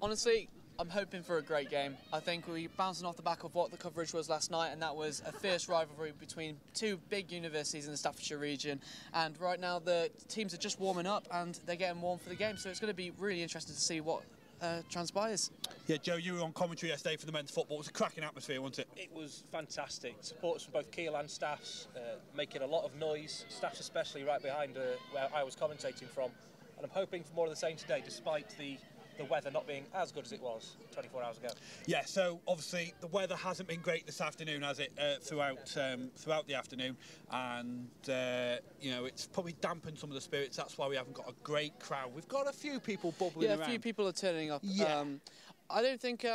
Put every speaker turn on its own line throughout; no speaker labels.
Honestly, I'm hoping for a great game. I think we're bouncing off the back of what the coverage was last night, and that was a fierce rivalry between two big universities in the Staffordshire region. And right now the teams are just warming up and they're getting warm for the game, so it's going to be really interesting to see what transpires.
Yeah, Joe, you were on commentary yesterday for the men's football. It was a cracking atmosphere, wasn't it?
It was fantastic. Supporters from both Kiel and Staffs making a lot of noise. Staffs especially right behind where I was commentating from. And I'm hoping for more of the same today, despite the weather not being as good as it was 24 hours ago.
Yeah, so obviously the weather hasn't been great this afternoon, has it? Throughout the afternoon, and you know, it's probably dampened some of the spirits. That's why we haven't got a great crowd. We've got a few people bubbling around.
Yeah, a few people are turning up.
Yeah.
I don't think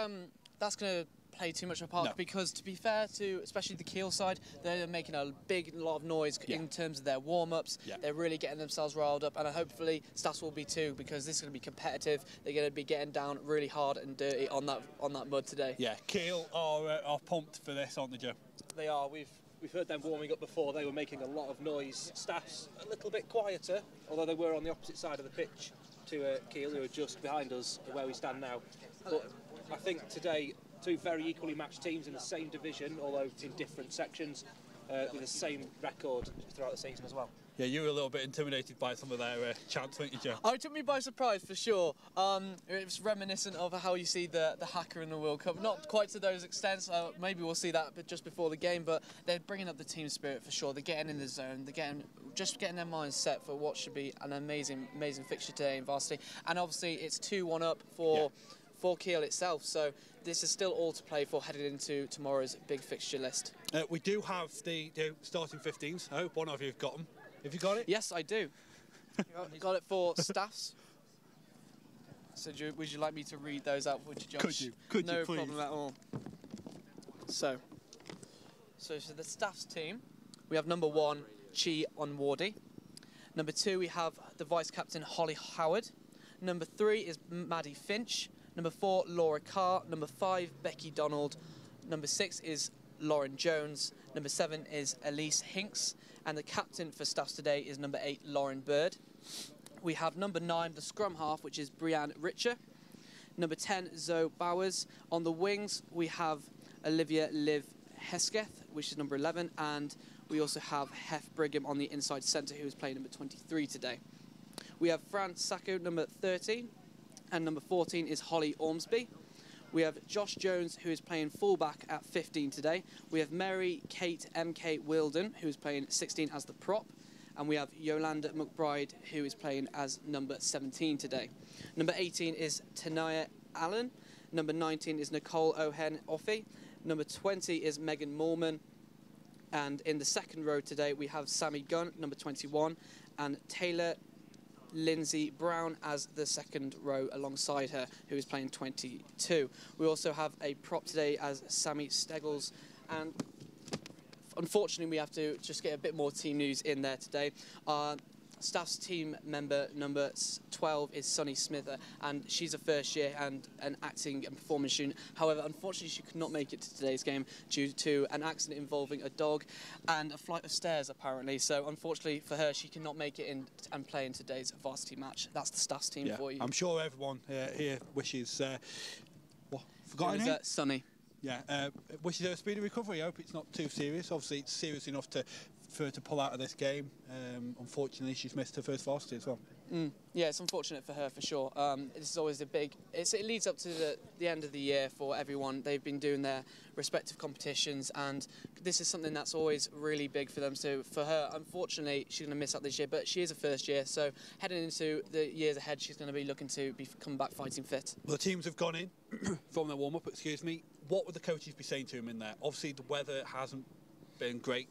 that's going to play too much of a part, because to be fair to especially the Kiel side, they're making a lot of noise in terms of their warm-ups. They're really getting themselves riled up, and hopefully Staffs will be too, because this is going to be competitive. They're going to be getting down really hard and dirty on that mud today. Yeah,
Kiel are pumped for this, aren't they, Joe?
They are. We've heard them warming up before. They were making a lot of noise. Staffs a little bit quieter, although they were on the opposite side of the pitch to Kiel, who are just behind us where we stand now. But I think today, two very equally matched teams in the same division, although in different sections, with the same record throughout the season as well.
Yeah, you were a little bit intimidated by some of their chants, weren't you, Joe?
Oh, it took me by surprise for sure. It was reminiscent of how you see the hacker in the World Cup. Not quite to those extents. Maybe we'll see that just before the game, but they're bringing up the team spirit for sure. They're getting in the zone. They're getting their minds set for what should be an amazing fixture today in Varsity. And obviously, it's 2-1 up for Kiel itself, so this is still all to play for heading into tomorrow's big fixture list.
We do have the starting 15s. I hope one of you have got them. Have you got it?
Yes, I do. Got it for Staffs. So would you like me to read those out, would you, Josh?
Could you,
no
please?
problem at all. So the Staffs team, we have number 1, Chi Onwardy. Number 2, we have the vice-captain, Holly Howard. Number 3 is Maddie Finch. Number 4, Laura Carr. Number 5, Becky Donald. Number 6 is Lauren Jones. Number 7 is Elise Hinks. And the captain for Staffs today is number 8, Lauren Bird. We have number 9, the scrum half, which is Brianne Richer. Number 10, Zoe Bowers. On the wings, we have Olivia Liv Hesketh, which is number 11. And we also have Hef Brigham on the inside centre, who is playing number 23 today. We have Fran Sacco, number 13. And number 14 is Holly Ormsby. We have Josh Jones, who is playing fullback at 15 today. We have Mary Kate MK Wilden, who is playing 16 as the prop. And we have Yolanda McBride, who is playing as number 17 today. Number 18 is Tanaya Allen. Number 19 is Nicole Ohen Offey. Number 20 is Megan Moorman. And in the second row today, we have Sammy Gunn, number 21, and Taylor Lindsay Brown as the second row alongside her, who is playing 22. We also have a prop today as Sammy Steggles, and unfortunately we have to just get a bit more team news in there today. Staff's team member number 12 is Sunny Smither, and she's a first year and an acting and performance student. However, unfortunately she could not make it to today's game due to an accident involving a dog and a flight of stairs apparently. So unfortunately for her, she cannot make it in and play in today's varsity match. That's the Staff's team for you.
I'm sure everyone here wishes forgotten it?
Sunny.
Yeah, wishes her a speedy recovery. I hope it's not too serious. Obviously it's serious enough for her to pull out of this game. Unfortunately, she's missed her first varsity as well.
Yeah, it's unfortunate for her for sure. This is always a big. It leads up to the end of the year for everyone. They've been doing their respective competitions, and this is something that's always really big for them. So for her, unfortunately, she's going to miss out this year. But she is a first year, so heading into the years ahead, she's going to be looking to come back fighting fit.
Well, the teams have gone in from their warm-up. Excuse me. What would the coaches be saying to them in there? Obviously, the weather hasn't been great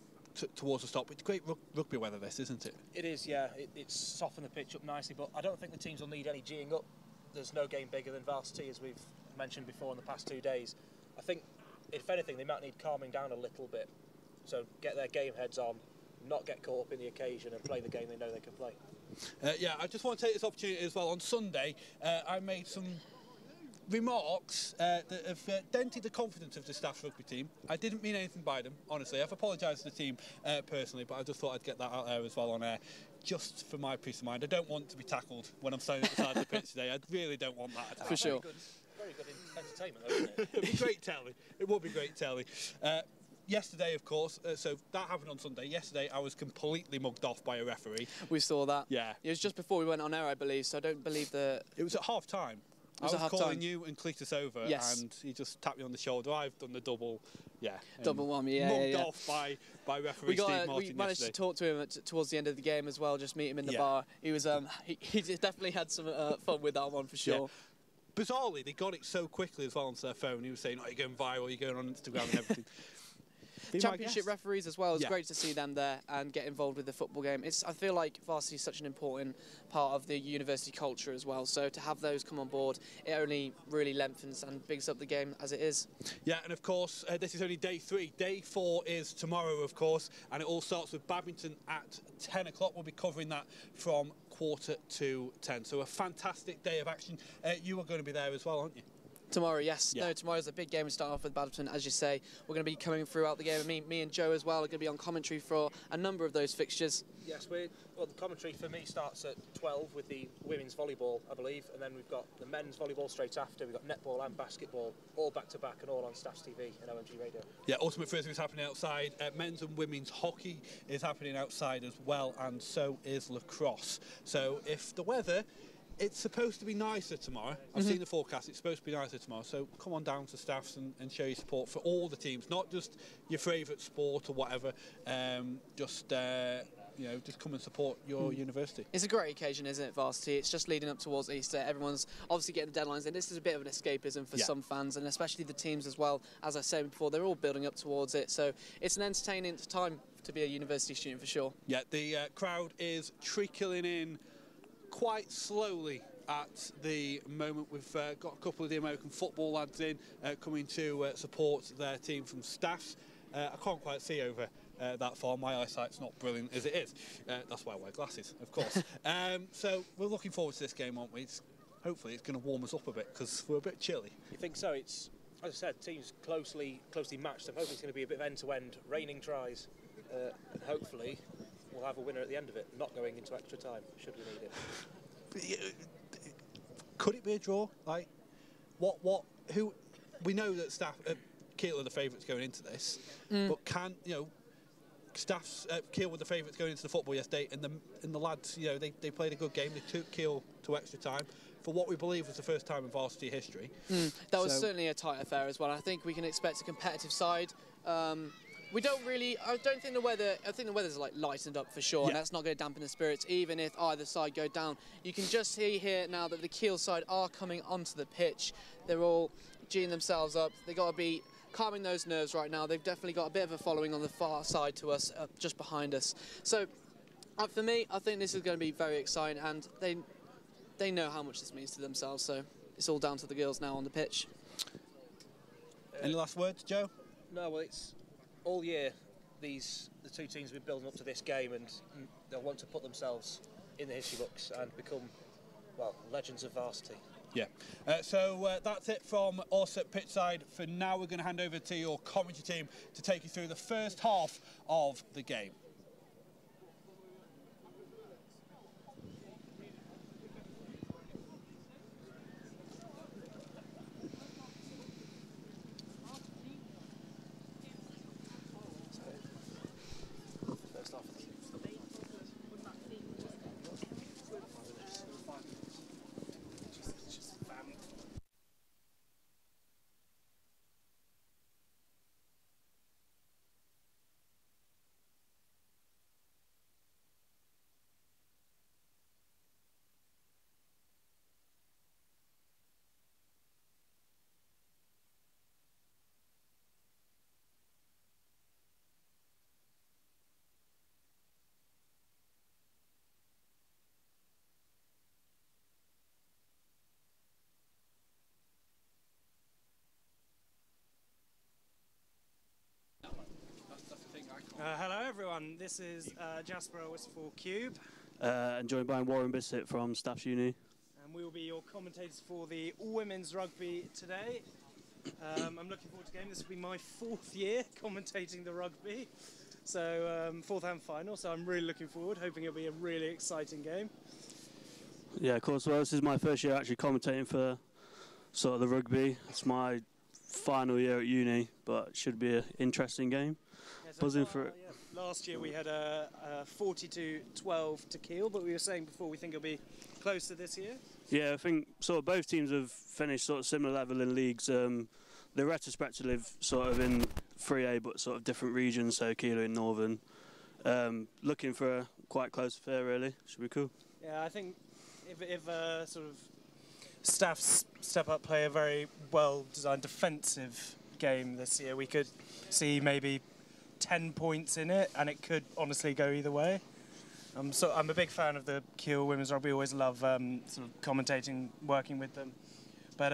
towards the stop. It's great rugby weather, this, isn't it?
It is, yeah. It's softened the pitch up nicely, but I don't think the teams will need any G'ing up. There's no game bigger than Varsity, as we've mentioned before in the past 2 days. I think, if anything, they might need calming down a little bit. So get their game heads on, not get caught up in the occasion, and play the game they know they can play.
Yeah, I just want to take this opportunity as well. On Sunday, I made some remarks that have dented the confidence of the Staff rugby team. I didn't mean anything by them, honestly. I've apologised to the team personally, but I just thought I'd get that out there as well on air, just for my peace of mind. I don't want to be tackled when I'm standing at the side of the pitch today. I really don't want that.
For sure.
entertainment, though, isn't it?
It'd be great telly. It would be great telly. Yesterday, of course, so that happened on Sunday. Yesterday, I was completely mugged off by a referee.
We saw that.
Yeah.
It was just before we went on air, I believe, so I don't believe that...
It was at half-time. I was calling you and Cletus over, and he just tapped me on the shoulder. I've done the double,
double whammy,
mugged off by referee Steve Martin
We managed
yesterday.
to talk to him towards the end of the game as well, just meet him in the bar. He was he definitely had some fun with that one for sure.
Yeah. Bizarrely, they got it so quickly as well onto their phone. He was saying, "Oh, you're going viral, you're going on Instagram and everything."
Championship referees as well. It's great to see them there and get involved with the football game. I feel like Varsity is such an important part of the university culture as well. So to have those come on board, it only really lengthens and bigs up the game as it is.
Yeah, and of course, this is only day 3. Day 4 is tomorrow, of course, and it all starts with badminton at 10 o'clock. We'll be covering that from 9:45. So a fantastic day of action. You are going to be there as well, aren't you?
Tomorrow, yes.
Yeah.
No, tomorrow's a big game. We start off with badminton, as you say. We're going to be coming throughout the game. And me and Joe as well are going to be on commentary for a number of those fixtures.
Yes, the commentary for me starts at 12 with the women's volleyball, I believe, and then we've got the men's volleyball straight after. We've got netball and basketball, all back-to-back and all on Staffs TV and OMG Radio. Yeah,
Ultimate Frisbee is happening outside. Men's and women's hockey is happening outside as well, and so is lacrosse. So if the weather... It's supposed to be nicer tomorrow. I've seen the forecast. It's supposed to be nicer tomorrow. So come on down to Staffs and show your support for all the teams, not just your favourite sport or whatever. Just come and support your university.
It's a great occasion, isn't it, Varsity? It's just leading up towards Easter. Everyone's obviously getting the deadlines, and this is a bit of an escapism for some fans, and especially the teams as well. As I said before, they're all building up towards it. So it's an entertaining time to be a university student for sure.
Yeah, the crowd is trickling in quite slowly at the moment. We've got a couple of the American football lads in coming to support their team from Staffs. I can't quite see over that far. My eyesight's not brilliant as it is. That's why I wear glasses, of course. So we're looking forward to this game, aren't we? Hopefully it's going to warm us up a bit because we're a bit chilly.
You think so? It's, as I said, teams closely matched. I'm hoping it's going to be a bit of end-to-end, raining tries, and hopefully we'll have a winner at the end of it, not going into extra time, should we need it.
Could it be a draw? Like, who? We know that Staff, Kiel are the favourites going into this, but Staffs, Kiel were the favourites going into the football yesterday, and the lads, they played a good game. They took Kiel to extra time for what we believe was the first time in Varsity history.
That was certainly a tight affair as well. I think we can expect a competitive side. I don't think the weather. I think the weather's lightened up for sure, and that's not going to dampen the spirits, even if either side go down. You can just see here now that the Kiel side are coming onto the pitch. They're all geeing themselves up. They've got to be calming those nerves right now. They've definitely got a bit of a following on the far side to us, just behind us. So, for me, I think this is going to be very exciting, and they know how much this means to themselves. So, it's all down to the girls now on the pitch.
Any last words, Joe?
No, well, it's all year. The two teams have been building up to this game, and they'll want to put themselves in the history books and become, legends of Varsity.
Yeah. So that's it from us at Pitchside. For now, we're going to hand over to your commentary team to take you through the first half of the game.
Hello everyone, this is Jasper Ellis for KUBE.
And joined by Warren Bissett from Staffs Uni.
And we will be your commentators for the all-women's rugby today. I'm looking forward to the game. This will be my 4th year commentating the rugby. So 4th and final, so I'm really looking forward, hoping it'll be a really exciting game.
Yeah, of course, well, this is my first year actually commentating for sort of the rugby. It's my final year at uni, but it should be an interesting game. Buzzing for it.
Last year we had a 42-12 to Kiel, but we were saying before we think it'll be closer this year.
Yeah, I think sort of both teams have finished sort of similar level in leagues. They're retrospectively sort of in 3A, but sort of different regions. So Kiel in Northern. Looking for a quite close affair, really. Should be cool.
Yeah, I think if sort of Staffs step up, play a very well-designed defensive game this year, we could see maybe 10 points in it, and it could honestly go either way. So I'm a big fan of the Kiel women's rugby. Always love sort of commentating, working with them. But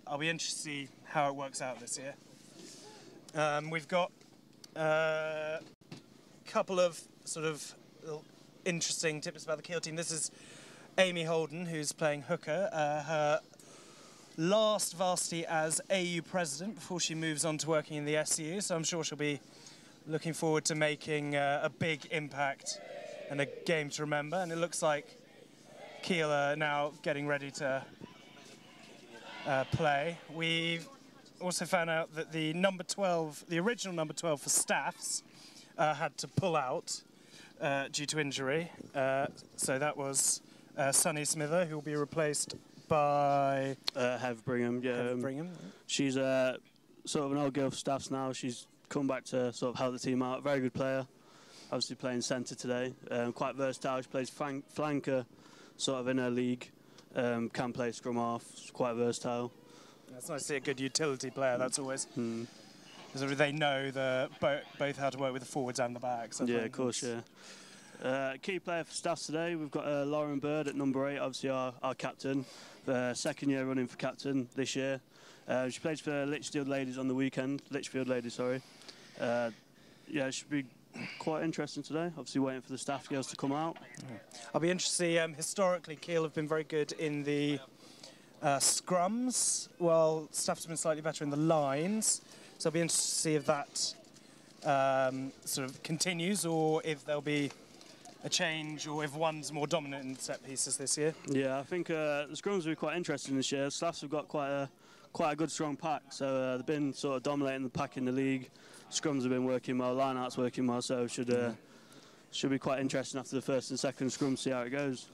I'll be interested to see how it works out this year. We've got a couple of sort of interesting tips about the Kiel team. This is Amy Holden, who's playing hooker. Her last varsity as AU president before she moves on to working in the SU. So I'm sure she'll be looking forward to making a big impact and a game to remember. And it looks like Kiel are now getting ready to play. We've also found out that the number 12, the original number 12 for Staffs, had to pull out due to injury. So that was Sunny Smither, who will be replaced by
Hev Brigham. Yeah,
Hev Brigham.
She's sort of an old girl for Staffs now. She's come back to sort of help the team out. Very good player. Obviously playing centre today. Quite versatile. She plays flanker sort of in her league. Can play scrum half. She's quite versatile.
It's nice to see a good utility player. That's always... Because they know both how to work with the forwards and the backs.
Yeah, of course, yeah. Key player for Staffs today, we've got Lauren Bird at number 8, obviously our captain. Second year running for captain this year. She plays for Lichfield Ladies on the weekend. Lichfield Ladies, sorry. Yeah, it should be quite interesting today. Obviously waiting for the Staff girls to come out.
I'll be interested to see, historically, Kiel have been very good in the scrums, while Staffs have been slightly better in the lines. So I'll be interested to see if that sort of continues, or if there'll be a change, or if one's more dominant in set pieces this year.
Yeah, I think the scrums will be quite interesting this year. Staffs have got quite a good strong pack, so they've been sort of dominating the pack in the league. Scrums have been working well, line-out's working well, so should be quite interesting after the first and second scrum to see how it goes.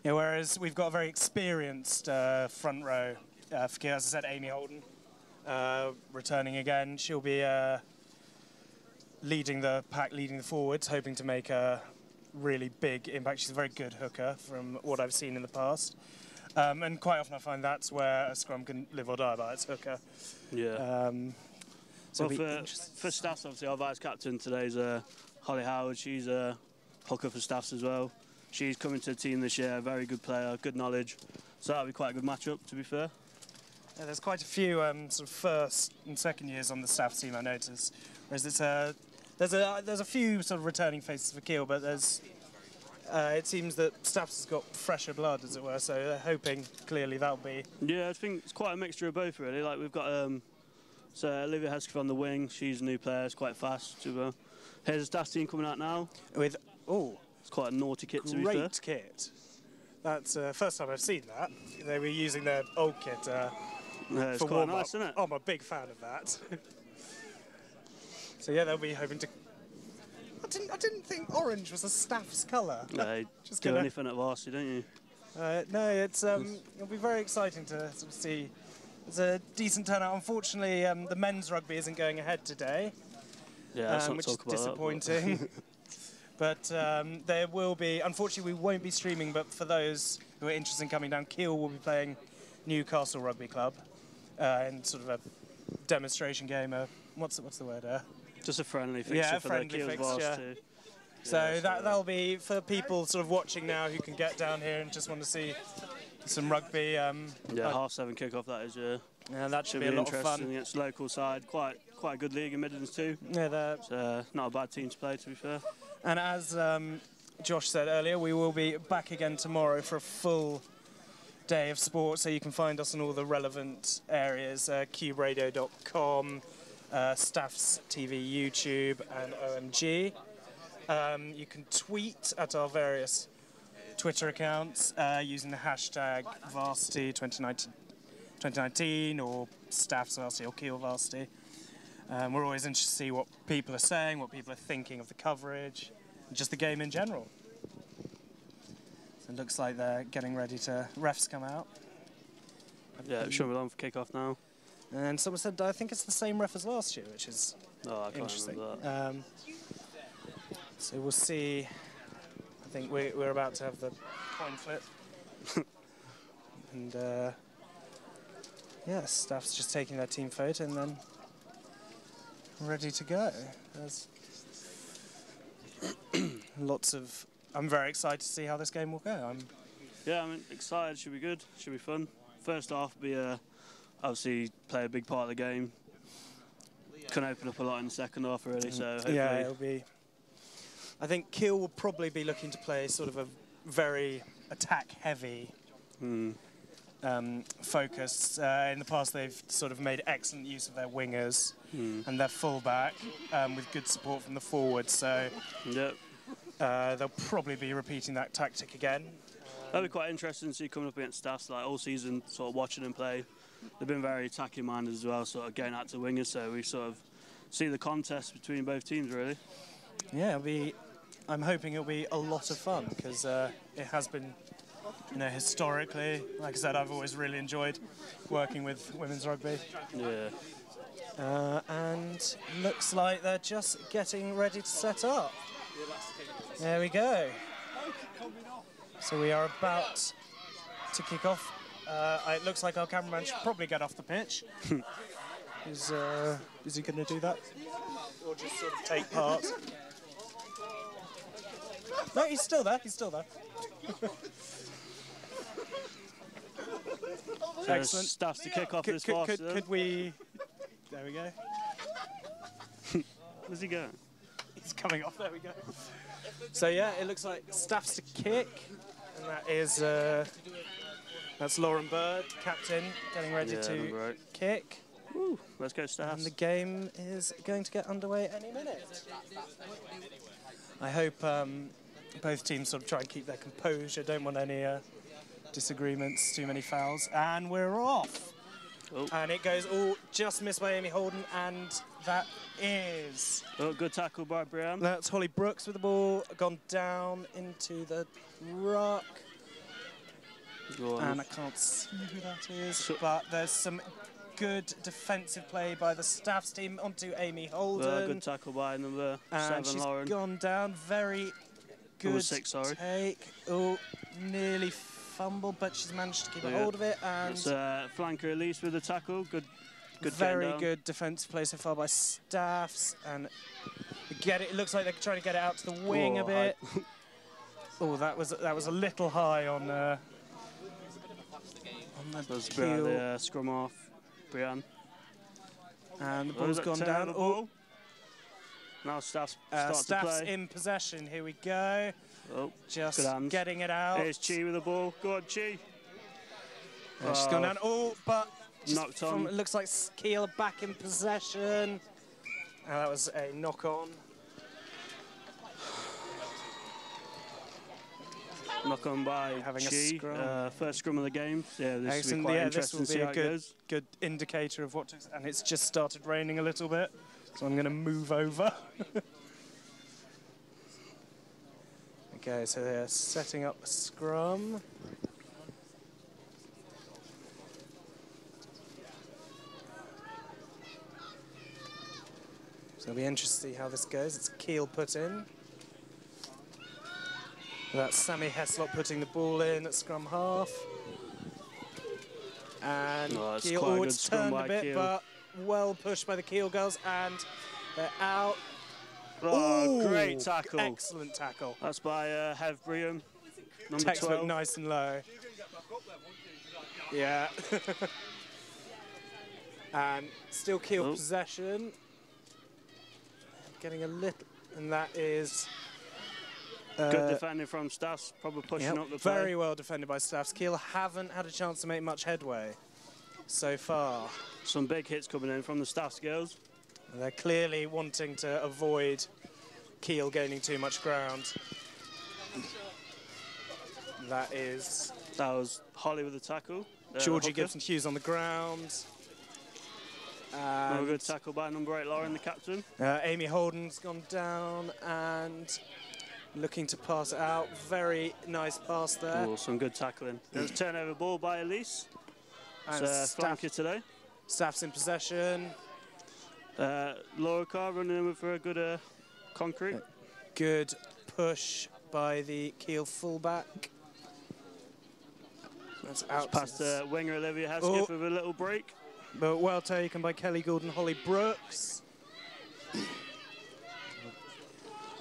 Yeah, whereas we've got a very experienced front row for Kiel, as I said, Amy Holden. Returning again, she'll be leading the pack, leading the forwards, hoping to make a really big impact. She's a very good hooker from what I've seen in the past, and quite often I find that's where a scrum can live or die by its hooker.
Yeah.
So
well, for Staffs, obviously our vice captain today is Holly Howard. She's a hooker for Staffs as well. She's coming to the team this year, very good player, good knowledge. So that'll be quite a good matchup, to be fair.
Yeah, there's quite a few sort of first and second years on the Staff team, I notice. Whereas there's a few sort of returning faces for Kiel, but it seems that Staffs has got fresher blood, as it were. So they're hoping clearly that'll be.
Yeah, I think it's quite a mixture of both, really. Like we've got so Olivia Hesketh on the wing. She's a new player. It's quite fast. Here's a Staff team coming out now
With
it's quite a naughty kit, to be fair.
Great kit. That's the first time I've seen that. They were using their old kit.
It's
for
quite
warm-up.
nice, isn't it?
Oh, I'm a big fan of that. So yeah, they'll be hoping to. I didn't think orange was a Staff's colour.
No,
Just
do
gonna-
anything at Varsity, don't you?
No, it'll be very exciting to sort of see. There's a decent turnout. Unfortunately, the men's rugby isn't going ahead today,
Yeah, let's not
which is
talk about
disappointing. But there will be. Unfortunately, we won't be streaming. But for those who are interested in coming down, Kiel will be playing Newcastle Rugby Club in sort of a demonstration game. What's the word?
Just a friendly fixture
Yeah, a
for
friendly
the Kiel's
fixture.
Varsity.
So that'll be for people sort of watching now who can get down here and just want to see some rugby.
Yeah, 7:30 kickoff, that is, yeah.
Yeah, that should
Should
be
be
a lot of
interesting
fun.
against local side. Quite a good league in Midlands too.
Yeah,
It's not a bad team to play, to be fair.
and as Josh said earlier, we will be back again tomorrow for a full day of sport. So you can find us on all the relevant areas: KUBEradio.com, Staffs TV, YouTube, and OMG. You can tweet at our various Twitter accounts using the hashtag Varsity 2019 2019 or Staff's Varsity or Kiel Varsity. We're always interested to see what people are saying, what people are thinking of the coverage, and just the game in general. So it looks like they're getting ready to refs come out.
Yeah, it should be on for kickoff now.
And someone said, I think it's the same ref as last year, which is interesting.
That.
So we'll see. I think we're about to have the coin flip. And yeah, staff's just taking their team photo and then ready to go. There's lots of... I'm very excited to see how this game will go.
Yeah, I'm excited. Should be good. Should be fun. First half will be obviously play a big part of the game. Can open up a lot in the second half already. So hopefully
yeah, it'll be. I think Kiel will probably be looking to play sort of a very attack-heavy focus. In the past, they've sort of made excellent use of their wingers and their fullback with good support from the forward. So
yep.
They'll probably be repeating that tactic again.
That'll be quite interesting to see coming up against Staffs, like all season, sort of watching them play. They've been very attacking minded as well, sort of going out to wingers. So we sort of see the contest between both teams, really.
Yeah, it'll be. I'm hoping it'll be a lot of fun because it has been, you know, historically. Like I said, I've always really enjoyed working with women's rugby.
Yeah.
And looks like they're just getting ready to set up. There we go. So we are about to kick off. It looks like our cameraman should probably get off the pitch. Is he going to do that? Or just sort of take part? No, he's still there. He's still there. Excellent.
Staffs to kick off this
could we... There we go.
Where's he going?
He's coming off. There we go. So yeah, it looks like Staffs to kick. And that is... that's Lauren Bird, captain, getting ready to kick.
Woo, let's go Staffs.
And the game is going to get underway any minute. I hope both teams sort of try and keep their composure, don't want any disagreements, too many fouls. And we're off.
Oh.
And it goes just missed by Amy Holden, and that is...
Oh, good tackle by Brian.
That's Holly Brooks with the ball, gone down into the ruck. And I can't see who that is, but there's some good defensive play by the Staffs team onto Amy Holden.
Good tackle by number 7,
she's
Lauren.
Gone down, very good
Number 6, sorry.
take. Oh, nearly fumbled, but she's managed to keep a hold of it. And
it's flanker release with the tackle. Good.
Very good defensive play so far by Staffs, and it looks like they're trying to get it out to the wing a bit. Oh, that was a little high on the
the scrum off, Brian.
And the ball's gone down. Oh,
now Staffs start to
Staffs
play.
in possession. Here we go.
Oh,
just getting it out.
Here's Chi with the ball. Go on, Chi.
She's gone down. Oh, but
knocked on.
It looks like Kiel back in possession. That was a knock on.
Knock on by
having
Chi.
A scrum.
First scrum of the game. Yeah, this
Excellent.
will be quite interesting
this
to see
will
how
be
it goes.
good indicator of what to... And it's just started raining a little bit, so I'm going to move over. Okay, so they're setting up a scrum. So it'll be interesting to see how this goes. It's Kiel put in. That's Sammy Heslop putting the ball in at scrum half. And Kiel, it's turned a bit, but well pushed by the Kiel girls, and they're out.
Oh, great tackle.
Excellent tackle.
That's by Hev Brigham, number
Textbook
12.
Nice and low. Yeah. And still Kiel possession. Getting a little, and that is...
good defending from Staffs, probably pushing up the play.
Very well defended by Staffs. Kiel haven't had a chance to make much headway so far.
Some big hits coming in from the Staffs girls.
And they're clearly wanting to avoid Kiel gaining too much ground.
That was Holly with the tackle.
Georgie Gibson-Hughes on the ground.
Another good tackle by number 8, Lauren, the captain.
Amy Holden's gone down and looking to pass it out. Very nice pass there.
Ooh, some good tackling. There's a turnover ball by Elise.
And
It's flanker today.
Staff's in possession.
Laura Carr running in for a good concrete.
Good push by the Kiel fullback. That's out.
Past winger Olivia Hesketh with a little break.
But well taken by Kelly Gould and Holly Brooks.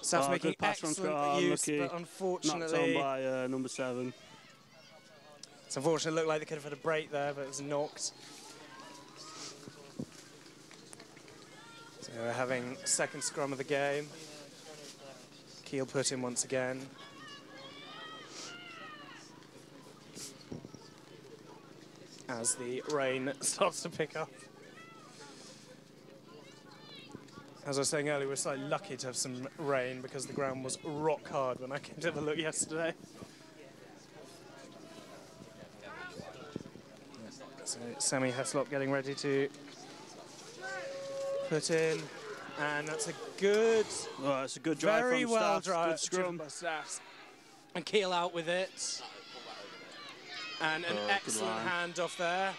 Staff's making excellent use, but unfortunately...
Knocked on by number 7.
It's unfortunate, it looked like they could have had a break there, but it was knocked. So we're having second scrum of the game. Kiel put in once again. As the rain starts to pick up. As I was saying earlier, we're slightly lucky to have some rain because the ground was rock hard when I came to have a look yesterday. So Sammy Heslop getting ready to put in, and that's a good,
it's a good drive
very
from
well
Staffs, good scrum.
by Staffs. And Kiel out with it. And an excellent handoff there.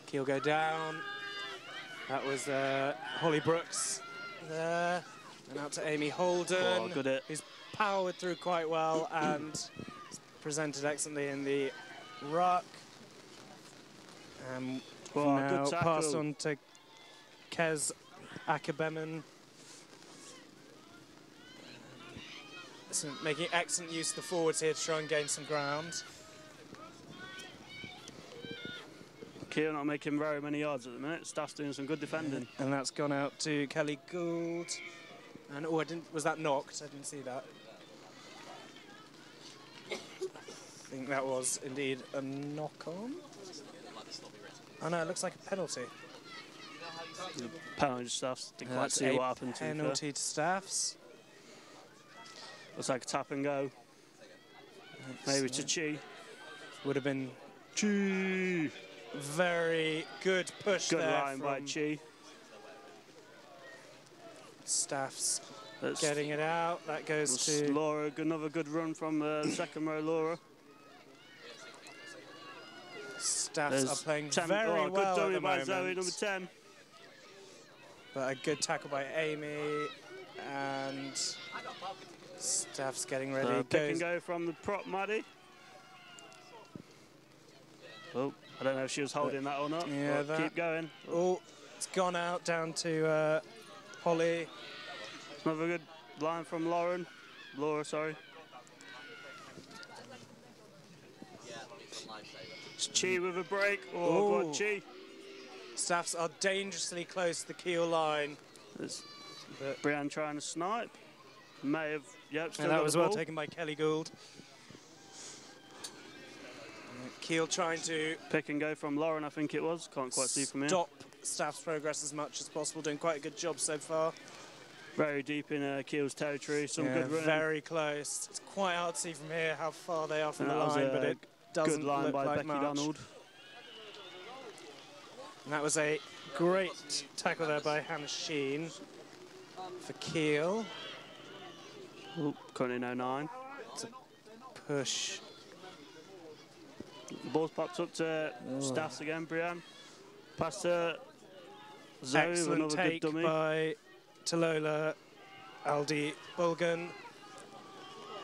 Kiel go down. That was Holly Brooks there. And out to Amy Holden, who's powered through quite well and presented excellently in the ruck. Now
good
passed on to Kez Akabemen. So making excellent use of the forwards here to try and gain some ground.
Kiel not making very many yards at the minute. Staff's doing some good defending.
And that's gone out to Kelly Gould. And was that knocked? I didn't see that. I think that was indeed a knock-on. Oh no, it looks like a penalty.
Penalty to Staffs. Didn't quite see what happened to
penalty to Staffs.
Looks like a tap and go. Maybe to Chi.
Would have been
Chi.
Very good push
good
there.
Good line by Chi.
Staffs getting it out. That goes to
Laura. Another good run from the second row, Laura.
Staffs are playing very well at the moment.
Good Zoe, number 10.
But a good tackle by Amy, and Staff's getting ready.
Pick and go from the prop, Maddie. Oh, I don't know if she was holding that or not.
Yeah,
keep going.
Oh, it's gone out down to Holly.
Another good line from Laura, sorry. It's Chi with a break. Oh, God, Chi.
Staffs are dangerously close to the Kiel line.
Brianne trying to snipe. May have, still
and that was well
ball.
taken by Kelly Gould. Kiel trying to
pick and go from Lauren, I think it was. Can't quite see from here.
Stop Staff's progress as much as possible. Doing quite a good job so far.
Very deep in Kiel's territory. Some good running.
Very close. It's quite hard to see from here how far they are from the line, but it doesn't
good line
look
by
like
Becky
much.
Donald.
And that was a great tackle there by Hannah Sheen for Kiel.
Oh, currently no 9.
It's a push.
The ball's popped up to Staffs again, Brianne. Past to Zoe.
Excellent
another
take
good dummy.
by Talola Aldi Bulgan.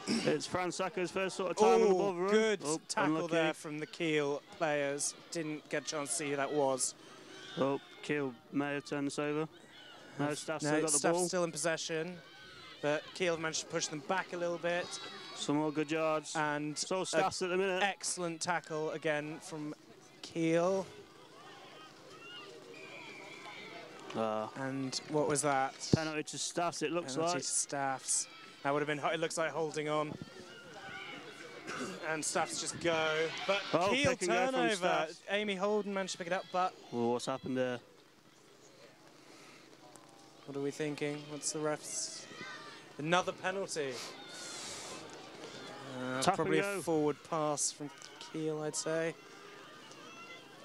It's Fran Sacco's first sort of time on the ball run.
Good tackle
unlucky.
there from the Kiel players. Didn't get a chance to see who that was.
Oh, Kiel may have turned this over. No, Staff's still got the
Staff's
ball.
still in possession, but Kiel managed to push them back a little bit.
Some more good yards.
And
so Staffs at the minute.
Excellent tackle again from Kiel. And what was that?
Penalty to Staffs, it looks
Penalty
like.
to Staffs. That would have been, it looks like holding on. And Staffs just go. But Kiel turnover. Amy Holden managed to pick it up, but...
Well, what's happened there?
What are we thinking? What's the refs? Another penalty. Probably a forward pass from Kiel, I'd say.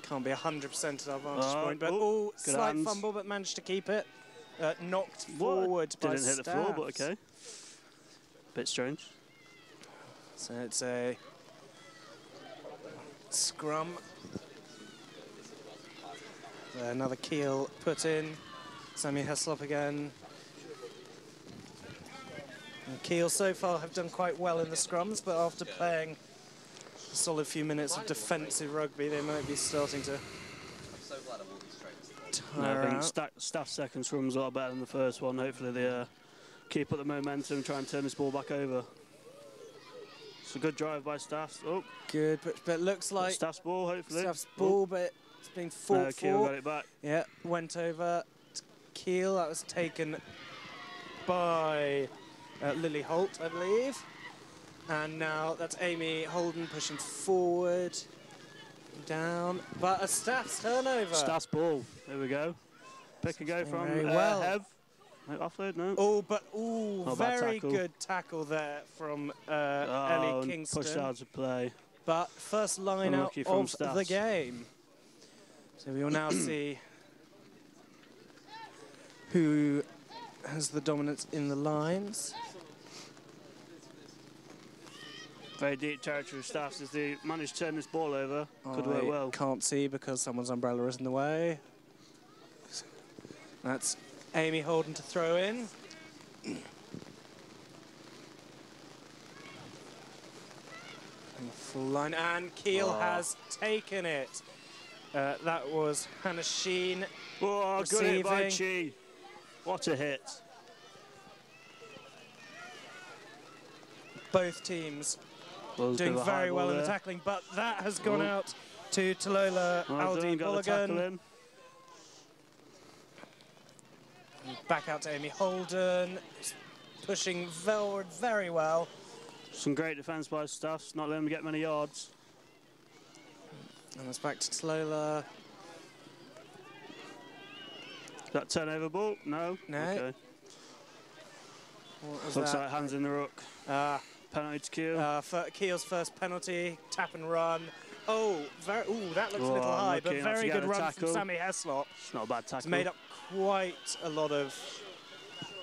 Can't be 100% at our vantage point, but slight hands. Fumble, but managed to keep it. Knocked forward by
Didn't hit the floor, but okay. Bit strange.
So it's a scrum. Another Kiel put in. Sammy Heslop again. And Kiel so far have done quite well in the scrums, but after playing a solid few minutes of defensive rugby, they might be starting to tire
I think Staff's second scrum's a lot better than the first one. Hopefully they keep up the momentum, try and turn this ball back over. It's a good drive by Staff. Oh,
good, but it looks like
Staff's ball, hopefully.
Staff's ball, but it's been fought for.
Kiel got it back.
Yeah, went over to Kiel. That was taken by Lily Holt, I believe. And now that's Amy Holden pushing forward. Down, but a Staff's turnover.
Staff's ball. There we go. Pick and go from Hev. No offload, no.
Very good tackle there from Ellie Kingston.
Pushed out to play.
But first line out of the game. So we will now see who has the dominance in the lines.
Very deep territory of Staffs as they manage to turn this ball over. Could work well.
Can't see because someone's umbrella is in the way. That's Amy Holden to throw in. Full line, and Kiel has taken it. That was Hannah Sheen.
Oh, good hit by Chi. What a hit.
Both teams doing very well in the tackling, but that has gone out to Talola Aldi Bulligan. Back out to Amy Holden, pushing forward very well.
Some great defence by Staffs, not letting them get many yards.
And it's back to Talola.
That turnover ball? No.
No.
Okay. Looks like hands in the ruck. Penalty to Kiel.
Kiel's first penalty, tap and run. That looks a little high, but very good run from Sammy Heslop.
It's not a bad tackle.
It's made up quite a lot of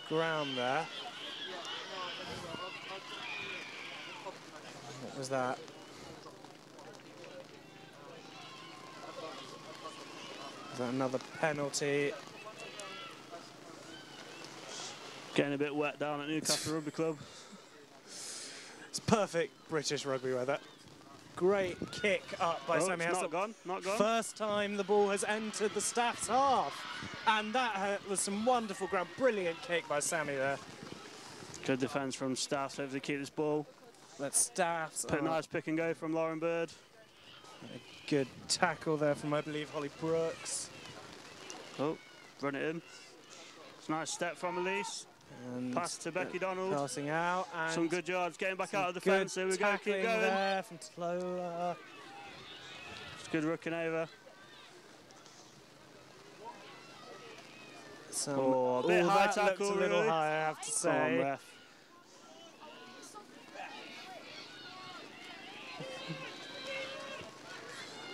ground there. What was that? Is that another penalty?
Getting a bit wet down at Newcastle Rugby Club.
It's perfect British rugby weather. Great kick up by Sammy Heslop.
Not gone.
First time the ball has entered the Staff's half. And that was some wonderful ground. Brilliant kick by Sammy there.
Good defence from Staffs. Hopefully keep this ball.
Let's Staffs.
Nice pick and go from Lauren Bird.
A good tackle there from, I believe, Holly Brooks.
Oh, run it in. It's a nice step from Elise. And pass to Becky Donald.
Passing out. And
some good yards, getting back out of the fence. Here we go, keep going.
There from Talola.
It's good rooking over.
A bit high tackle, a little high, I have to say.
Come on, ref.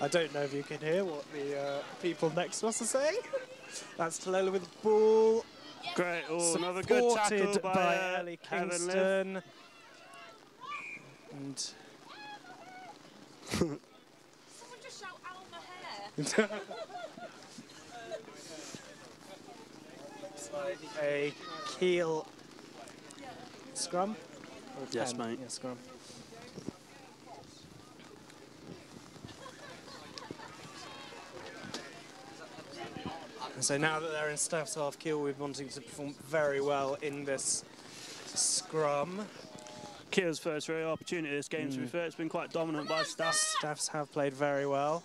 I don't know if you can hear what the people next to us are saying. That's Talola with the ball.
Great, another good tackle by
Ellie Kingston. And
someone just shout Alma Hair.
A Kiel scrum?
Yes, mate.
Yeah, scrum. So now that they're in Staff's half, Kiel will be wanting to perform very well in this scrum.
Kiel's first real opportunity this game, to be fair. It's been quite dominant by Staff.
Staffs have played very well.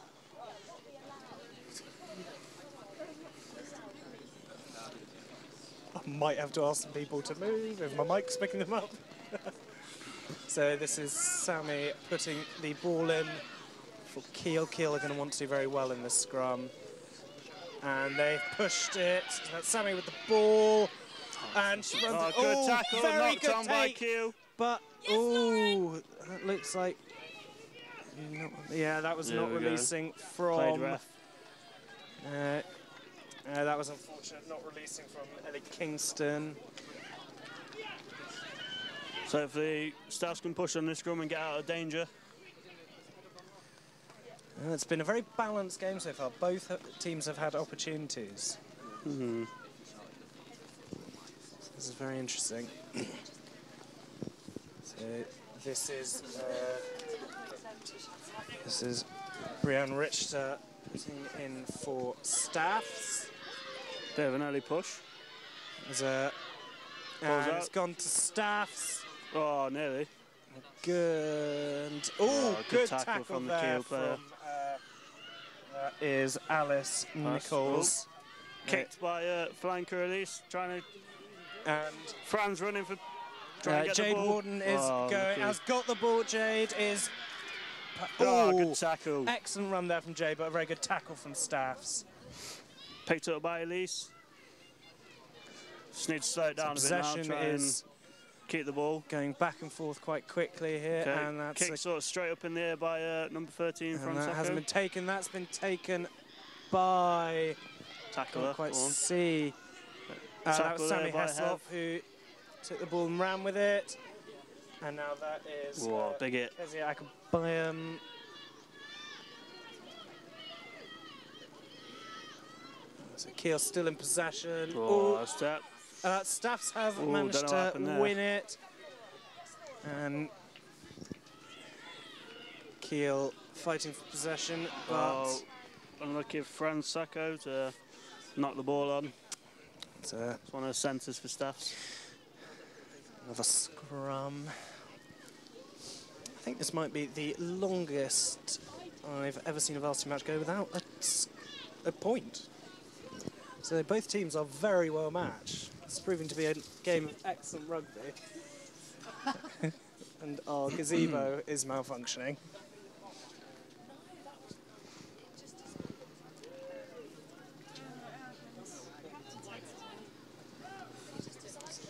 I might have to ask some people to move if my mic's picking them up. So this is Sammy putting the ball in for Kiel. Kiel are going to want to do very well in this scrum. And they've pushed it. That's Sammy with the ball. And she runs
good tackle,
very
knocked
good
on by Kiel.
But Oh, that looks like... yeah, that was not releasing from... that was unfortunate, not releasing from Ellie Kingston.
So if the Staffs can push on this scrum and get out of danger.
It's been a very balanced game so far. Both teams have had opportunities. This is very interesting. So this is Brianne Richter putting in for Staffs.
Bit of an early push.
And it's gone to Staffs.
Oh, nearly.
Good. Oh, good tackle
from
there
the Kiel player.
That is Alice Nichols.
Kicked by flanker release, trying to... And Fran's running for... Trying to get
Jade
the ball.
Warden is going, has got the ball. Jade is...
good tackle.
Excellent run there from Jade, but a very good tackle from Staffs.
Picked up by Elise. Just need to slow it down a bit now.
Possession is...
Keep the ball.
Going back and forth quite quickly here.
Okay.
And that's
kick sort of straight up in the air by number 13 from
that
Sacco.
hasn't been taken. That's been taken by...
Tackler.
Can't quite see. That was Sammy Heslop who took the ball and ran with it. And now that is...
Whoa, big hit.
Kezia Akabayam. So Kiel still in possession.
Oh, step.
Staffs have managed to win it. And Kiel fighting for possession, but...
unlucky for Fran Sacco to knock the ball on. It's one of the centres for Staffs.
Another scrum. I think this might be the longest I've ever seen a varsity match go without a point. So both teams are very well matched. It's proving to be a game of excellent rugby. And our gazebo is malfunctioning.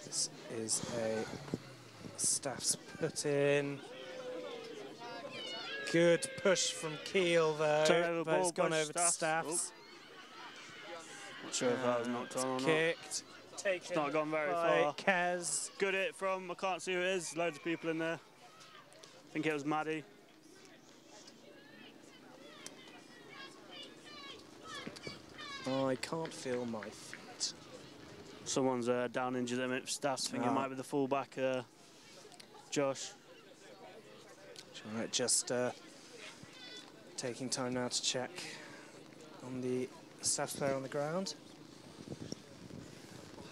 This is a Staffs put in. Good push from Kiel though, but it's gone over to Staffs.
Not sure if that was knocked on or not.
Kicked.
It's not gone very far.
Kez.
Good hit from, I can't see who it is, loads of people in there. I think it was Maddie.
I can't feel my feet.
Someone's down injured at the Staffs. I think it might be the fullback, Josh.
Right, just taking time now to check on the Staffs player on the ground.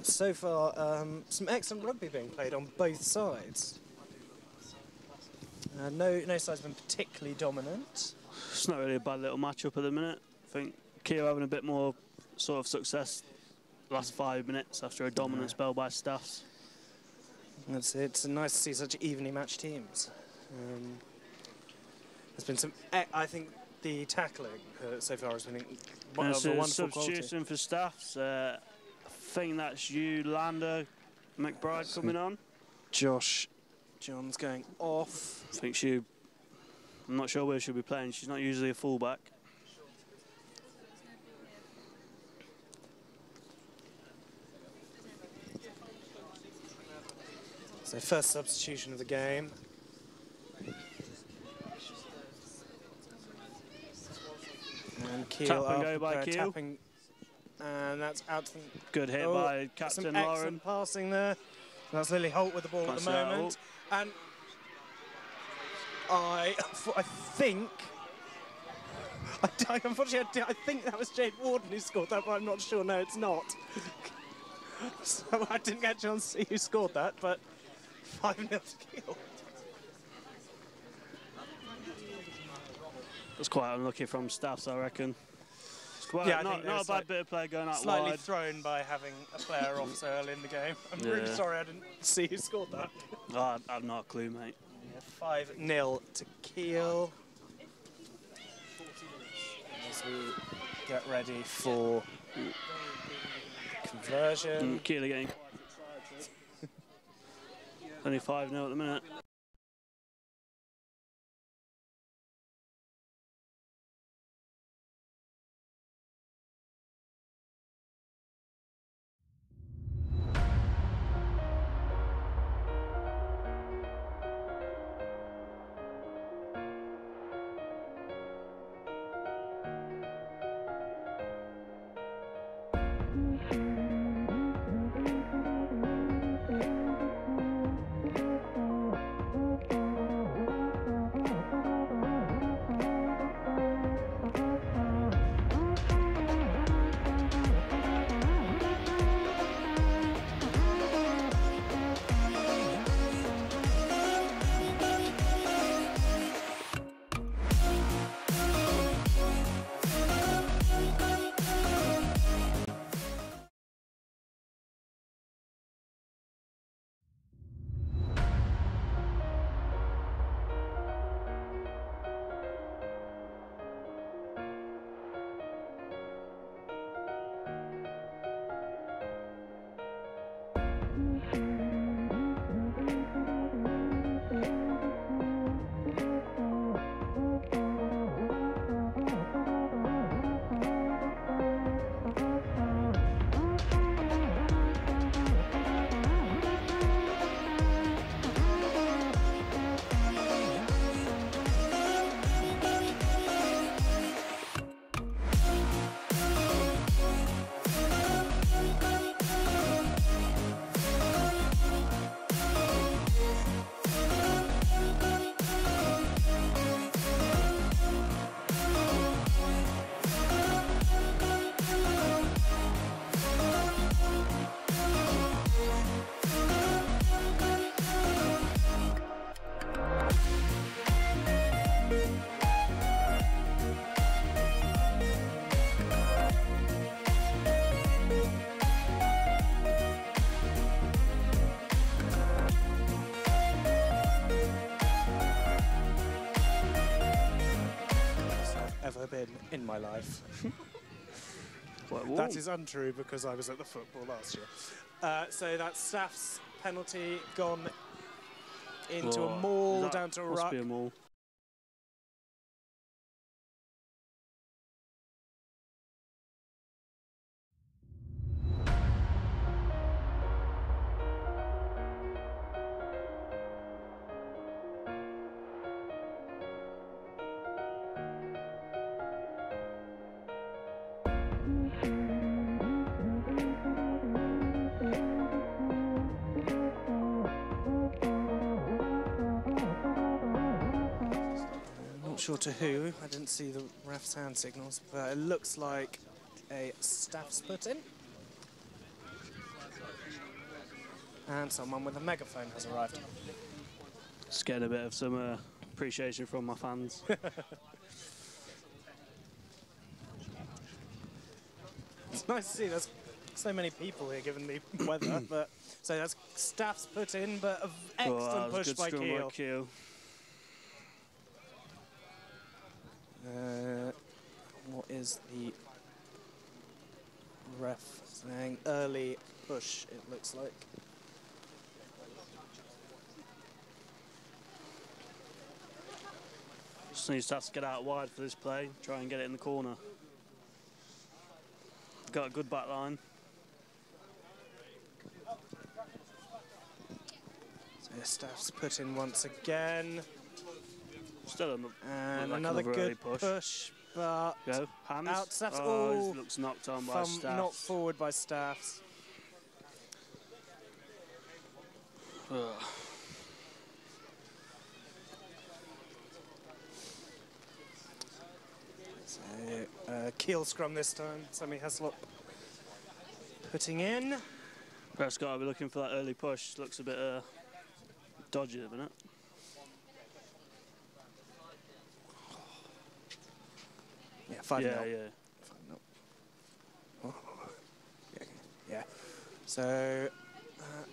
So far, some excellent rugby being played on both sides. No side's been particularly dominant.
It's not really a bad little match-up at the minute. I think Kiel having a bit more sort of success the last 5 minutes after a dominant spell by Staffs.
It's nice to see such evenly matched teams. There's been some... I think the tackling so far has been of a wonderful quality.
Substitution for Staffs. I think that's Yolanda McBride coming on.
Josh John's going off.
I think I'm not sure where she'll be playing. She's not usually a fullback.
So first substitution of the game. And Kiel
Tap and go by Kiel.
Tapping, and that's out to
Good hit by Captain
some
Lauren.
Excellent passing there. That's Lily Holt with the ball at the moment. And I think... Unfortunately, I think that was Jade Warden who scored that, but I'm not sure. No, it's not. So I didn't get a chance to see who scored that, but 5-0 to Kiel.
That's quite unlucky from Staffs, I reckon. It's quite not a bad bit of play going out
slightly
wide.
Thrown by having a player off so early in the game. I'm really sorry I didn't see who scored that.
I've not a clue, mate.
Yeah, 5-0 to Kiel. As we get ready for conversion.
Kiel again. Only 5-0 at the minute.
in my life.
Quite
That is untrue because I was at the football last year. So that's Staff's penalty gone into a maul, down to a
must
ruck.
be a maul.
Not sure to who. I didn't see the ref's hand signals, but it looks like a Staff's put in. And someone with a megaphone has arrived.
Just getting a bit of some appreciation from my fans.
It's nice to see there's so many people here given the weather, but so that's Staff's put in, but an excellent push by Keel. What is the ref saying? Early push, it looks like.
Just needs to get out wide for this play, try and get it in the corner. Got a good back line.
So Staff's put in once again.
Still
And
like
another good
push,
but
go. Hands.
out Staff's.
Oh, he looks knocked on by Staffs.
Knocked forward by Staffs. So Keel scrum this time. Sammy Heslop putting in.
Prescott will be looking for that early push. Looks a bit dodgy at the minute.
Yeah, 5-0.
Yeah.
5-0. Yeah. So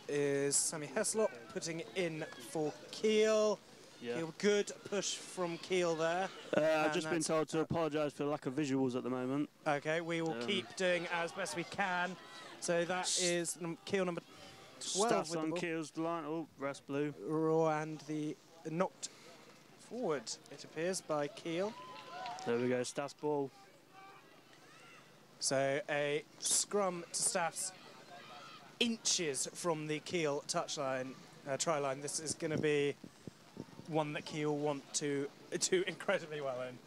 is Sammy Heslop putting in for Keel.
Yeah.
Keel, good push from Keel there.
I've just been told to apologise for lack of visuals at the moment.
Okay, we will keep doing as best we can. So that is Keel number 12
Staffs
with
on
the ball.
Keel's line. Oh, rest blue.
And the knocked forward, it appears, by Keel.
There we go, Staff's ball.
So a scrum to Staffs inches from the Keel touchline, try line. This is going to be one that Keel want to do incredibly well in.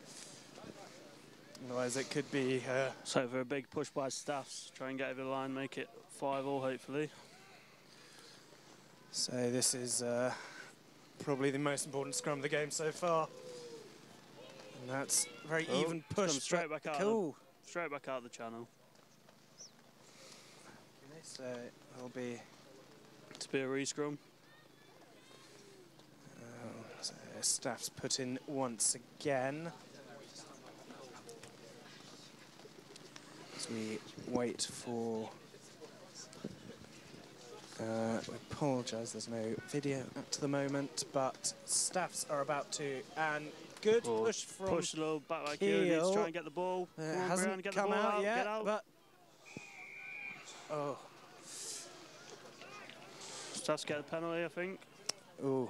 Otherwise it could be...
So for a big push by Staffs, try and get over the line, make it 5-all hopefully.
So this is probably the most important scrum of the game so far. And that's a very even push.
Straight back out. Straight back out of the channel.
Okay, so it'll be
to be a re-scrum.
So Staff's put in once again. As we wait for... we apologise, there's no video at the moment, but Staffs are about to, and good push from
Push a little back like Keel. Needs to try and get the ball.
It hasn't
get
come
the ball
out yet,
get out.
but... Oh.
Staffs get a penalty, I think.
Oh,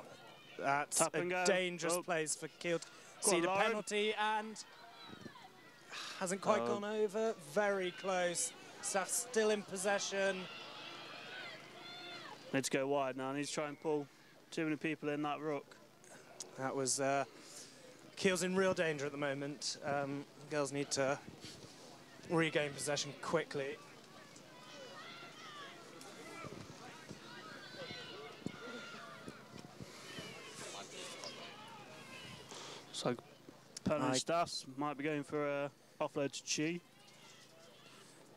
that's
Tap and
a
go.
dangerous place for Keel to see the penalty, and hasn't quite gone over. Very close. Staff's still in possession.
Needs to go wide now. Needs to try and pull too many people in that ruck.
That was Keel's in real danger at the moment. Girls need to regain possession quickly.
So penalty Staffs might be going for a offload to Chi.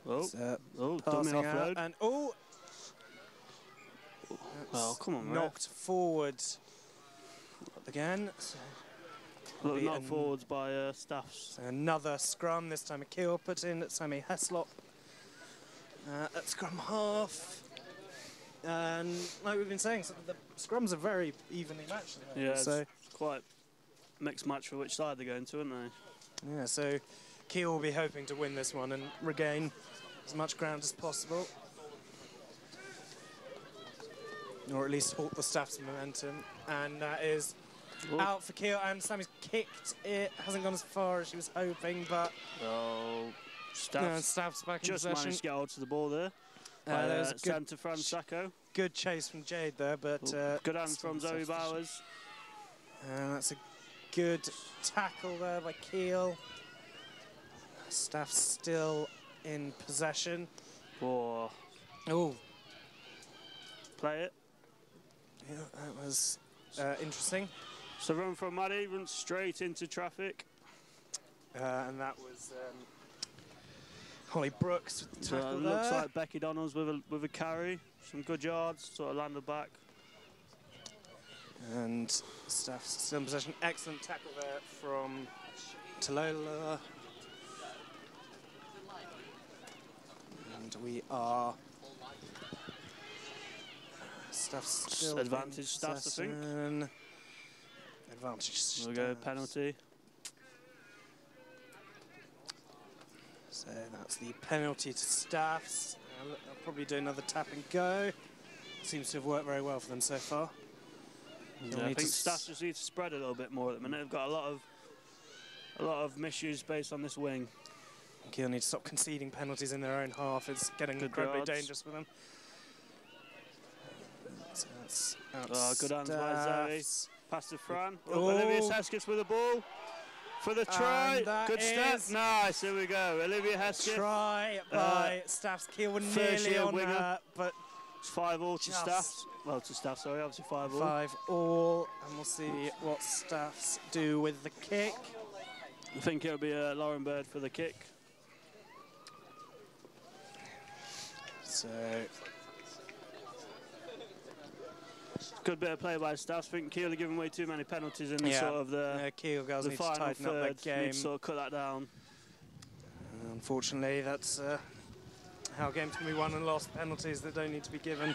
Dummy offload.
And
come on,
knocked forward again.
Look, knocked forwards by Staffs.
So another scrum, this time a Keel put in at Sammy Heslop. At scrum half. And like we've been saying, so the scrums are very evenly matched.
Yeah,
so
it's quite mixed match for which side they're going to, aren't they?
Yeah, so Kiel will be hoping to win this one and regain as much ground as possible. Or at least halt the Staff's momentum. And that is out for Kiel, and Sammy's kicked it. Hasn't gone as far as she was hoping, but Staff's back in
just
possession.
managed to get hold to the ball there.
There was a
Santa Fran Sacco.
good chase from Jade there, but
good hands from Zoe Bowers.
And that's a good tackle there by Kiel. Staff's still in possession.
Oh,
Play it. Yeah, that was interesting.
So run from Maddie, runs straight into traffic.
And that was Holly Brooks with the tackle there.
Looks like Becky Donalds with a carry. Some good yards, sort of landed back.
And Staff's still in possession. Excellent tackle there from Talola. And we are... Staff's still
Advantage Staffs, I think.
Advantage Staffs.
We'll go penalty.
So that's the penalty to Staffs. They'll probably do another tap and go. Seems to have worked very well for them so far.
Yeah, I think Staffs just need to spread a little bit more at the minute. They've got a lot of misuse based on this wing.
Kiel need to stop conceding penalties in their own half. It's getting incredibly dangerous for them. So that's
good hands by Zoe. Pass to Fran.
Oh.
Olivia Hesketh with the ball for the try. Good step. Nice. Here we go. Olivia Hesketh.
Try by Staffs. Kiel were nearly on her, but
it's 5-all to Staffs. Well, to Staffs, sorry, obviously 5-all.
5-all, and we'll see what Staffs do with the kick.
I think it'll be Lauren Bird for the kick.
So
good bit of play by Staffs. I think Kiel are giving away too many penalties in the sort of the
Kiel girls
the
need to
final
tighten up their
third.
game.
Need to sort of cut that down.
Unfortunately, that's how games can be won and lost. Penalties that don't need to be given.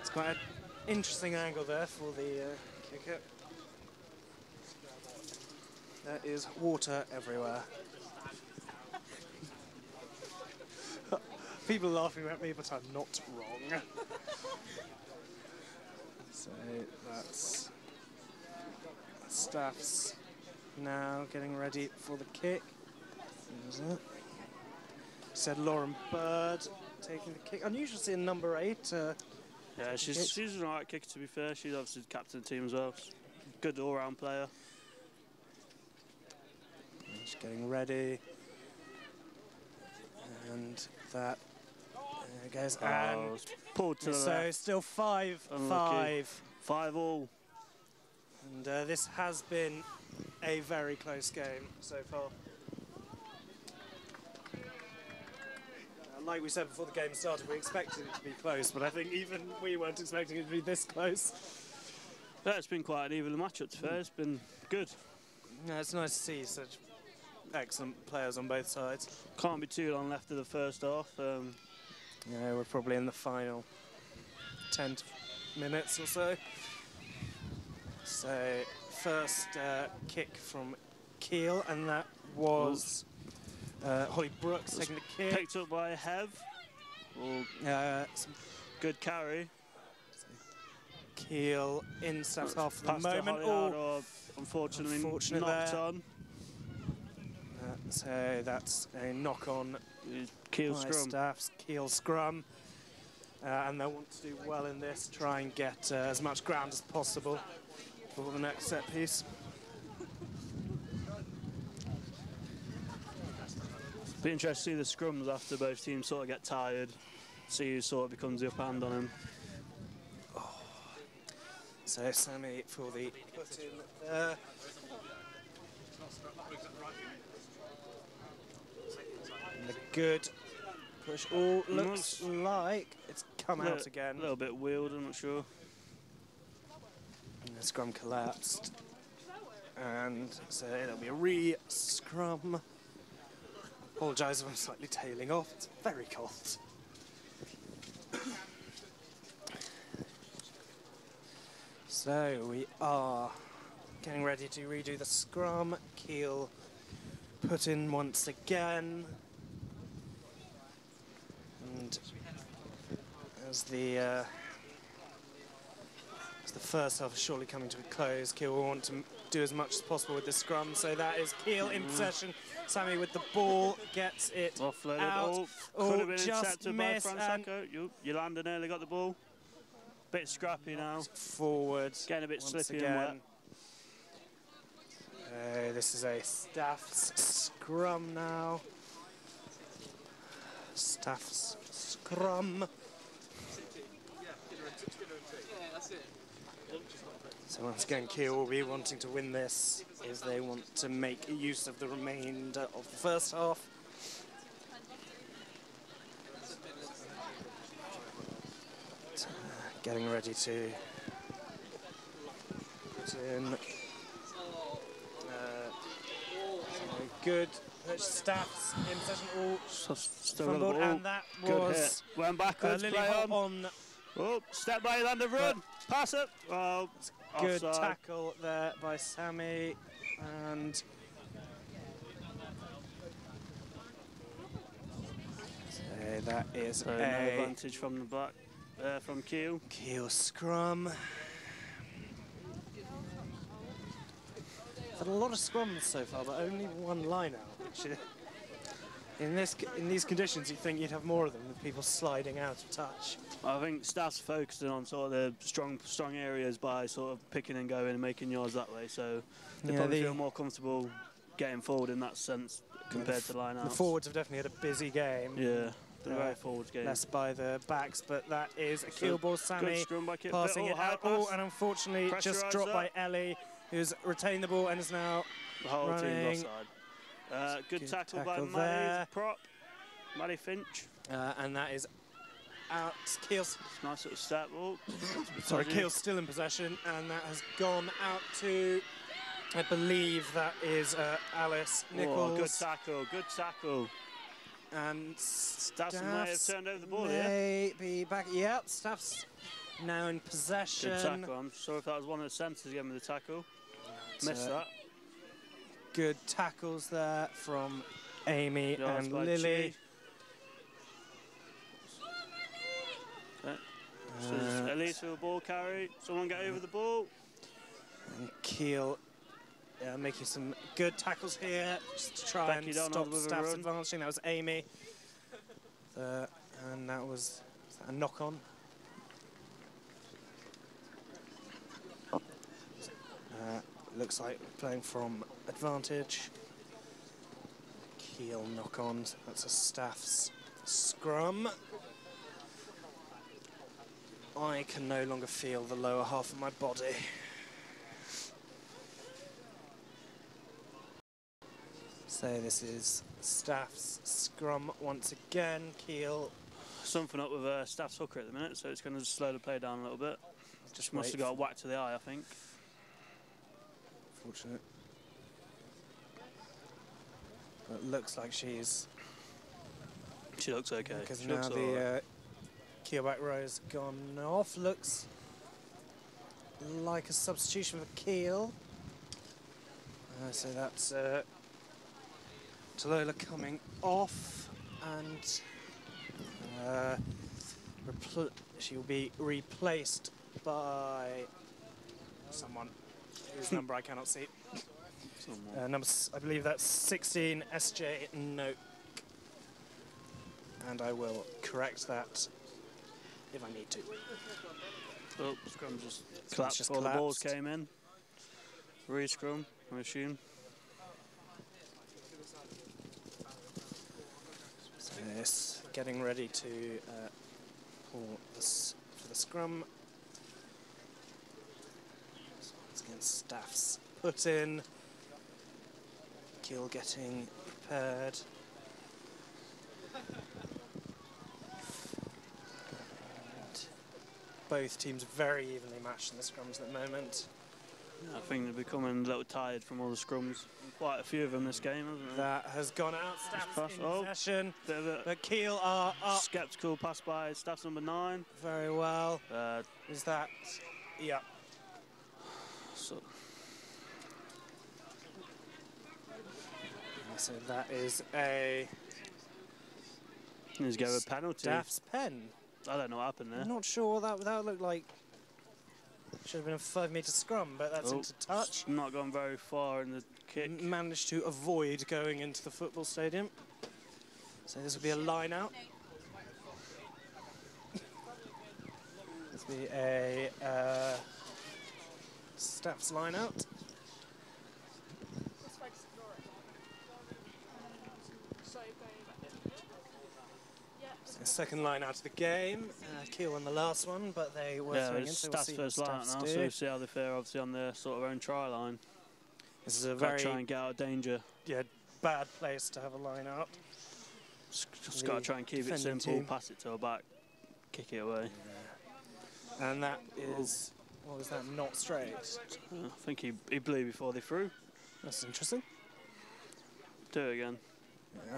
It's quite an interesting angle there for the kicker. There is water everywhere. People laughing at me, but I'm not wrong. So that's Staffs now getting ready for the kick. Said Lauren Bird taking the kick. Unusual to see a number 8.
Yeah, she's an alright kicker, to be fair. She's obviously captain of the team as well. Good all-round player.
She's getting ready. And that goes. And
pulled to the
so
left.
still 5-5.
5-all.
And this has been a very close game so far. Like we said before the game started, we expected it to be close, but I think even we weren't expecting it to be this close.
Yeah, it's been quite an even matchup, to be fair. It's been good.
Yeah, it's nice to see such excellent players on both sides.
Can't be too long left of the first half.
Yeah, we're probably in the final 10 minutes or so. So, first kick from Kiel, and that was Holly Brooks taking the kick.
Picked up by Hev.
Some
good carry.
Kiel in Staff's half for the
Pass
moment.
To Holly unfortunately knocked
there.
on.
So that's a knock on
Kiel scrum.
Staff's Kiel scrum. And they want to do well in this, try and get as much ground as possible for the next set piece.
Be interesting to see the scrums after both teams sort of get tired, see who sort of becomes the up hand on them.
So Sammy for the put in there. And the good push. Oh, looks like it's come out again.
A little bit wheeled, I'm not sure.
And the scrum collapsed. And so it'll be a re-scrum. Apologise if I'm slightly tailing off. It's very cold. So we are getting ready to redo the scrum. Keel put in once again. And as the first half is surely coming to a close, Keel will want to do as much as possible with the scrum. So that is Keel in possession. Sammy with the ball gets it
Offloaded.
out.
Could have been
just
intercepted by
missed.
Fransacco. Yolanda nearly got the ball. Bit scrappy now.
Forward.
Getting a bit
once
slippy and wet.
This is a Staff's scrum now. Staff's scrum. So once again, Keel will be wanting to win this if they want to make use of the remainder of the first half. Getting ready to put in. Good. Staffs in possession.
Still
From
got the
board,
ball.
and that
Good hit.
was
Went backwards.
Lily
Play
Holt
on. Oh, step by Yolanda, run. Pass it. Well,
good
offside.
tackle there by Sammy, and so that is
So no
a
advantage from the back, from Keel.
Keel scrum. Had a lot of scrums so far, but only one line out. Which in these conditions, you'd think you'd have more of them with people sliding out of touch.
I think Staff's focusing on sort of the strong areas by sort of picking and going and making yards that way. So they probably feel more comfortable getting forward in that sense compared to line outs.
The forwards have definitely had a busy game.
Yeah, the very forwards game.
Less by the backs, but that is a Keel ball. Sammy
good scrum by Kit.
passing it out. And unfortunately just dropped by Ellie, who's retained the ball and is now
the whole
running.
team's offside. Good tackle by
there.
Maddie Finch.
And that is out. Keel's
Nice little step.
sorry, Keel's still in possession, and that has gone out to, I believe that is Alice Nichols.
Good tackle, good tackle.
And
Staffs may have turned over the ball
here. Be back. Yep, Staffs now in possession.
Good tackle. I'm sorry if that was one of the centres again with the tackle. Missed that.
Good tackles there from Amy
Yards
and
by
Lily.
Elise with a ball carry. Someone get over the ball.
And Keel making some good tackles here just to try
Becky
and
Donald
stop
with a
Staff's
run.
advancing. That was Amy. And that was a knock-on. Looks like playing from advantage. Keel knock-on. That's a Staff's scrum. I can no longer feel the lower half of my body. So this is Staff's scrum once again. Keel.
Something up with Staff's hooker at the minute, so it's going to slow the play down a little bit.
Just
Must have got a whack to the eye, I think.
Fortunate. But it looks like she's.
She looks okay.
Because
she
now
looks
the keel back row has gone off. Looks like a substitution for Keel. So that's Tallulah coming off, and she will be replaced by someone whose number I cannot see. I believe that's 16 SJ Noak. And I will correct that if I need to.
Oh, scrum just collapsed before the balls came in. Re-scrum, I assume.
So yes, getting ready to pull this for the scrum. So once again, Staff's put in. Keel getting prepared. Both teams very evenly matched in the scrums at the moment.
Yeah, I think they're becoming a little tired from all the scrums. Quite a few of them this game, hasn't there?
That has gone out. Staff's in possession. But Keel are up.
Sceptical pass by Staff's number 9.
Very well. Is that? Yeah.
So,
So that is a
Let's go with penalty.
Staff's pen.
I don't know what happened there.
I'm not sure what that looked like. Should have been a 5-metre scrum, but that's into touch.
Not gone very far in the kick.
Managed to avoid going into the football stadium. So this will be a line out. This will be a Staff's line out. So second line out of the game. Kiel won the last one, but they were throwing in. So we'll see
Staff's first line now, so we'll see how they fare obviously on their sort of own try line.
This is a
Gotta
very
try and get out of danger.
bad place to have a line out.
Just got to try and keep it simple,
team.
pass it to a back, kick it away.
And that is, what was that, not straight?
I think he blew before they threw.
That's interesting.
Do it again.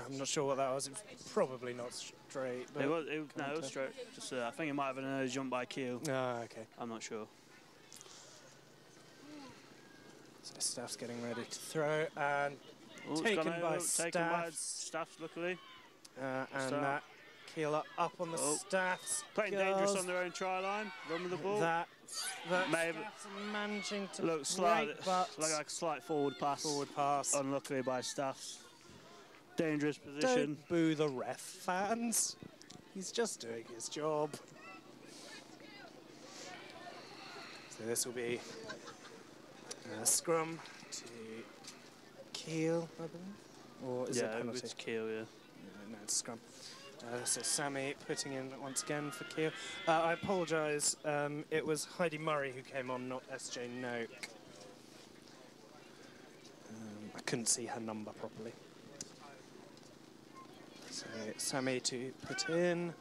I'm not sure what that was. It was probably not straight. But
No, it was straight. Just, I think it might have been a jump by Kiel.
Ah, okay.
I'm not sure.
So Staff's getting ready to throw and
Ooh,
taken by
Staff, luckily.
And that Kiel up on the Staffs.
Playing dangerous on their own try line. Run with the ball.
That
Maybe
Staffs are managing to
looks
break, but
like a slight forward pass.
pass.
Unluckily by Staffs. Dangerous position.
Don't boo the ref, fans. He's just doing his job. So this will be a scrum to Kiel, I believe. Or is it a penalty?
It's Kiel, yeah.
No, it's scrum. So Sammy putting in once again for Kiel. I apologise, it was Heidi Murray who came on, not SJ Noak. I couldn't see her number properly. So Sammy to put in.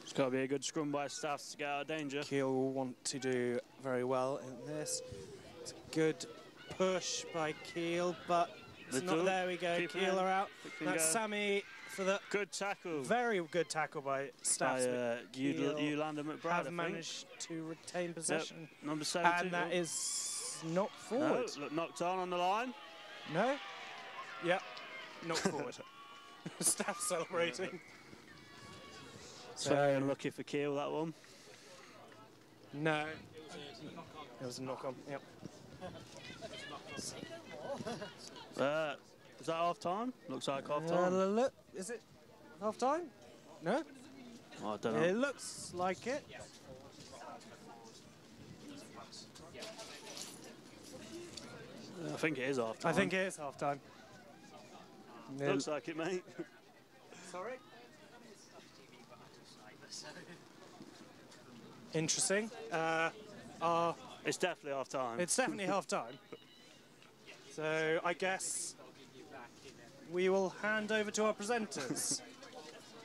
It's got to be a good scrum by Staffs to get out of danger.
Kiel will want to do very well in this. It's a good push by Kiel, but it's not. There we go. Kiel are out. That's Sammy for the
good tackle.
Very good tackle by Staffs.
Yolanda McBride
have managed to retain possession.
Yep. Number 7.
And that is not forward.
No, look, knocked on the line.
No. Yep. Not forward. Staff celebrating.
So very unlucky for Kiel, that one.
No. It was a knock-on, yep.
Is that half-time? Looks like half-time.
Look, is it half-time? No?
Oh, I don't know.
It looks like it.
I think it is half-time.
I think it is half-time.
Looks like it, mate.
Sorry? Interesting.
It's definitely half-time.
It's definitely half-time. So I guess we will hand over to our presenters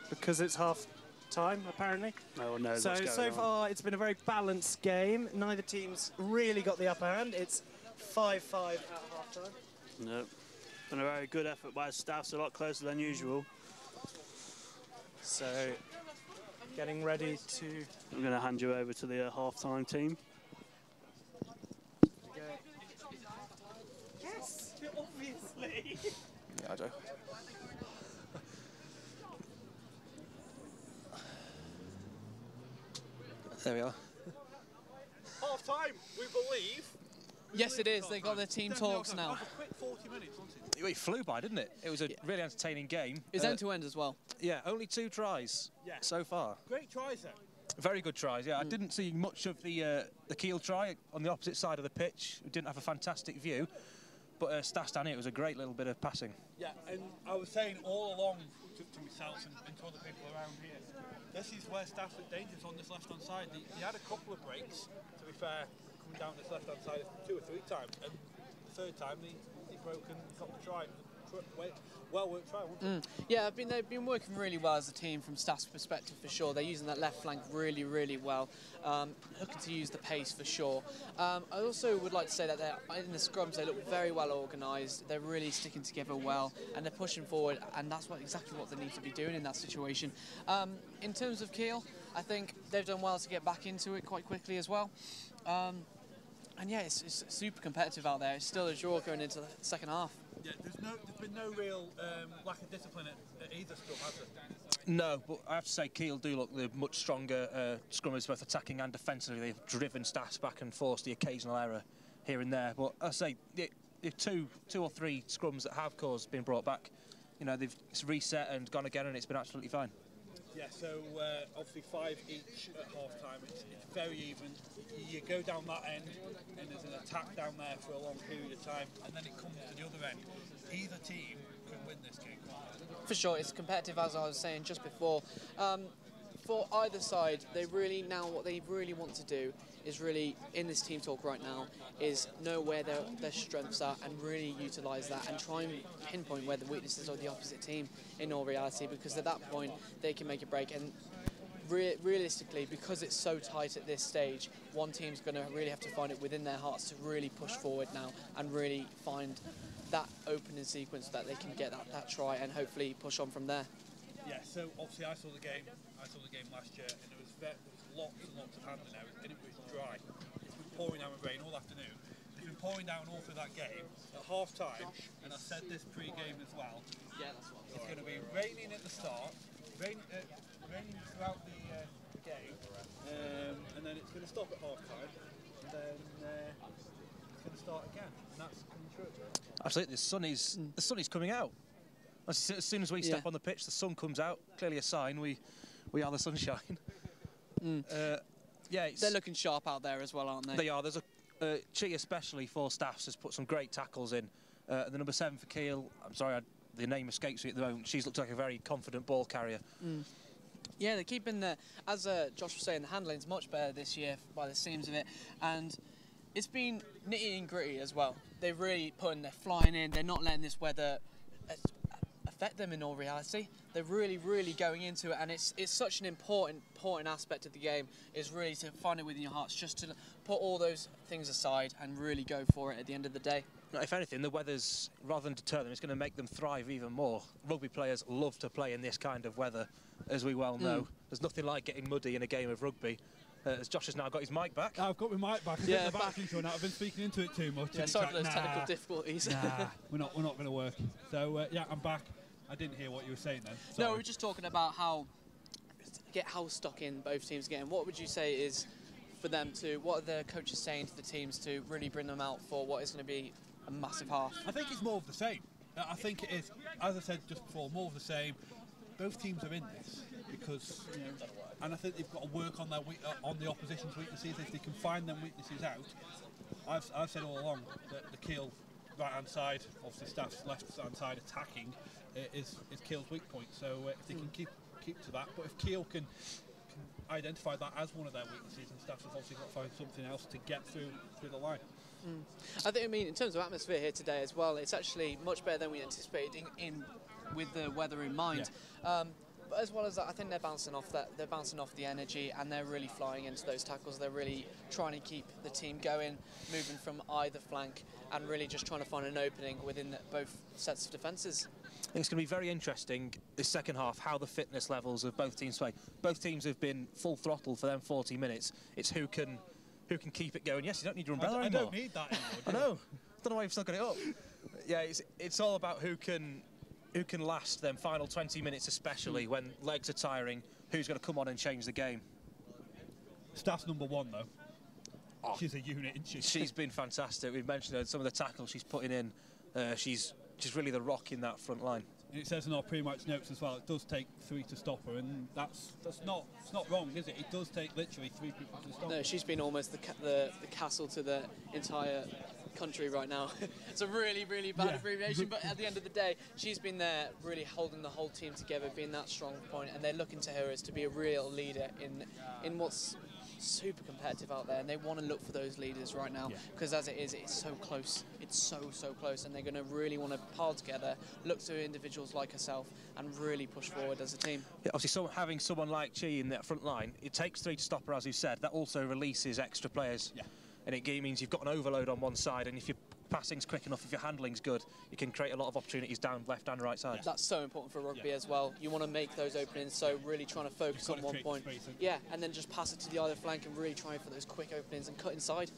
because it's half-time, apparently.
No one knows what's going on.
So far, it's been a very balanced game. Neither team's really got the upper hand. It's 5-5 at half-time.
Nope. Been a very good effort by Staffs, a lot closer than usual.
So, getting ready to...
I'm going to hand you over to the half-time team.
Yes, obviously.
Yeah, I do. There we are.
Half-time, we believe.
Yes, it is. They got their team talks now.
A quick 40 minutes, wasn't it?
It flew by, didn't it? It was a really entertaining game.
It's end-to-end as well.
Yeah, only 2 tries so far.
Great tries there.
Very good tries, yeah. I didn't see much of the Kiel try on the opposite side of the pitch. We didn't have a fantastic view. But Staffs down here, it was a great little bit of passing.
Yeah, and I was saying all along to myself and to other people around here, this is where Staffs are dangerous on this left-hand side. They had a couple of breaks, to be fair, coming down this left-hand side 2 or 3 times, and the third time they broke and got the try. Well-worked try, wasn't it?
Yeah, they've been working really well as a team from Staff's perspective for sure. They're using that left flank really, really well. Looking to use the pace for sure. I also would like to say that in the scrums they look very well organised. They're really sticking together well and they're pushing forward, and that's exactly what they need to be doing in that situation. In terms of Kiel, I think they've done well to get back into it quite quickly as well. And yeah, it's super competitive out there. It's still a draw going into the second half.
Yeah, there's been no real lack of discipline at either scrum, has there?
No, but I have to say Kiel do look the much stronger scrummers, both attacking and defensively. They've driven Staffs back and forced the occasional error here and there. But I say two or three scrums that have caused been brought back. You know, they've reset and gone again, and it's been absolutely fine.
Yeah, so obviously 5 each at half-time. It's very even. You go down that end, and there's an attack down there for a long period of time, and then it comes to the other end. Either team can win this game.
For sure, it's competitive, as I was saying just before. For either side, what they really want to do is really, in this team talk right now, is know where their strengths are and really utilise that and try and pinpoint where the weaknesses of the opposite team in all reality, because at that point they can make a break. And realistically, because it's so tight at this stage, one team's going to really have to find it within their hearts to really push forward now and really find that opening sequence that they can get that try and hopefully push on from there.
Yeah, so obviously I saw the game last year, and there was lots and lots of handling out, and it was dry. It's been pouring down with rain all afternoon. It's been pouring down all through that game. At half-time, and I said this pre-game as well, it's going to be raining at the start, raining throughout the game, and then it's going to stop at half-time, and then it's going to start again, and that's coming true.
Absolutely, the sun is coming out. As soon as we step on the pitch, the sun comes out. Clearly a sign we are the sunshine.
They're looking sharp out there as well, aren't they?
They are. There's a Chi, especially for Staffs, has put some great tackles in. The number 7 for Kiel, I'm sorry, the name escapes me at the moment. She's looked like a very confident ball carrier.
Yeah, they're keeping as Josh was saying, the handling's much better this year by the seams of it, and it's been nitty and gritty as well. They're really they're flying in. They're not letting this weather affect them in all reality. They're really, really going into it, and it's such an important aspect of the game, is really to find it within your hearts, just to put all those things aside and really go for it at the end of the day.
If anything, the weather's, rather than deter them, it's going to make them thrive even more. Rugby players love to play in this kind of weather, as we well know. There's nothing like getting muddy in a game of rugby. As Josh has now got his mic back.
I've got my mic back.
Yeah,
the battery's run out. I've been speaking into it too much.
Yeah, sorry for those technical difficulties.
Nah, we're not going to work. So yeah, I'm back. I didn't hear what you were saying then. Sorry.
No, we were just talking about how stuck in both teams getting. What would you say is for them to? What are the coaches saying to the teams to really bring them out for what is going to be a massive half?
I think it's more of the same. I think it is, as I said just before, more of the same. Both teams are in this because, and I think they've got to work on on the opposition's weaknesses. If they can find them weaknesses out, I've said all along that the Kiel right-hand side, obviously Staff's left-hand side attacking, is Kiel's weak point. So if they can keep to that, but if Kiel can identify that as one of their weaknesses, and Staff's obviously got to find something else to get through the line.
I think, in terms of atmosphere here today as well, it's actually much better than we anticipated with the weather in mind.
Yeah.
But as well as that, I think they're bouncing off the energy, and they're really flying into those tackles. They're really trying to keep the team going, moving from either flank, and really just trying to find an opening within both sets of defences.
I think it's going to be very interesting this second half, how the fitness levels of both teams play. Both teams have been full throttle for them 40 minutes. It's who can keep it going. Yes, you don't need your umbrella anymore.
I don't need that anymore.
I know. I don't know why you've still got it up. Yeah, it's all about who can last them final 20 minutes, especially when legs are tiring. Who's going to come on and change the game?
Staff's number 1 though. Oh, she's a unit, isn't she?
She's been fantastic. We've mentioned some of the tackles she's putting in. She's really the rock in that front line.
And it says in our pre-match notes as well, it does take 3 to stop her, and it's not wrong, is it? It does take literally 3 people to stop her.
No, she's been almost the castle to the entire country right now. It's a really, really bad abbreviation, but at the end of the day, she's been there really holding the whole team together, being that strong point, and they're looking to her as to be a real leader in what's super competitive out there, and they want to look for those leaders right now, because as it is, it's so close. It's so close, and they're going to really want to pile together, look to individuals like herself, and really push forward as a team.
Yeah, obviously, having someone like Chi in that front line, it takes 3 to stop her, as you said. That also releases extra players. Yeah. And it means you've got an overload on one side, and if your passing's quick enough, if your handling's good, you can create a lot of opportunities down left and right side.
That's so important for rugby as well. You want to make those openings, so really trying to focus on one point. Yeah, and then just pass it to the other flank and really try for those quick openings and cut inside.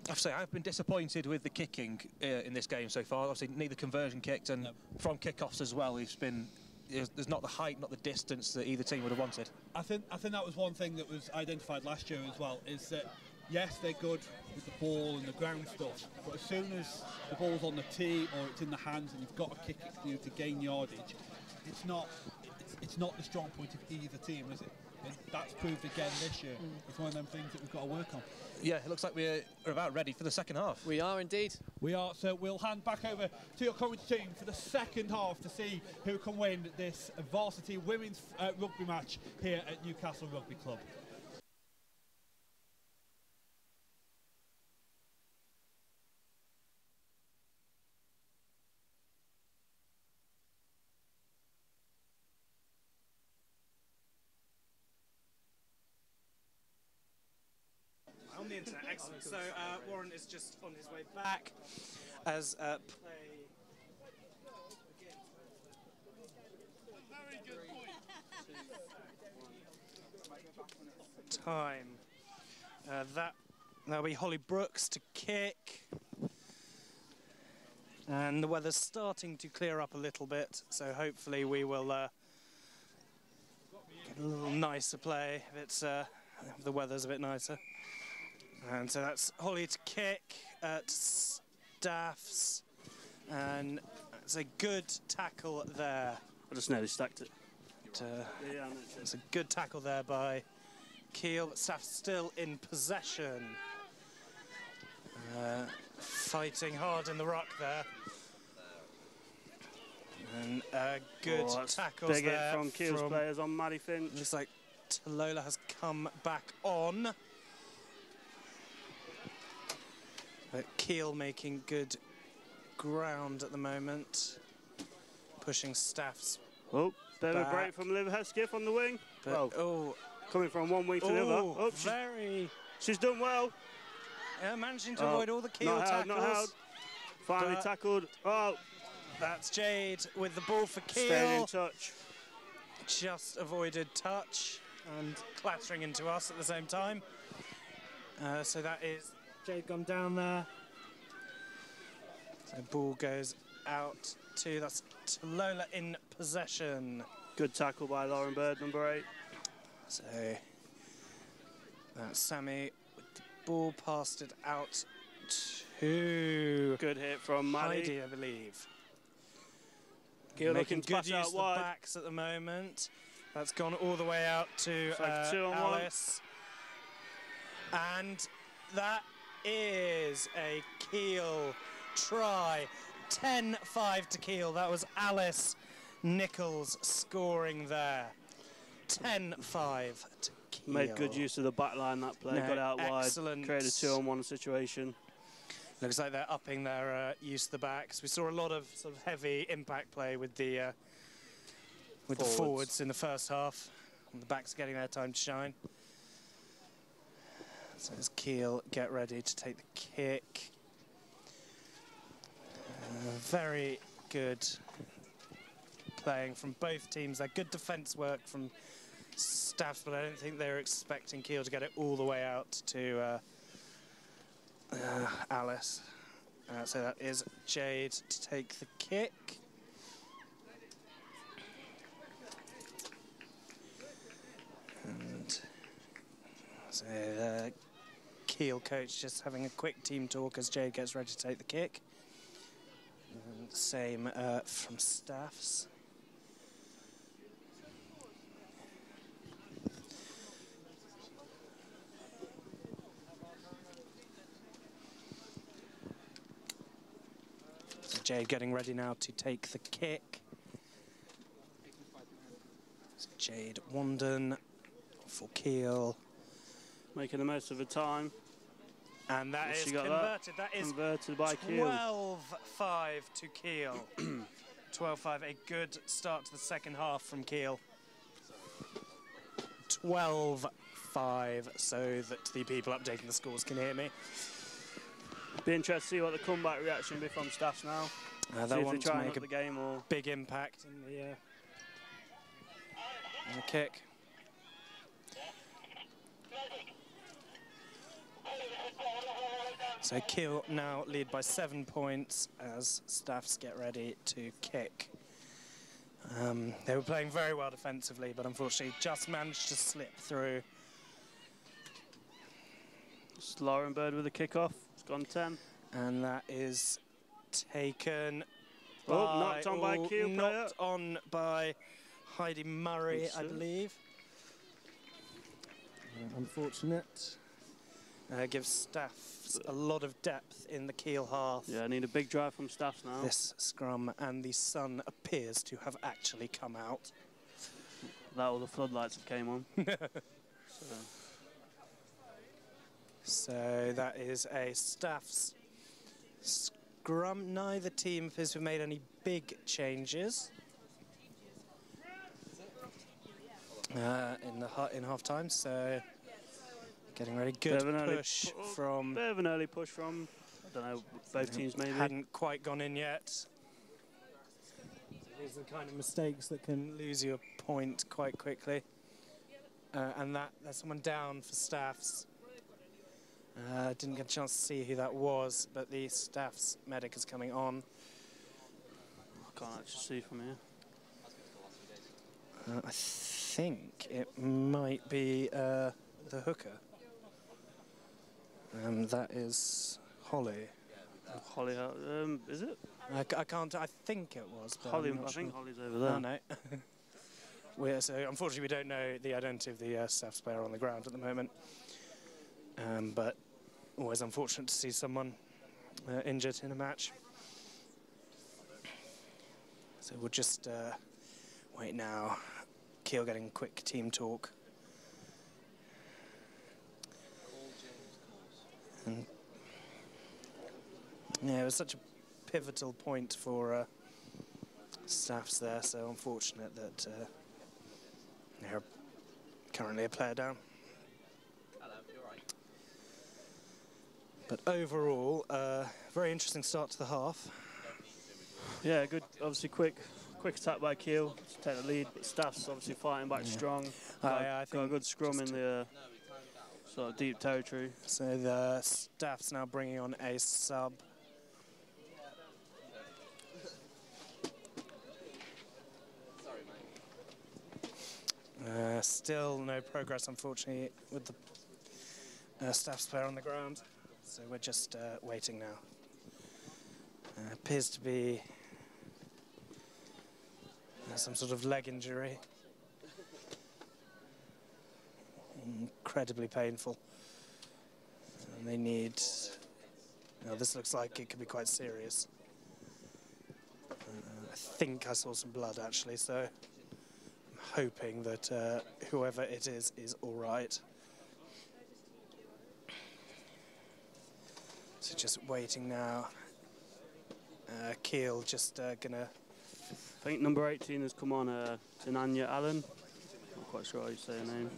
have to say, I've been disappointed with the kicking in this game so far. Obviously, neither conversion kicked, and from kickoffs as well, there's not the height, not the distance that either team would have wanted.
I think that was one thing that was identified last year as well, is that yes, they're good with the ball and the ground stuff, but as soon as the ball's on the tee or it's in the hands and you've got to kick it to gain yardage, it's not the strong point of either team, is it? And that's proved again this year. It's one of them things that we've got to work on.
Yeah, it looks like we're about ready for the second half.
We are indeed.
We are, so we'll hand back over to your commentary team for the second half to see who can win this varsity women's rugby match here at Newcastle Rugby Club.
On the internet, excellent. So Warren is just on his way back as play time. That'll be Holly Brooks to kick, and the weather's starting to clear up a little bit. So hopefully we will get a little nicer play if it's the weather's a bit nicer. And so that's Holly to kick at Staffs, and it's a good tackle there.
I just nearly stacked it.
It's a good tackle there by Keel, but Staffs still in possession. Fighting hard in the ruck there. And good tackles
big
there
hit from Keel's players on Maddie Finch.
Looks like Talola has come back on. But Keel making good ground at the moment, pushing Staffs.
Oh, bit of a break from Liv Hesketh on the wing.
But,
coming from one wing to the other. Oh, she's done well.
Yeah, managing to avoid all the Keel tackles.
Not held. Finally tackled. Oh,
that's Jade with the ball for Keel.
Stayed in touch.
Just avoided touch and clattering into us at the same time. So that is Jade gone down there. So ball goes out to, that's Talola in possession.
Good tackle by Lauren Bird, number 8.
So that's Sammy with the ball, passed it out to
good hit from Maddie,
Heidi, I believe.
Keel
making
good use
out
the wide.
Backs at the moment. That's gone all the way out to Alice. And that is a Keel try. 10-5 to Keel. That was Alice Nichols scoring there. 10-5 to Keel.
Made good use of the back line that play. Got out wide. Created a 2-on-1 situation.
Looks like they're upping their use of the backs. We saw a lot of sort of heavy impact play with the forwards in the first half. And the backs are getting their time to shine. So as Keel get ready to take the kick. Very good playing from both teams. They're good defence work from Staffs, but I don't think they were expecting Keel to get it all the way out to Alice. So that is Jade to take the kick. And so the Keel coach just having a quick team talk as Jade gets ready to take the kick. And same from Staffs. So Jade getting ready now to take the kick. So Jade Wanden for Keel.
Making the most of the time.
And that is converted. That is
converted by Keel.
12-5 to Keel. 12-5, a good start to the second half from Keel. 12-5, so that the people updating the scores can hear me.
Be interested to see what the comeback reaction will be from Staffs now.
They want to make
the game or
big impact in the kick. So Kiel now lead by 7 points as Staffs get ready to kick. They were playing very well defensively, but unfortunately just managed to slip through.
It's Lauren Bird with a kickoff. It's gone 10.
And that is taken
knocked on by Kiel player.
Knocked on by Heidi Murray, I believe. Unfortunate. Gives Staffs a lot of depth in the Kiel half.
Yeah, I need a big drive from Staffs now.
This scrum, and the sun appears to have actually come out.
That all the floodlights that came on.
So that is a Staffs scrum. Neither team appears to have made any big changes in half time. So getting ready. Good push from.
Bit of an early push from. I don't know. Both teams maybe
hadn't quite gone in yet. These are the kind of mistakes that can lose you a point quite quickly. And there's someone down for Staffs. Didn't get a chance to see who that was, but the Staffs medic is coming on.
I can't actually see from here.
I think it might be the hooker. That is Holly.
Holly, is it?
I can't. I think it was. But
Holly,
I
think Holly's over there.
Oh no. So unfortunately, we don't know the identity of the Staffs player on the ground at the moment. But always unfortunate to see someone injured in a match. So we'll just wait now. Kiel getting quick team talk. And yeah, it was such a pivotal point for Staffs there, so unfortunate that they're currently a player down. But overall, very interesting start to the half.
Yeah, good. Obviously, quick attack by Kiel to take the lead. But Staffs obviously fighting back strong.
I think
got a good scrum in the sort of deep territory.
So the Staffs now bringing on a sub. Still no progress, unfortunately, with the Staffs player on the ground. So we're just waiting now. Appears to be some sort of leg injury. Incredibly painful. And they need... this looks like it could be quite serious. I think I saw some blood, actually, so I'm hoping that whoever it is all right. So just waiting now. Kiel just gonna...
I think number 18 has come on, Tananya Allen. Not quite sure how you say her name.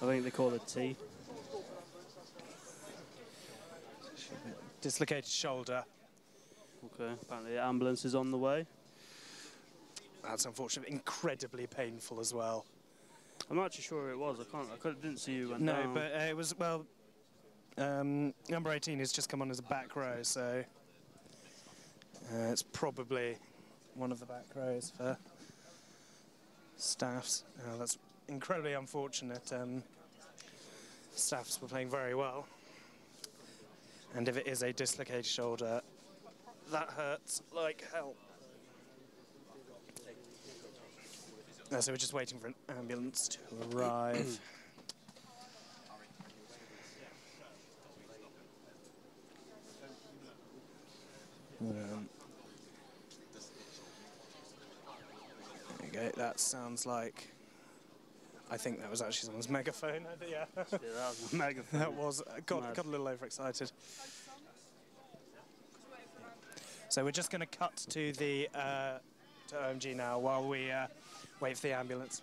I think they call her T.
Dislocated shoulder.
Okay, apparently the ambulance is on the way.
That's unfortunate. Incredibly painful as well.
I'm not actually sure who it was. I didn't see who went
No,
down.
but it was, well, number 18 has just come on as a back row, so it's probably one of the back rows for Staffs. That's incredibly unfortunate. Staffs were playing very well. And if it is a dislocated shoulder, that hurts like hell. So we're just waiting for an ambulance to arrive. There you go, that sounds like... I think that was actually someone's megaphone. Yeah,
that was a megaphone.
That was... Got a little overexcited. So we're just going to cut to the to OMG now while we wait for the ambulance.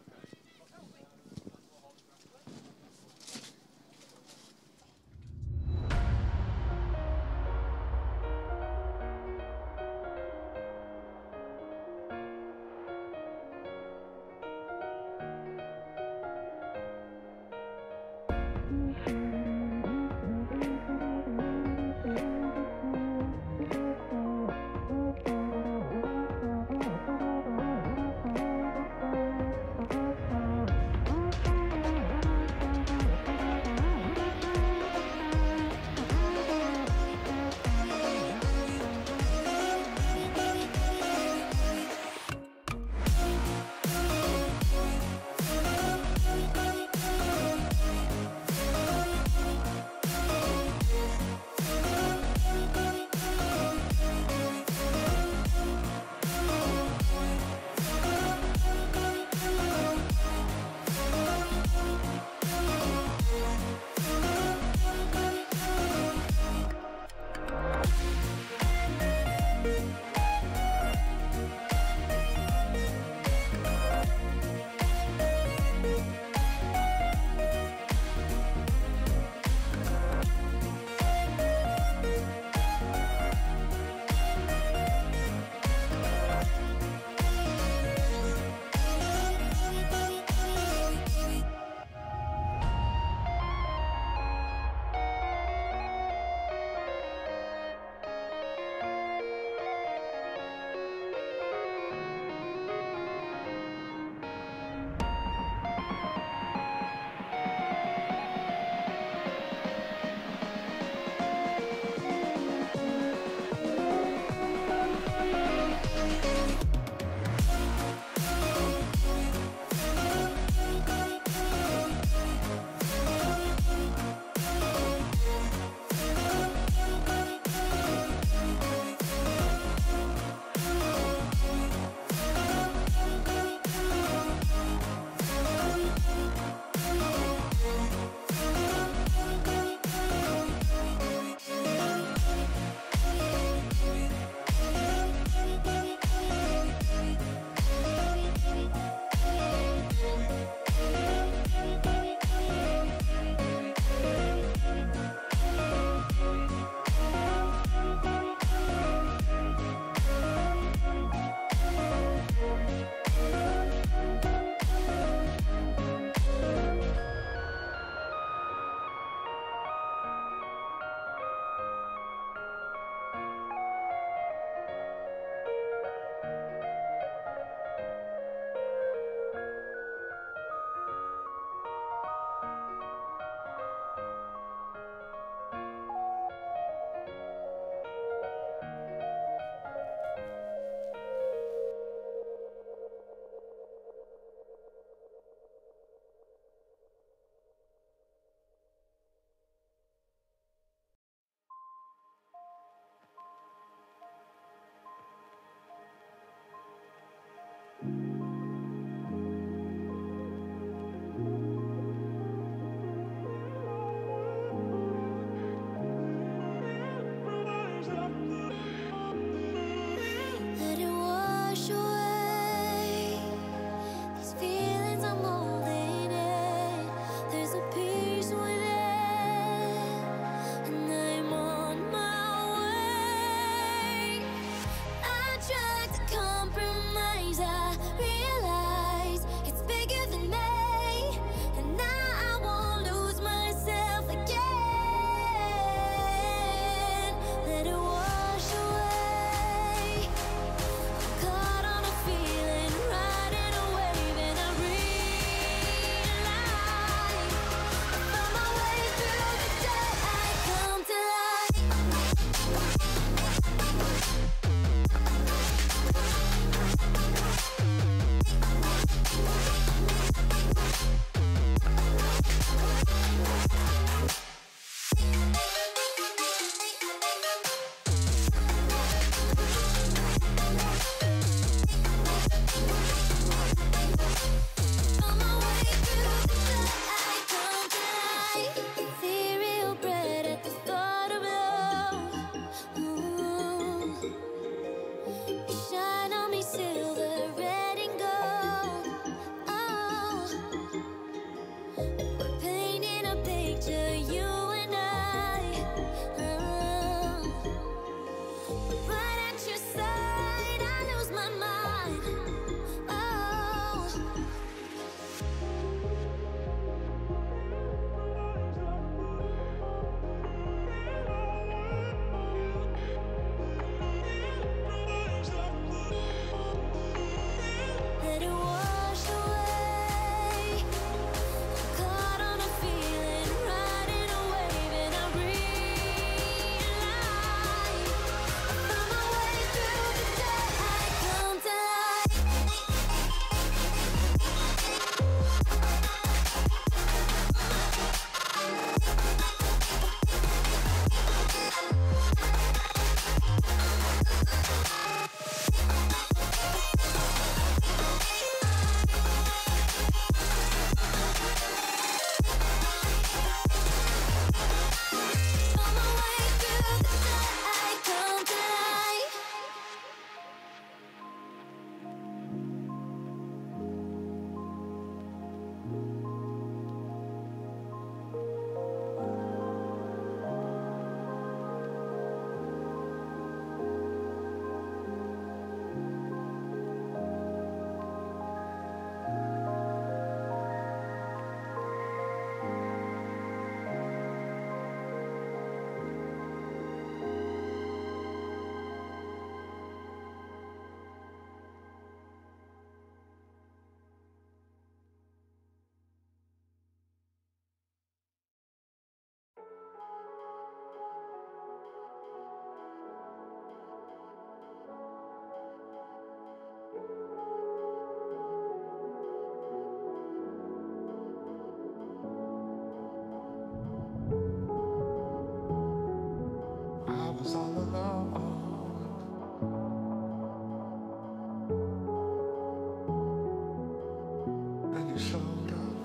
Then you showed up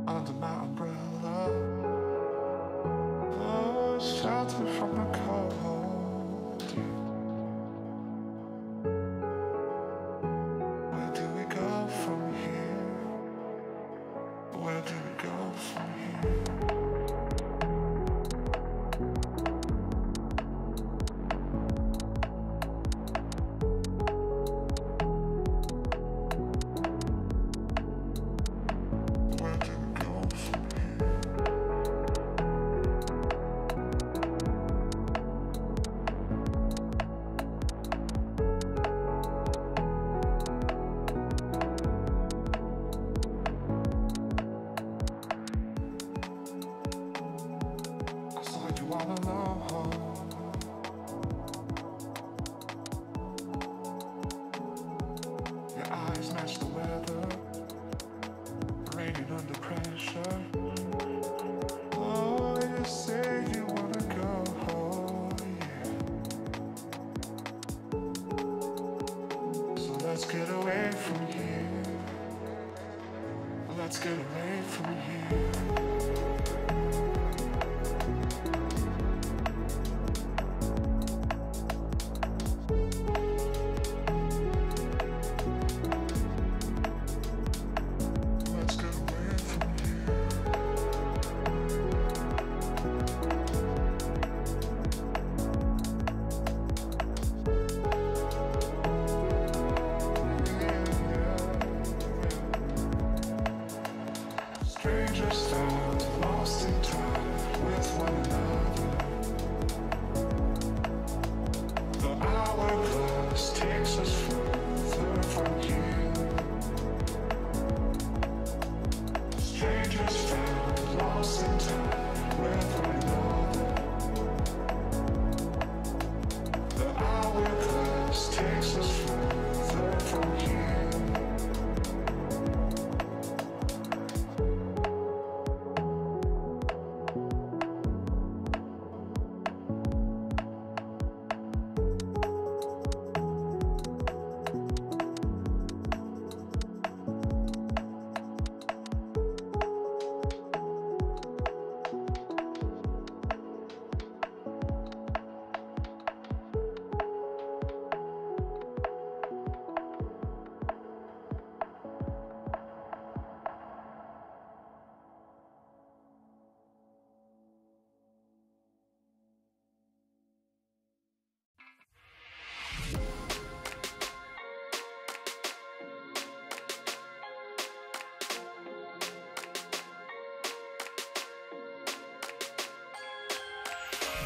under my umbrella. Oh, shelter from the cold. Where do we go from here? Where do we go from here? Let's get away from here. Let's get away from here.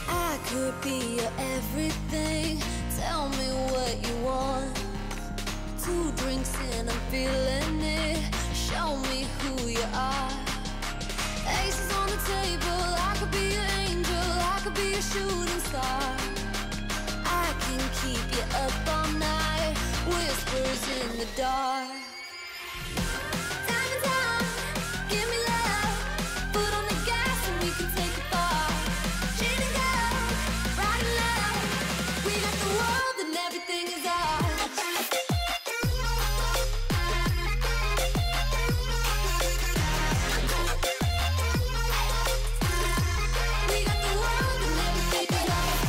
I could be your everything. Tell me what you want. 2 drinks in, I'm feeling it. Show me who you are. Aces on the table. I could be your angel. I could be your shooting star. I can keep you up all night. Whispers in the dark. Time and time, give me love. Foot on the gas and we can take it far. Cheating girl, riding love. We got the world and everything is ours. We got the world and everything is ours.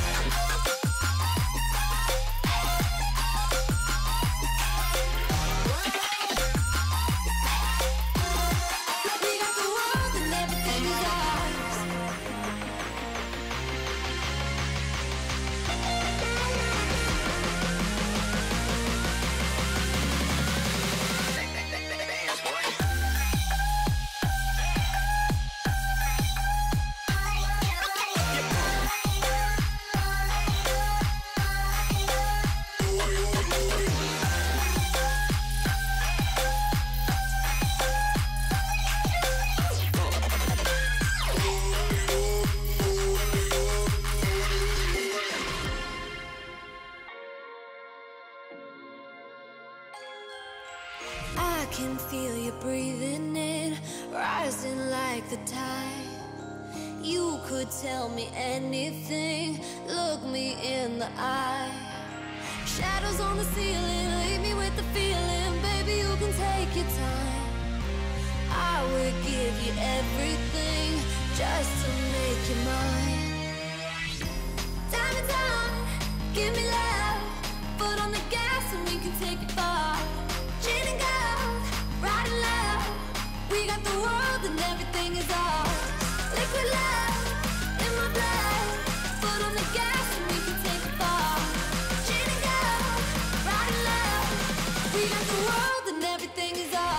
We got the world and everything is ours. I can feel you breathing in, rising like the tide. You could tell me anything, look me in the eye. Shadows on the ceiling, leave me with the feeling, baby, you can take your time. give you everything just to make you mine. Time and time, give me love. Foot on the gas and we can take it far. Gin and gold, riding low. We got the world and everything is ours. Liquid love in my blood. Foot on the gas and we can take it far. Gin and gold, riding low. We got the world and everything is ours.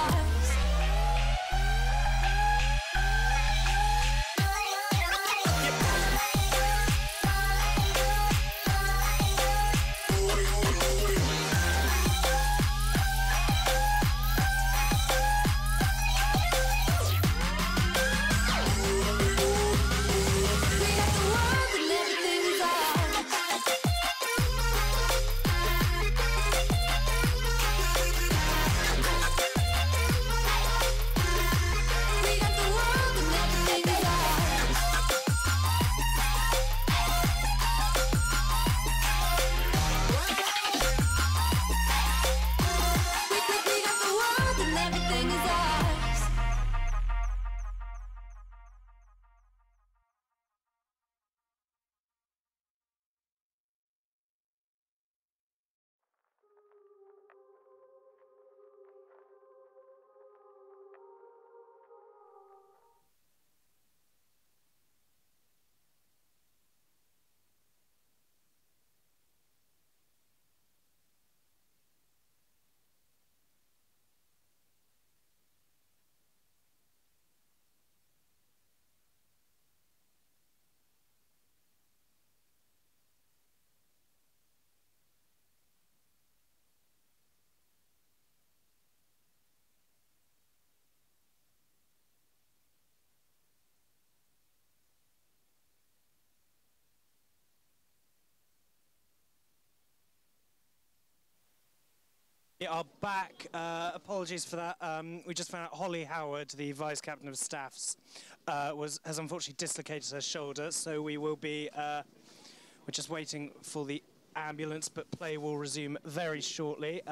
We are back. Apologies for that. We just found out Holly Howard, the vice captain of staffs, has unfortunately dislocated her shoulder. So we will be. We're just waiting for the ambulance, but play will resume very shortly.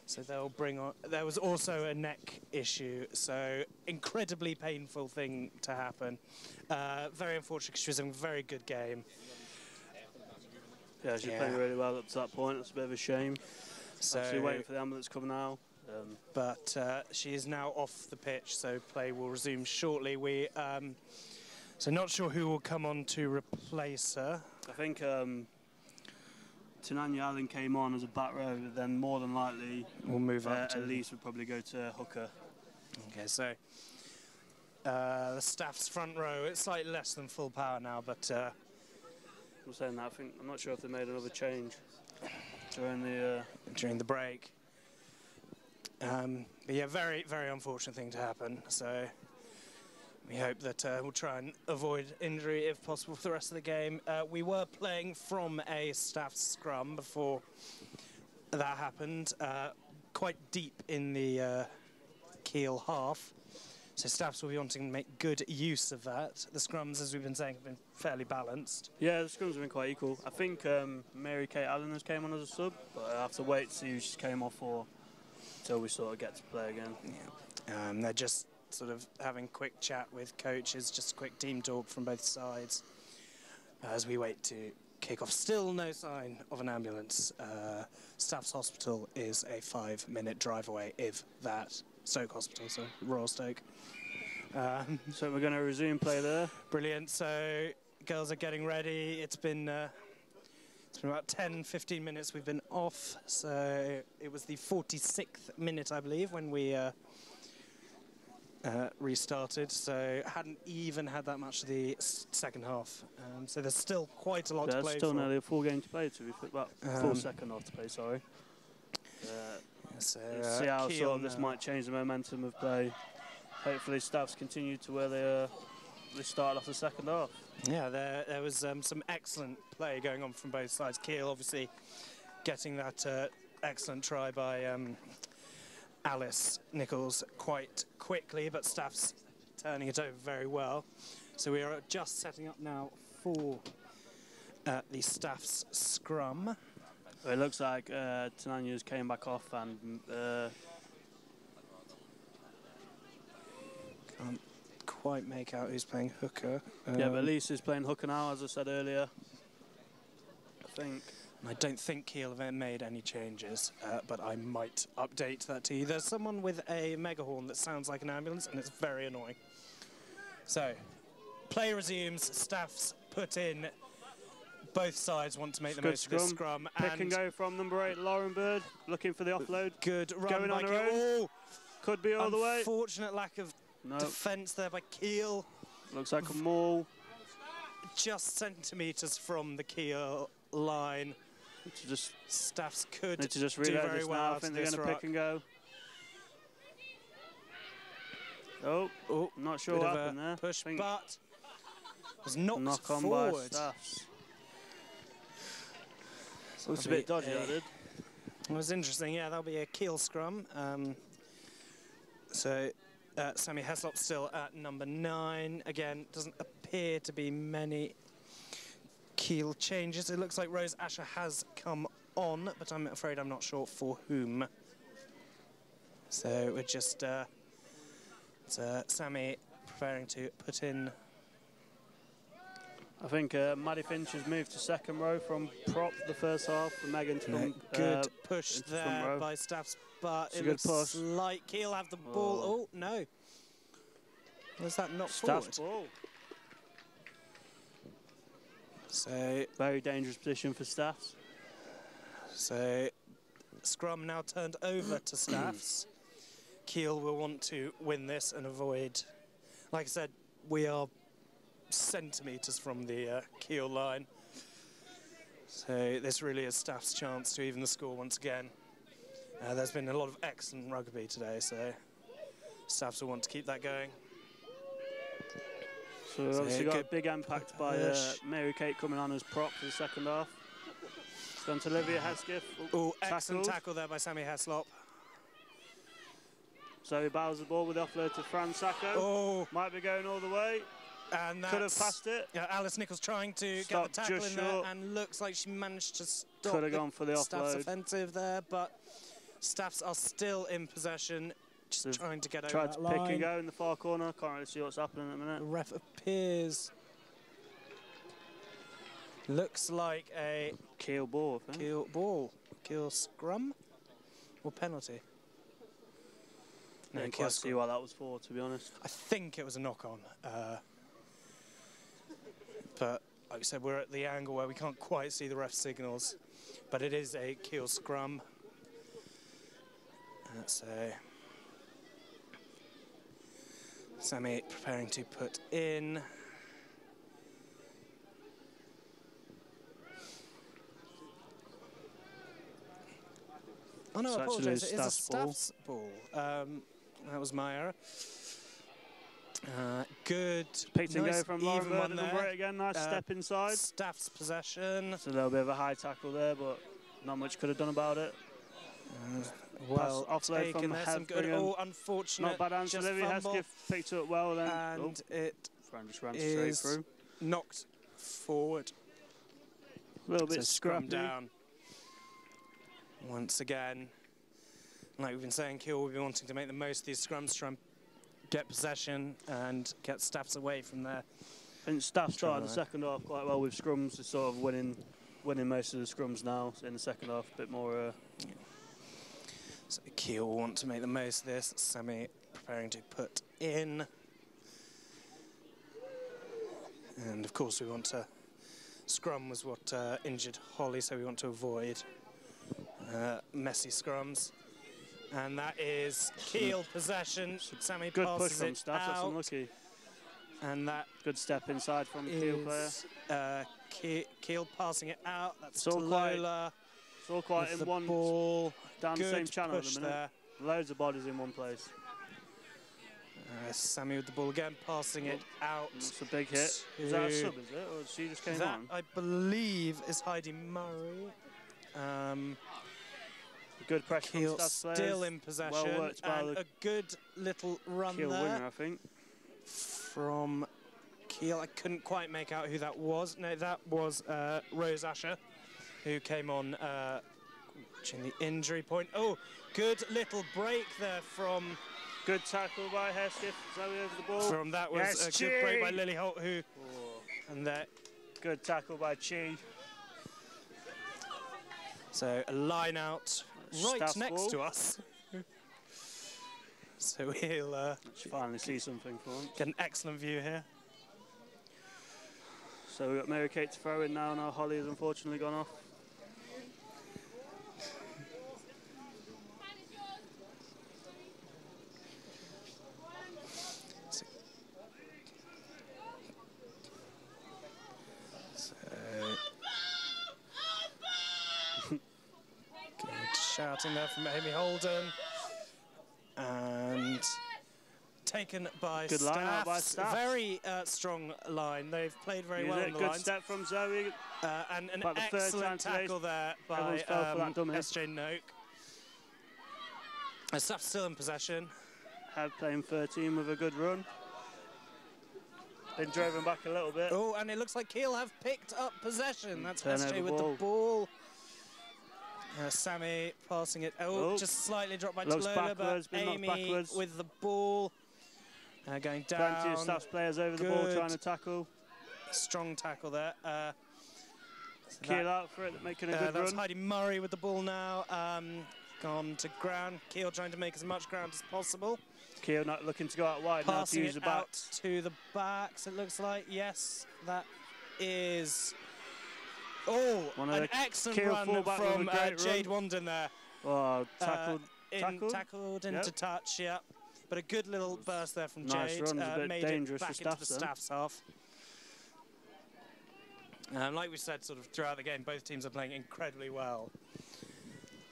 So they'll bring on. There was also a neck issue, so incredibly painful thing to happen. Very unfortunate because she was having a very good game.
Yeah, she played really well up to that point. It's a bit of a shame.
So
actually waiting for the ambulance to come now.
But she is now off the pitch, so play will resume shortly. So not sure who will come on to replace her.
I think Tinanya Allen came on as a back row, but then more than likely
we'll move up to
Elise would probably go to hooker.
Okay, so the staff's front row, it's slightly less than full power now, but
I'm saying that, I'm not sure if they made another change
during the break. But yeah, very, very unfortunate thing to happen. So we hope that we'll try and avoid injury if possible for the rest of the game. We were playing from a staff scrum before that happened, quite deep in the Kiel half. So staffs will be wanting to make good use of that. The scrums, as we've been saying, have been fairly balanced.
Yeah, the scrums have been quite equal. I think Mary Kate Allen has came on as a sub, but I have to wait to see who she came off for until we sort of get to play again.
Yeah. They're just sort of having a quick chat with coaches, just a quick team talk from both sides as we wait to kick off. Still no sign of an ambulance. Staff's Hospital is a 5-minute drive away, if that. Stoke Hospital, so Royal Stoke.
So we're going to resume play there.
Brilliant. So girls are getting ready. It's been about 10-15 minutes we've been off. So it was the 46th minute, I believe, when we restarted. So hadn't even had that much of the second half. So there's still quite a lot to play for.
There's still nearly a full game to play, full second half to play, sorry.
So
see how sort of this might change the momentum of play. Hopefully staffs continue to where they started off the second half.
Yeah, there was some excellent play going on from both sides. Kiel obviously getting that excellent try by Alice Nichols quite quickly, but staffs turning it over very well. So we are just setting up now for the staffs scrum.
Well, it looks like Tinanya's came back off and
quite make out who's playing hooker.
Yeah, but Lisa's playing hooker now, as I said earlier. I think.
I don't think Kiel have made any changes, but I might update that to you. There's someone with a megahorn that sounds like an ambulance, and it's very annoying. So, play resumes, staffs put in. Both sides want to make the most of this scrum.
Pick and go from number 8, Lauren Bird, looking for the offload.
Good run
going
by
on her
Kiel.
own.
Oh,
could be all the way.
Unfortunate lack of defence there by Kiel.
Looks like a maul.
Just centimetres from the Kiel line. Staffs could
need to just
do
reload
very
this
well.
now. I think they're going to pick and go. Oh, not sure what happened there.
Push, but was knocked
on
forward.
by Staffs. Looks a bit dodgy, that did.
It was interesting, yeah, that'll be a Kiel scrum. So Sammy Heslop still at number 9. Again, doesn't appear to be many Kiel changes. It looks like Rose Asher has come on, but I'm afraid I'm not sure for whom. So we're just Sammy preparing to put in.
I think Maddie Finch has moved to second row from prop the first half for Megan to come.
Good push there by Staffs, but it looks like Kiel have the ball. Oh, no. Was that not forward?
Ball.
So
very dangerous position for Staffs.
So scrum now turned over to Staffs. Kiel will want to win this and avoid. Like I said, we are centimetres from the Kiel line. So this really is Staff's chance to even the score once again. There's been a lot of excellent rugby today, so Staffs will want to keep that going.
So obviously got a big impact by Mary Kate coming on as prop for the second half. It's gone to Olivia Hesketh.
Oh, excellent tackle there by Sammy Heslop.
Zoe bows the ball with the offload to Fran Sacco.
Oh.
Might be going all the way.
And
could have passed it.
Alice Nichols trying to get the tackle in there, and looks like she managed to stop
could have gone for the
Staff's
offload.
offensive there, but Staffs are still in possession, just trying to get over
tried
that
to
line.
pick and go in the far corner. Can't really see what's happening at the minute.
The ref appears. Looks like a
Kiel ball, I think.
Kiel ball. Kiel scrum or penalty?
I didn't quite see what that was for, to be honest.
I think it was a knock-on. But like I said, we're at the angle where we can't quite see the ref signals. But it is a Kiel scrum. That's Sammy preparing to put in. Oh no, I apologise, it is a Staff's ball. That was my error. Good.
Picked and go from Lauren Bird at number 8 again. Nice step inside.
Staff's possession.
It's a little bit of a high tackle there, but not much could have done about it.
Well,
offload from
some good. Oh, unfortunate.
Not bad answer. Olivia Hesketh picked it up well then.
And it
just ran straight through.
Knocked forward.
A little bit
scrum
scrappy.
Down. Once again, like we've been saying, Kiel will be wanting to make the most of these scrums, try and get possession and get Staffs away from there.
I think Staff started the second half quite well with scrums. They're sort of winning most of the scrums now. So in the second half, a bit more.
So Kiel will want to make the most of this. Sammy preparing to put in. And of course we want to... Scrum was what injured Holly, so we want to avoid messy scrums. And that is Kiel possession. Sammy
good
passes
push from Staff, that's unlucky.
And that
good step inside from the Kiel player.
Kiel passing it out. That's Lola.
It's all quite in one
ball.
Down the same channel at the minute.
There.
Loads of bodies in one place.
Sammy with the ball again, passing it out.
It's a big hit. Is that a sub, is it? Or she just came on?
I believe is Heidi Murray.
Good pressure
Kiel
from Staff's players.
Still in possession.
Well worked by
and a good little run
Kiel
there.
Winger, I think.
From Kiel. I couldn't quite make out who that was. No, that was Rose Asher, who came on watching the injury point. Oh, good little break there from
Good tackle by Hesketh. Zoe over the ball.
From that was a good break by Lily Holt, who... And that...
Good tackle by Chi.
So a line out right
Staff's
next
ball.
to us. So we'll
Let's finally see something for him.
get an excellent view here.
So we've got Mary Kate to throw in now, and our Holly has unfortunately gone off.
Shouting there from Amy Holden. And taken by
Good line out by
Staffs.
Staffs.
Very strong line. They've played very well in the
Good
lines.
step from Zoe.
And an
About the third time
excellent
today.
tackle there by
Everyone's fell for that dummy.
SJ Noak. Staffs still in possession.
Had playing 13 with a good run. Been driven back a little bit.
Oh, and it looks like Kiel have picked up possession. That's
Turnover
SJ with
ball.
the ball. Sammy passing it. Oh, just slightly dropped by
Looks
Tallulah,
backwards,
but
been knocked
Amy
backwards.
with the ball. Going down.
Plenty of Staffs players over the ball
Good.
trying to tackle.
Strong tackle there.
Keel out for it, making a good
That's
run.
Heidi Murray with the ball now. Gone to ground. Keel trying to make as much ground as possible.
Keel not looking to go out wide now to
Passing
use the
it out
backs.
to the backs, it looks like. Yes, that is... Oh,
One of
an
the
excellent
Keel
run
fullback with a
from
great
Jade
run.
Wanden there.
Oh, tackled.
Tackled into
Yep.
touch, yeah. But a good little burst there from
Nice
Jade.
run, a bit
made
dangerous
it back
for
into the
Staffs, though.
Staffs half. Like we said sort of throughout the game, both teams are playing incredibly well.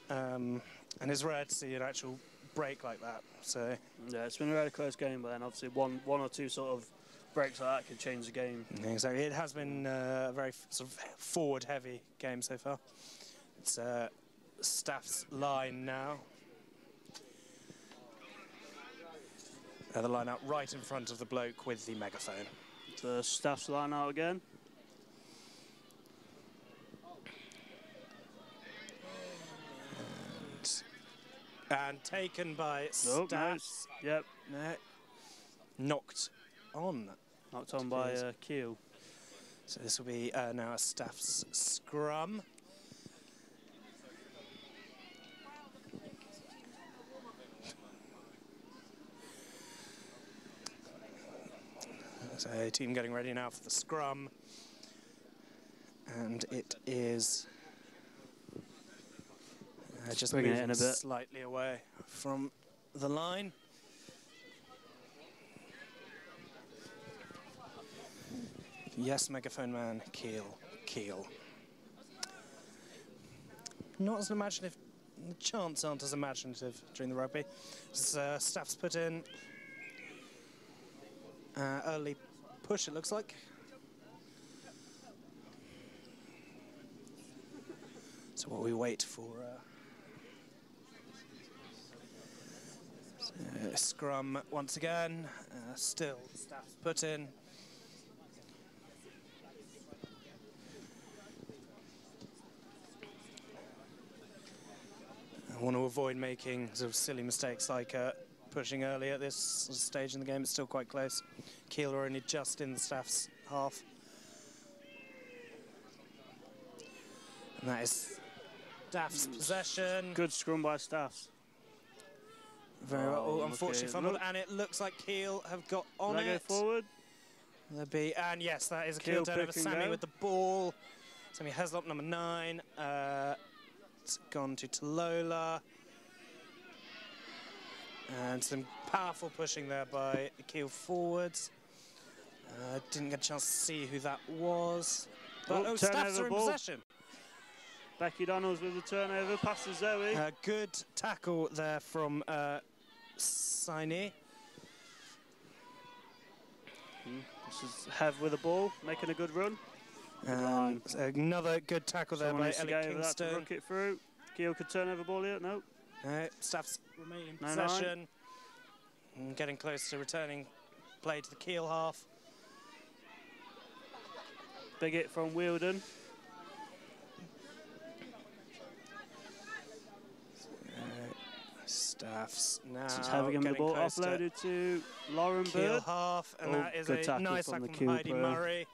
And it's rare to see an actual break like that. So
Yeah, it's been a really close game, but then obviously one or two sort of breaks like that could change the game.
exactly, it has been a very sort of forward-heavy game so far. It's Staff's line now. The line out right in front of the bloke with the megaphone.
The Staffs line out again.
And taken by
Nope, no,
Staffs.
Yep,
No. Knocked on.
knocked on by Keel.
So this will be now a Staff's scrum. So team getting ready now for the scrum. And it is just
Bringing it
moving
in a bit.
slightly away from the line. Yes, megaphone man, Keel. Not as imaginative, the chants aren't as imaginative during the rugby. Staff's put in early push, it looks like. So while we wait for scrum once again, still Staff's put in. I want to avoid making sort of silly mistakes like pushing early at this stage in the game. It's still quite close. Kiel are only just in the Staff's half. And that is Staff's possession.
Good scrum by Staffs.
Very well. Oh,
okay.
unfortunately fumbled.
Look.
And it looks like Kiel have got on
Let
it.
go forward.
There'll be, and yes, that is a
Kiel
Kiel turnover.
pick and
Sammy
go.
with the ball. Sammy Heslop, number 9. It's gone to Tallulah. And some powerful pushing there by the Kiel forwards. Didn't get a chance to see who that was. But Staffs
turnover
are in
ball.
possession.
Becky Donalds with the turnover, passes Zoe.
Good tackle there from Saini.
This is Hev with the ball, making a good run.
Another good tackle there
Someone
by
needs to
Ellie
go over that to
Kingston.
rook it through. Keel could turn over ball here, no.
Staffs remain in
9-9.
possession. And getting close to returning play to the Kiel half.
Big hit from Wielden.
Staffs now
It's having the ball offloaded to Lauren
Keel
Bird.
half, and
Oh,
that is
good
a
tackle
nice
from the
tackle from
KUBE
Heidi
player.
Murray.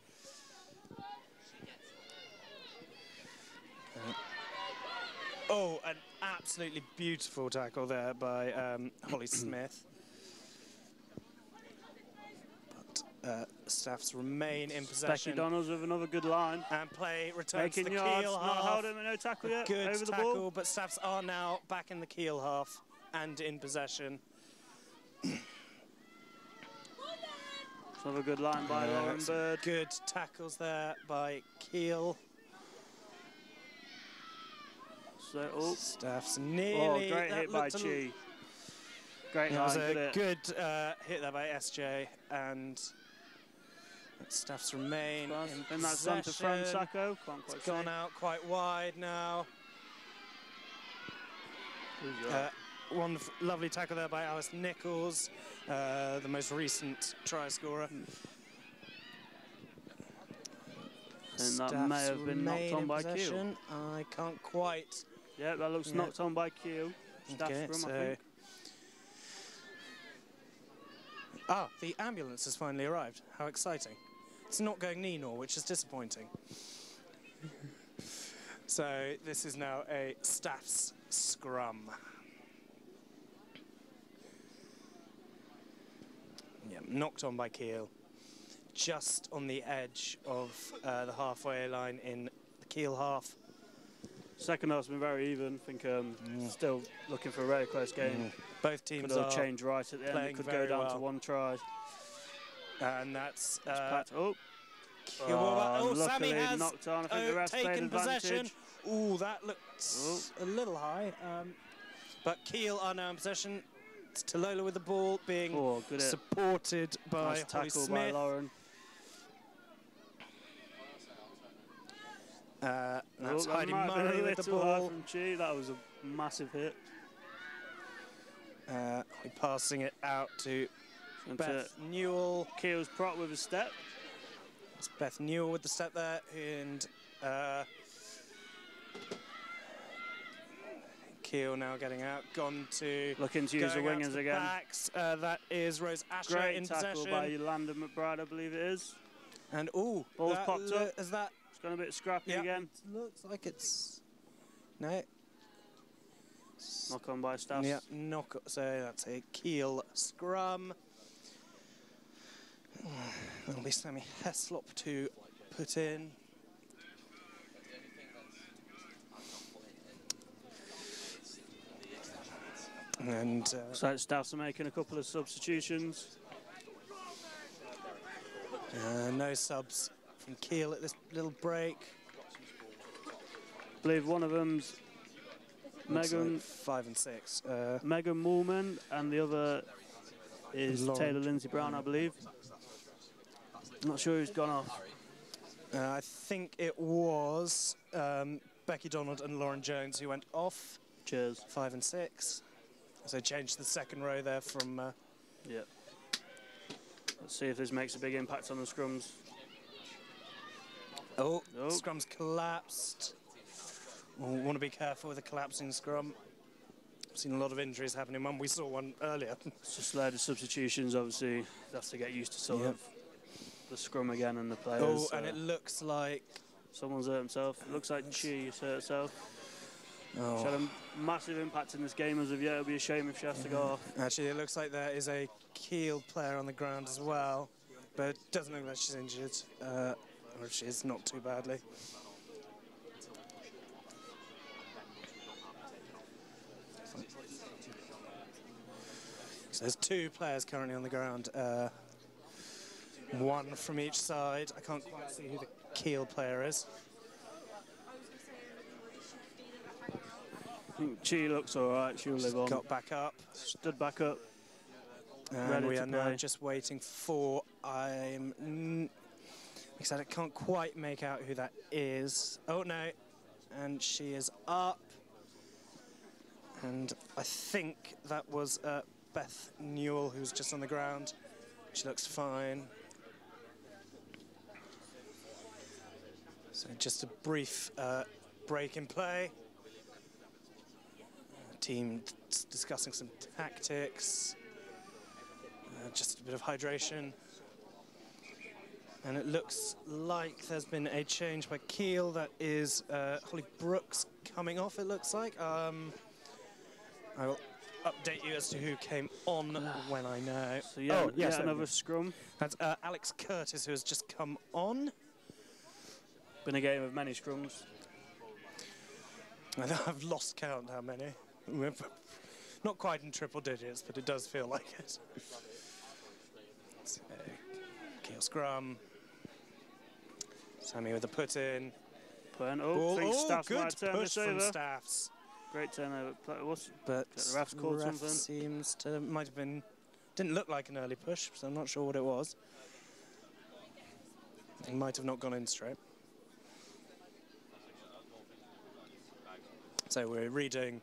Oh, an absolutely beautiful tackle there by Holly Smith. But Staffs remain in possession.
Becky Donalds with another good line.
And play returns to
Making
the
yards,
Keel
not
half.
holding no tackle yet.
Good
over the
tackle,
ball.
but Staffs are now back in the Keel half and in possession.
Another good line by Lauren Bird.
Good tackles there by Keel.
So, oh.
Staffs nearly.
Oh, great hit by Chi. Great line,
was a
hit.
good hit there by SJ, and Staffs remain in
And that's on to Fran
possession.
Sacco. Can't quite
It's gone
see.
out quite wide now. Wonderful, lovely tackle there by Alice Nichols, the most recent try scorer.
And that may have been knocked on by Keel.
Keel. I can't quite.
Yeah, that looks knocked on by Keel.
Okay,
Staff
so
I think.
the ambulance has finally arrived. How exciting. It's not going Nenor, which is disappointing. So this is now a Staffs scrum. Yeah, knocked on by Keel. Just on the edge of the halfway line in the Keel half.
Second half's been very even. I think still looking for a very close game.
Both teams
could
are
change right at the end. It could go
very
down
well.
to one try.
And that's
oh,
Sammy
luckily
has
knocked on. I think the rest played
taken possession.
advantage.
Ooh, that looks a little high. But Keel are now in possession. It's Talola with the ball, being
good hit.
supported by
Nice
Holly
tackle
Smith.
by Lauren.
That's
that
Heidi
might have been
Murray
a
with the
little hard
ball.
from Chi. That was a massive hit.
We're passing it out to Beth Newell.
Keel's prop with a step.
It's Beth Newell with the step there, and Keel now getting out, gone to
looking to use the
going out to
wingers
the
again.
Backs. That is Rose Asher
Great
in
tackle
possession.
by Yolanda McBride, I believe it is.
And
ball's popped up.
Is that?
It's gone a bit scrappy again.
It looks like it's no.
Knock on by Staffs.
Yeah, knock. So that's a Keel scrum. That'll be Sammy Heslop to put in. And
so Staffs are making a couple of substitutions.
no subs from Keel at this little break.
I believe one of them's Megan,
like 5 and 6.
Megan Moorman, and the other is
Lauren.
Taylor Lindsay Brown, I believe. I'm not sure who's gone off.
I think it was Becky Donald and Lauren Jones who went off.
Cheers.
5 and 6. So changed the second row there from.
Yeah. Let's see if this makes a big impact on the scrums.
Oh, scrum's collapsed. Want to be careful with a collapsing scrum. I've seen a lot of injuries happening. We saw one earlier.
It's just a load of substitutions, obviously. Have to get used to sort of the scrum again and the players.
Oh, and it looks like
someone's hurt himself. It looks like Chi has hurt herself.
Oh.
She had a massive impact in this game as of yet. It'll be a shame if she has to go off.
Actually, it looks like there is a Keel player on the ground as well, but it doesn't look like she's injured. Or if she is, not too badly. So there's 2 players currently on the ground. One from each side. I can't quite see who the Keel player is.
I think Chi looks all right. She'll live on.
Got back up.
Stood back up.
And we
to
are now
play.
just waiting for. Like I said, I can't quite make out who that is. Oh no, and she is up. And I think that was Beth Newell, who's just on the ground. She looks fine. So just a brief break in play. team discussing some tactics, just a bit of hydration. And it looks like there's been a change by Kiel. That is Holly Brooks coming off, it looks like. I will update you as to who came on when I know.
So yeah, yes, another scrum.
That's Alex Curtis, who has just come on.
Been a game of many scrums.
I've lost count how many. We're not quite in triple digits, but it does feel like it. So, Kiel scrum. Sammy with a put in.
Oh, Staffs
good
might turn
push
this
from
over.
Staffs.
Great turnover.
But
the ref's called
ref
something.
seems to might have been, didn't look like an early push, so I'm not sure what it was. It might have not gone in straight. So we're redoing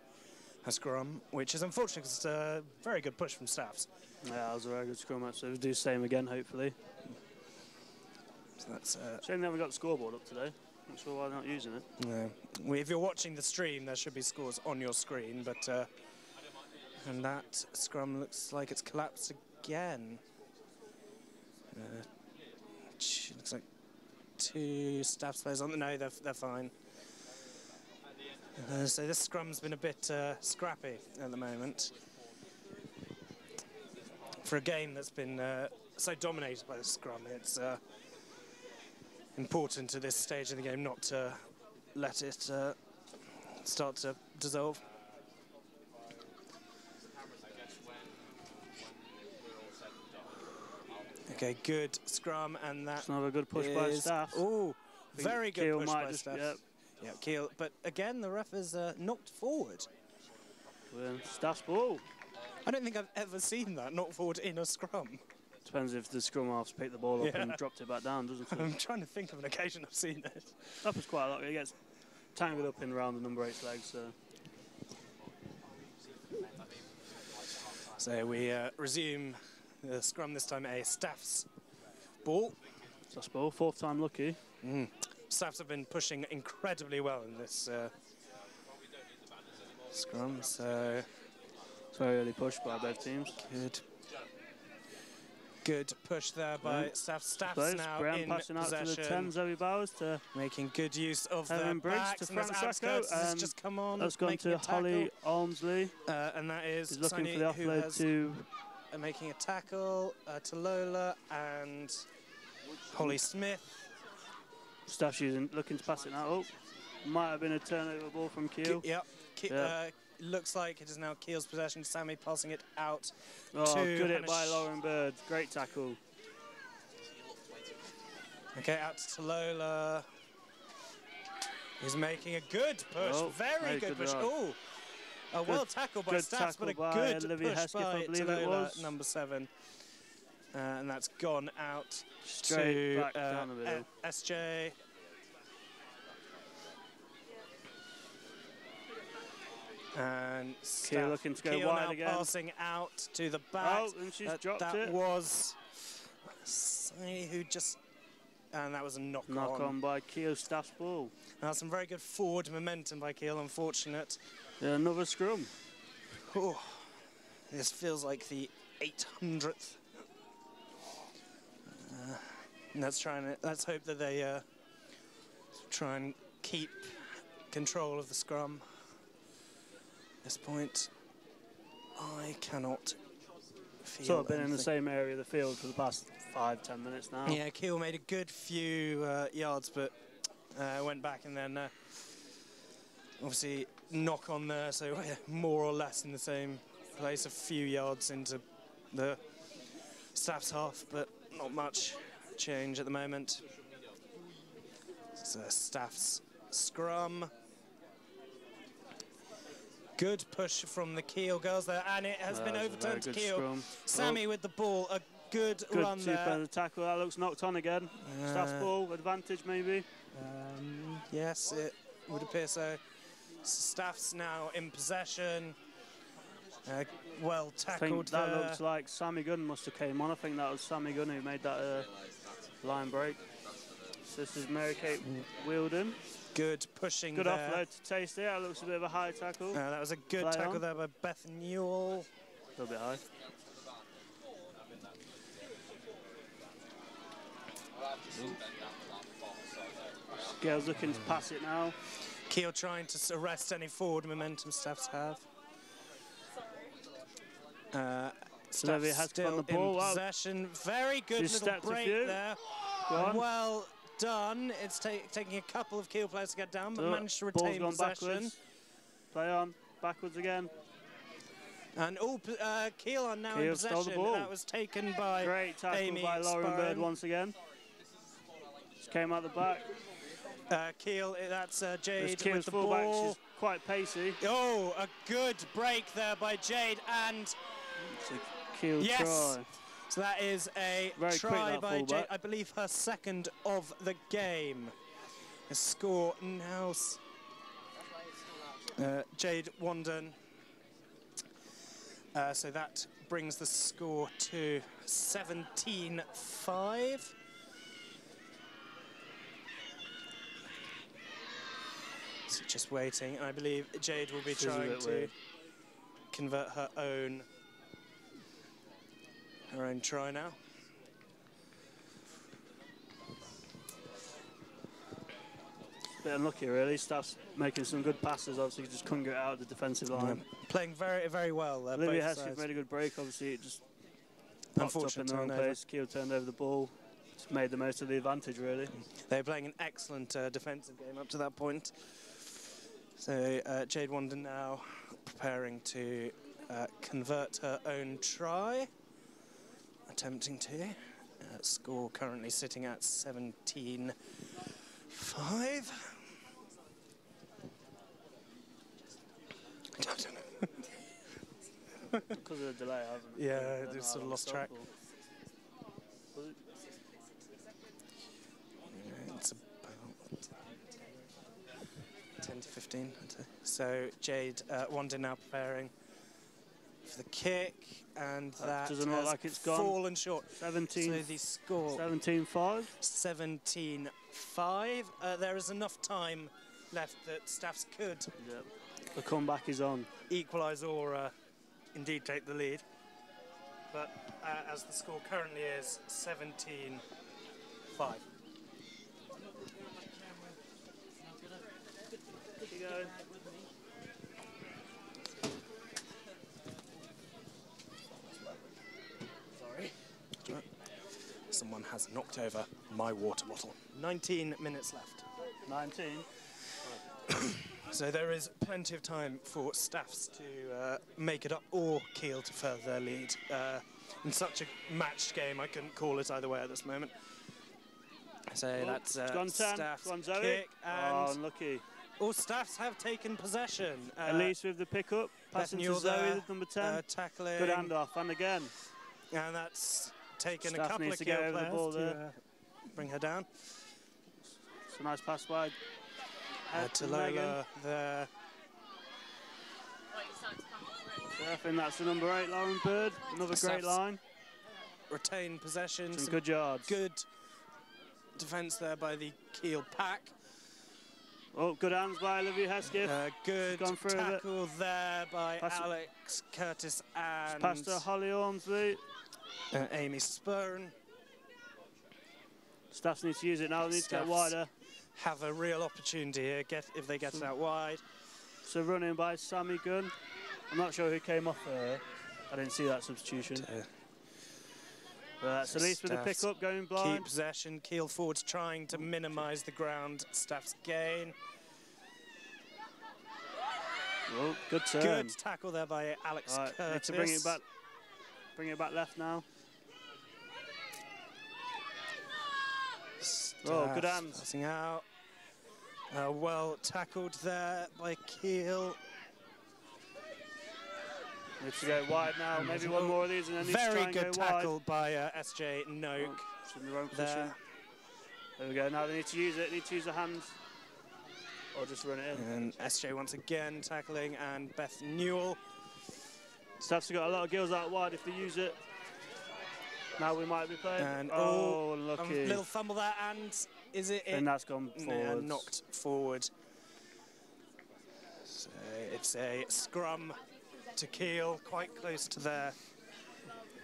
a scrum, which is unfortunate because it's a very good push from Staffs.
Yeah, that was a very good scrum match, so we'll do the same again, hopefully.
So that's
shame they haven't got the scoreboard up today. Not sure why they're not using it.
No. If you're watching the stream, there should be scores on your screen, but and that scrum looks like it's collapsed again. Looks like 2 Staffs players on. No, they're fine. So this scrum's been a bit scrappy at the moment. For a game that's been so dominated by the scrum, it's important at this stage in the game not to let it start to dissolve. Okay, good scrum, and that's
another good push by Staffs.
Oh, very good
Kiel
push
might
by
just,
Staffs.
yep.
Yeah, Kiel, but again, the ref has knocked forward.
Well, Staffs ball.
I don't think I've ever seen that knocked forward in a scrum.
Depends if the scrum half's picked the ball up and dropped it back down, doesn't it?
I'm trying to think of an occasion I've seen it.
Happens quite a lot. It gets tangled up in around the number 8's legs.
So we resume the scrum, this time a Staffs ball.
Staffs ball, 4th time lucky.
Staffs have been pushing incredibly well in this scrum, so...
It's very early push by both teams.
Good push there by Staffs. Staffs now
Brown
in
passing out
possession.
to the 10, Zoe Bowers to
making good use of
Helen
the
Briggs
backs.
to
And there's Alex Curtis has just come on.
That's gone to Holly Almsley.
And that is
He's looking
Sunny,
for the
who
offload
has
to
making a tackle to Lola and Holly Smith.
Staffs looking to pass it now. Oh, might have been a turnover ball from Kiel.
Looks like it is now Kiel's possession. Sammy passing it out to
good hit by Lauren Bird. Great tackle.
Okay, out to Lola. He's making a good push. Very good push. Oh, well tackled by Staffs, but a good push by Lola, number 7. And that's gone out
straight
to
back down the middle.
SJ. And
Kiel looking to go wide again.
Passing out to the back.
Oh, and she's dropped it.
That was Sunny who just... And that was a knock-on.
Knock-on by Kiel Staffs ball.
Now some very good forward momentum by Kiel, unfortunate.
Yeah, another scrum.
Oh, this feels like the 800th. Let's hope that they try and keep control of the scrum. At this point, I cannot feel
Sort of been
anything.
in the same area of the field for the past 5-10 minutes now.
Yeah, Kiel made a good few yards, but went back and then obviously knock on there, so more or less in the same place, a few yards into the Staffs half, but not much change at the moment. It's a Staffs scrum. Good push from the Kiel girls there, and it has been overturned to Kiel.
Scrum.
Sammy with the ball, a good run there.
Good tackle, that looks knocked on again. Staffs ball, advantage maybe?
Yes, it would appear so. Staffs now in possession. Well tackled
I think that
there.
looks like Sammy Gunn must have came on. I think that was Sammy Gunn who made that line break. So this is Mary Kate Wielden.
Good pushing
Good
there.
offload to Tasty. That looks a bit of a high tackle.
That was a good
Play
tackle
on.
there by Beth Newell.
A little bit high. Gail's looking to pass it now.
Kiel trying to arrest any forward momentum Staffs have.
Olivia has
still
got the ball.
in possession. Very good
She's
little
stepped a
break
few.
there.
Go on.
Well done. It's taking a couple of Kiel players to get down, but
Oh,
managed to
ball's
retain
gone
possession.
backwards. Play on. Backwards again.
And Kiel are now
Kiel
in
stole the
possession.
ball.
That was taken by
Great tackle
Amy
by Lauren Bird
Sparrow.
once again. Just came out the back.
Kiel, that's
This
Jade
Kiel's
with the
fullback.
ball.
She's quite pacey.
Oh, a good break there by Jade, and
It's a Kiel
yes.
try.
So that is a
Very quick,
try
that
by Jade.
fullback.
I believe her second of the game. A score now. Jade Wanden. So that brings the score to 17-5. So just waiting, and I believe Jade will be
This is a
trying
bit
to
weird.
convert her own try now.
Bit unlucky, really. Staff's making some good passes. Obviously, just couldn't get out of the defensive line.
Playing very, very well.
Olivia
both
Hesketh
sides.
made a good break. Obviously, it just popped up in
Unfortunate
the wrong
turnover.
place. Kiel turned over the ball. Just made the most of the advantage, really.
They were playing an excellent defensive game up to that point. So Jade Wanden now preparing to convert her own try. Attempting to. Score currently sitting at 17-5. I don't know.
Because of the delay, I haven't.
Yeah,
I don't know
they've
how
sort of
long
lost
it's
track.
gone for. Was it?
It's about 10 to 15. I'd say. So Jade Wanden now preparing for the kick, and that
doesn't look
has
like it's gone.
fallen short.
17.
So the score
17-5.
17-5. There is enough time left that Staffs could
Yep. The comeback is on.
equalise or indeed take the lead. But as the score currently is 17-5.
Keep going.
Sorry. Someone has knocked over my water bottle. 19 minutes left.
19.
So there is plenty of time for Staffs to make it up or Kiel to further their lead. In such a matched game, I couldn't call it either way at this moment. So that's
it's gone 10.
Staffs
Gone Zoe.
kick,
Oh,
and
unlucky.
all Staffs have taken possession.
Elise with the pickup. Passing to
Newell
Zoe
there,
with number 10.
tackling.
Good handoff. And again.
And that's taken
Staff
a couple
needs
of
to get
Kiel
over the
players
ball
to
there.
bring her down.
It's a nice pass wide.
To Lola there.
So I think that's the number 8, Lauren Bird. Another great
Staffs
line.
retain possession.
Some good yards.
Good defence there by the Kiel pack.
Oh, good hands by Olivia Hesketh.
Good
gone through
tackle there by
Pass it.
Alex Curtis and
Pass to Holly Ormsley.
Amy Spurn.
Staffs need to use it now. They need to get
Staffs
wider.
have a real opportunity here if they get it out wide.
So running by Sammy Gunn. I'm not sure who came off her. I didn't see that substitution. That's Elise with the
Staffs
pick-up going
keep
blind.
possession. Kiel forwards trying to minimise the ground. Staff's gain.
Oh, good turn.
Good tackle there by Alex
Right,
Curtis.
need to bring it back. Bring it back left now. Oh, good hands.
Passing out. Well tackled there by Kiel.
Needs to go wide now. Maybe one more of these and then needs to try
Very
and
good
go wide.
tackle by SJ Noak.
Oh, it's in the wrong position.
There.
There we go. Now they need to use it. Need to use the hands. Or just run it in.
And SJ once again tackling, and Beth Newell.
Staffs have got a lot of girls out wide if they use it. Now we might be playing.
And
oh, lucky.
Little fumble there, and is it?
And that's gone forward.
Knocked forward. So it's a scrum to Kiel, quite close to their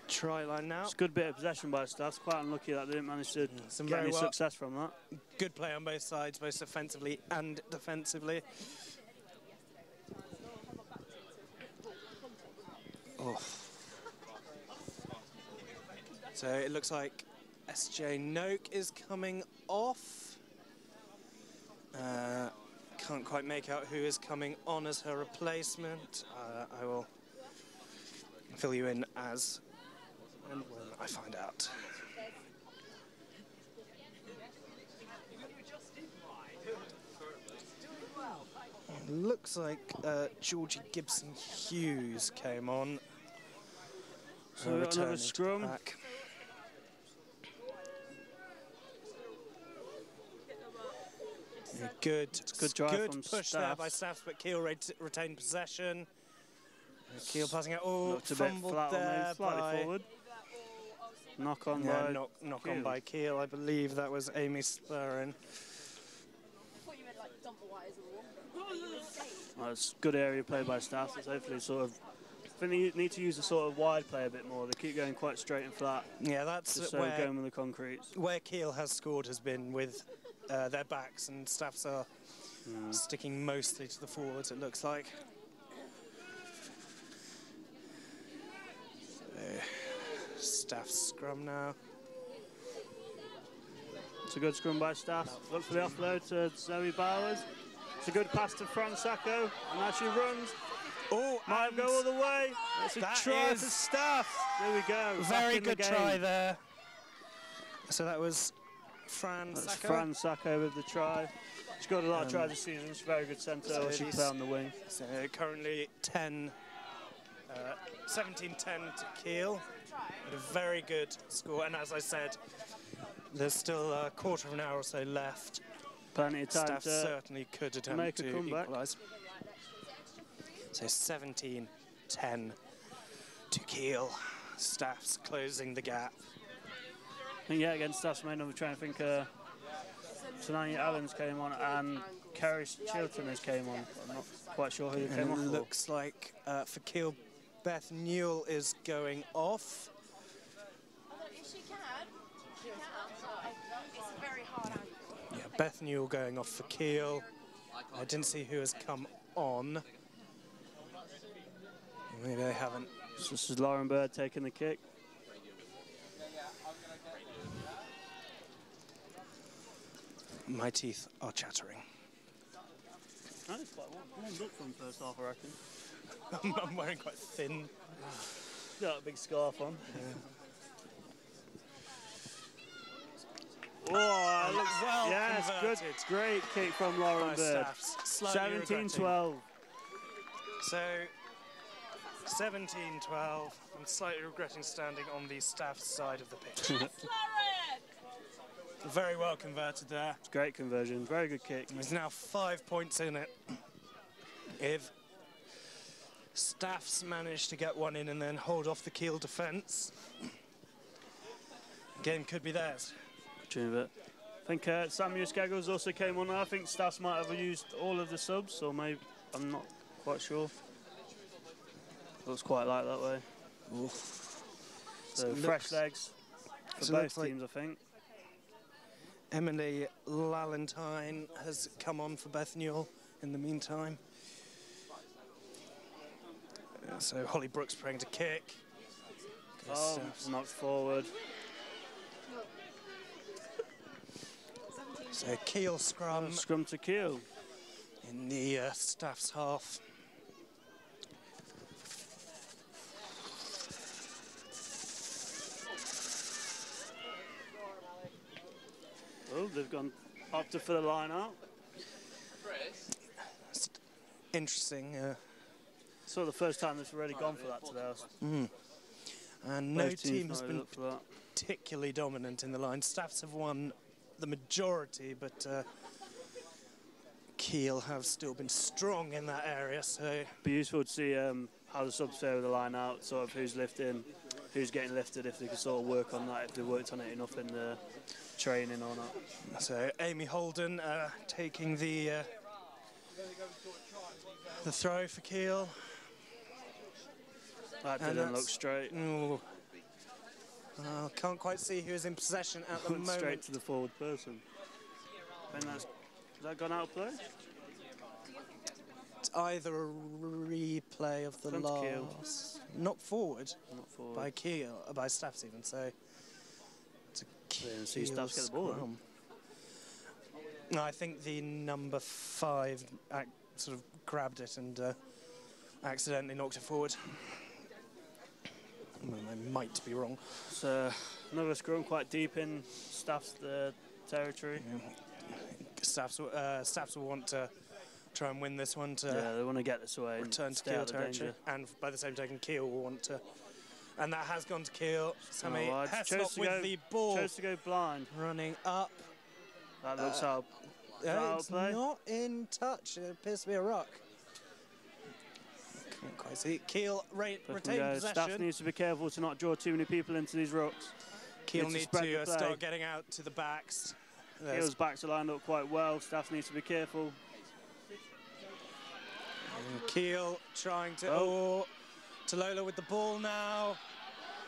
try line now.
It's a good bit of possession by Staffs. Quite unlucky that they didn't manage to get any success from that.
Good play on both sides, both offensively and defensively. Oh. So it looks like SJ Noak is coming off. Can't quite make out who is coming on as her replacement. I will fill you in as and when I find out. It looks like Georgie Gibson-Hughes came on.
So we've got another scrum.
Back. Good
drive from
push
Staffs.
there by Staffs, but Kiel retained possession. Kiel passing out. Oh,
looked a bit
fumbled
flat
there
on me, slightly forward. Knock on by
knock on by Kiel. I believe that was Amy Spurrin.
Well, it's good area play by Staffs. It's hopefully sort of. I think they need to use the sort of wide play a bit more. They keep going quite straight and flat.
Yeah, that's
just
where
going with the concrete.
Where Kiel has scored has been with their backs, and Staffs are sticking mostly to the forwards. It looks like. Staffs scrum now.
It's a good scrum by Staffs. Look for the offload to Zoe Bowers. It's a good pass to Fran Sacco, and now she runs.
Oh,
might go all the way. It's a try to Staffs. There we go.
Very good try there. So that was Fran Sacco.
Fran Sacco with the try. She's got a lot of tries this season. She's a very good centre. So she play on the wing.
So currently 17-10 to Kiel. A very good score, and as I said, there's still a quarter of an hour or so left.
Plenty of time
Staff
to
certainly could attempt
make a
to
comeback.
equalise. So 17-10 to Kiel. Staff's closing the gap.
I think, yeah, against Staffs, I'm trying to think. Tananya Allens came on and Kerry Chilton has came on. I'm not quite sure who came on.
Looks like for Kiel, Beth Newell is going off. Yeah, Beth Newell going off for Kiel. I didn't see who has come on. Maybe they haven't.
So this is Lauren Bird taking the kick.
My teeth are chattering.
That is quite warmed up from first half, I reckon.
I'm wearing quite thin.
Got a big scarf on.
Yeah.
Oh,
looks well
yes,
converted.
Good, great kick from Lauren Bird. 17-12.
So, 17-12. I'm slightly regretting standing on the Staff side of the pitch. Very well converted there.
It's great conversion, very good kick.
There's now 5 points in it. If Staffs manage to get one in and then hold off the Kiel defence, the game could be theirs.
I think Samuel Skeggles also came on. I think Staffs might have used all of the subs, or maybe, I'm not quite sure. Looks quite like that way.
Oof.
So fresh legs for both teams, I think.
Emily Lalentine has come on for Beth Newell in the meantime. So Holly Brooks praying to kick.
Oh, knocked forward.
So Kiel scrum.
Scrum to Kiel.
In the Staff's half.
Oh, they've gone opted for the line out.
Interesting.
Sort of the first time they've already gone for that today.
And no team has been particularly dominant in the line. Staffs have won the majority, but Kiel have still been strong in that area. So
be useful to see how the subs fare with the line out, sort of who's lifting. who's getting lifted, if they can sort of work on that, if they worked on it enough in the training or not.
So Amy Holden taking the throw for Kiel.
That
And
didn't look
that's-
straight.
Ooh. Can't quite see who is in possession at the
Went straight
moment.
to the forward person. I think has that gone out of play?
It's either a replay of the
Front Kiel.
last, not forward,
Not forward.
by Kiel, by Staffs even. So it's a
Didn't see
Kiel
Staffs get the ball,
scrum. No, I think the number 5 sort of grabbed it and accidentally knocked it forward. Well, I might be wrong.
So another scrum quite deep in Staff's territory.
Staffs will want to try and win this one to
Yeah, they want to get this away.
return
and
to
stay
Kiel
out of
territory,
danger.
and by the same token, Kiel will want to, and that has gone to Kiel. Sammy
wide.
Heslop
Chose to
with
go-
the ball
Chose to go blind.
running up.
That looks out. Out of
It's
play?
not in touch. It appears to be a ruck. Can't quite see. Kiel retain
Staff
possession.
needs to be careful to not draw too many people into these rucks.
Kiel
need to
need
spread the
to
play.
start getting out to the backs. There's
Kiel's backs are lined up quite well. Staff needs to be careful.
Kiel trying to. Tallulah with the ball now.